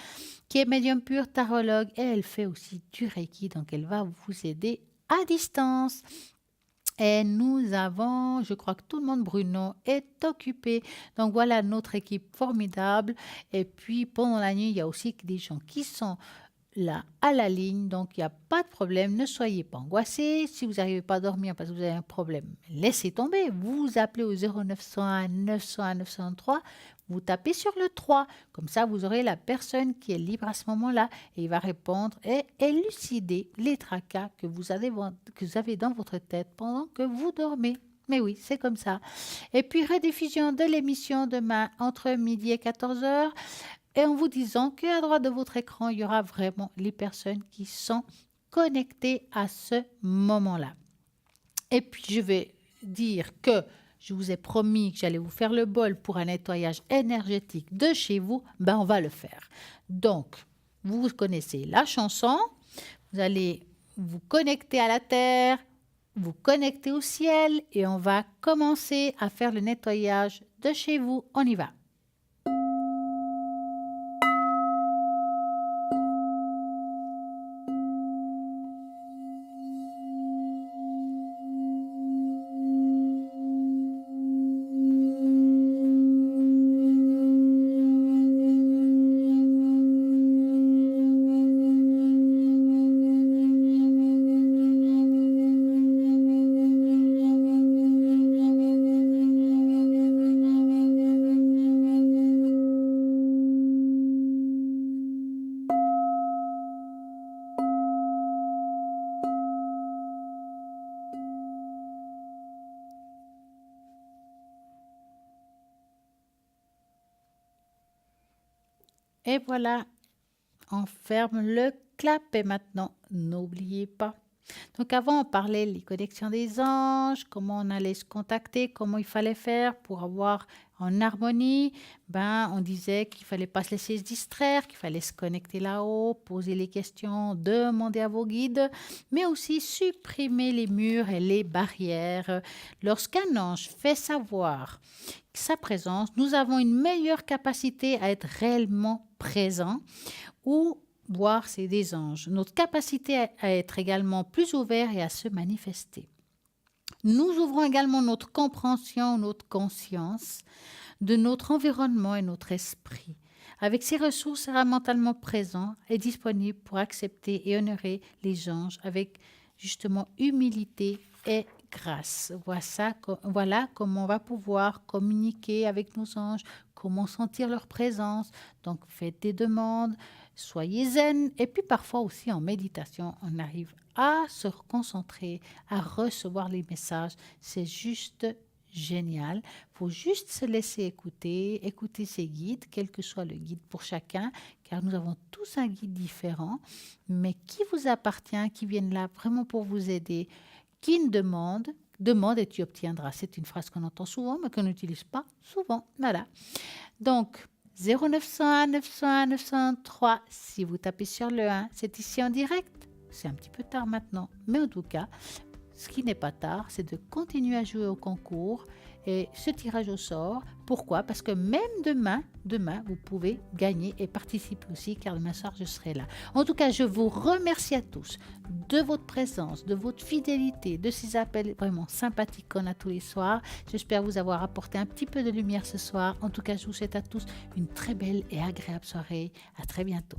qui est médium pur tarologue et elle fait aussi du Reiki. Donc, elle va vous aider à distance. Et nous avons, je crois que tout le monde, Bruno, est occupé. Donc voilà notre équipe formidable. Et puis pendant la nuit, il y a aussi des gens qui sont là à la ligne. Donc il n'y a pas de problème. Ne soyez pas angoissés. Si vous n'arrivez pas à dormir parce que vous avez un problème, laissez tomber. Vous appelez au 0901 901 903. Vous tapez sur le 3. Comme ça, vous aurez la personne qui est libre à ce moment-là et il va répondre et élucider les tracas que vous avez dans votre tête pendant que vous dormez. Mais oui, c'est comme ça. Et puis, rediffusion de l'émission demain entre midi et 14h. Et en vous disant qu'à droite de votre écran, il y aura vraiment les personnes qui sont connectées à ce moment-là. Et puis, je vais dire que je vous ai promis que j'allais vous faire le bol pour un nettoyage énergétique de chez vous. Ben, on va le faire. Donc, vous connaissez la chanson. Vous allez vous connecter à la terre, vous connecter au ciel et on va commencer à faire le nettoyage de chez vous. On y va. Et voilà, on ferme le clap. Et maintenant, n'oubliez pas. Donc avant, on parlait les connexions des anges, comment on allait se contacter, comment il fallait faire pour avoir en harmonie. On disait qu'il fallait pas se laisser se distraire, qu'il fallait se connecter là-haut, poser les questions, demander à vos guides, mais aussi supprimer les murs et les barrières. Lorsqu'un ange fait savoir sa présence, nous avons une meilleure capacité à être réellement présents ou voir c'est des anges. Notre capacité à être également plus ouvert et à se manifester. Nous ouvrons également notre compréhension, notre conscience de notre environnement et notre esprit. Avec ces ressources mentalement présents et disponibles pour accepter et honorer les anges avec justement humilité et grâce. Voilà comment on va pouvoir communiquer avec nos anges, comment sentir leur présence. Donc faites des demandes, soyez zen. Et puis parfois aussi en méditation, on arrive à se concentrer, à recevoir les messages. C'est juste génial. Il faut juste se laisser écouter ses guides, quel que soit le guide pour chacun, car nous avons tous un guide différent, mais qui vous appartient, qui viennent là vraiment pour vous aider, qui ne demande et tu obtiendras. C'est une phrase qu'on entend souvent, mais qu'on n'utilise pas souvent. Voilà. Donc, 0901 901 903, si vous tapez sur le 1, c'est ici en direct. C'est un petit peu tard maintenant, mais en tout cas, ce qui n'est pas tard, c'est de continuer à jouer au concours et ce tirage au sort. Pourquoi? Parce que même demain, vous pouvez gagner et participer aussi, car demain soir, je serai là. En tout cas, je vous remercie à tous de votre présence, de votre fidélité, de ces appels vraiment sympathiques qu'on a tous les soirs. J'espère vous avoir apporté un petit peu de lumière ce soir. En tout cas, je vous souhaite à tous une très belle et agréable soirée. À très bientôt.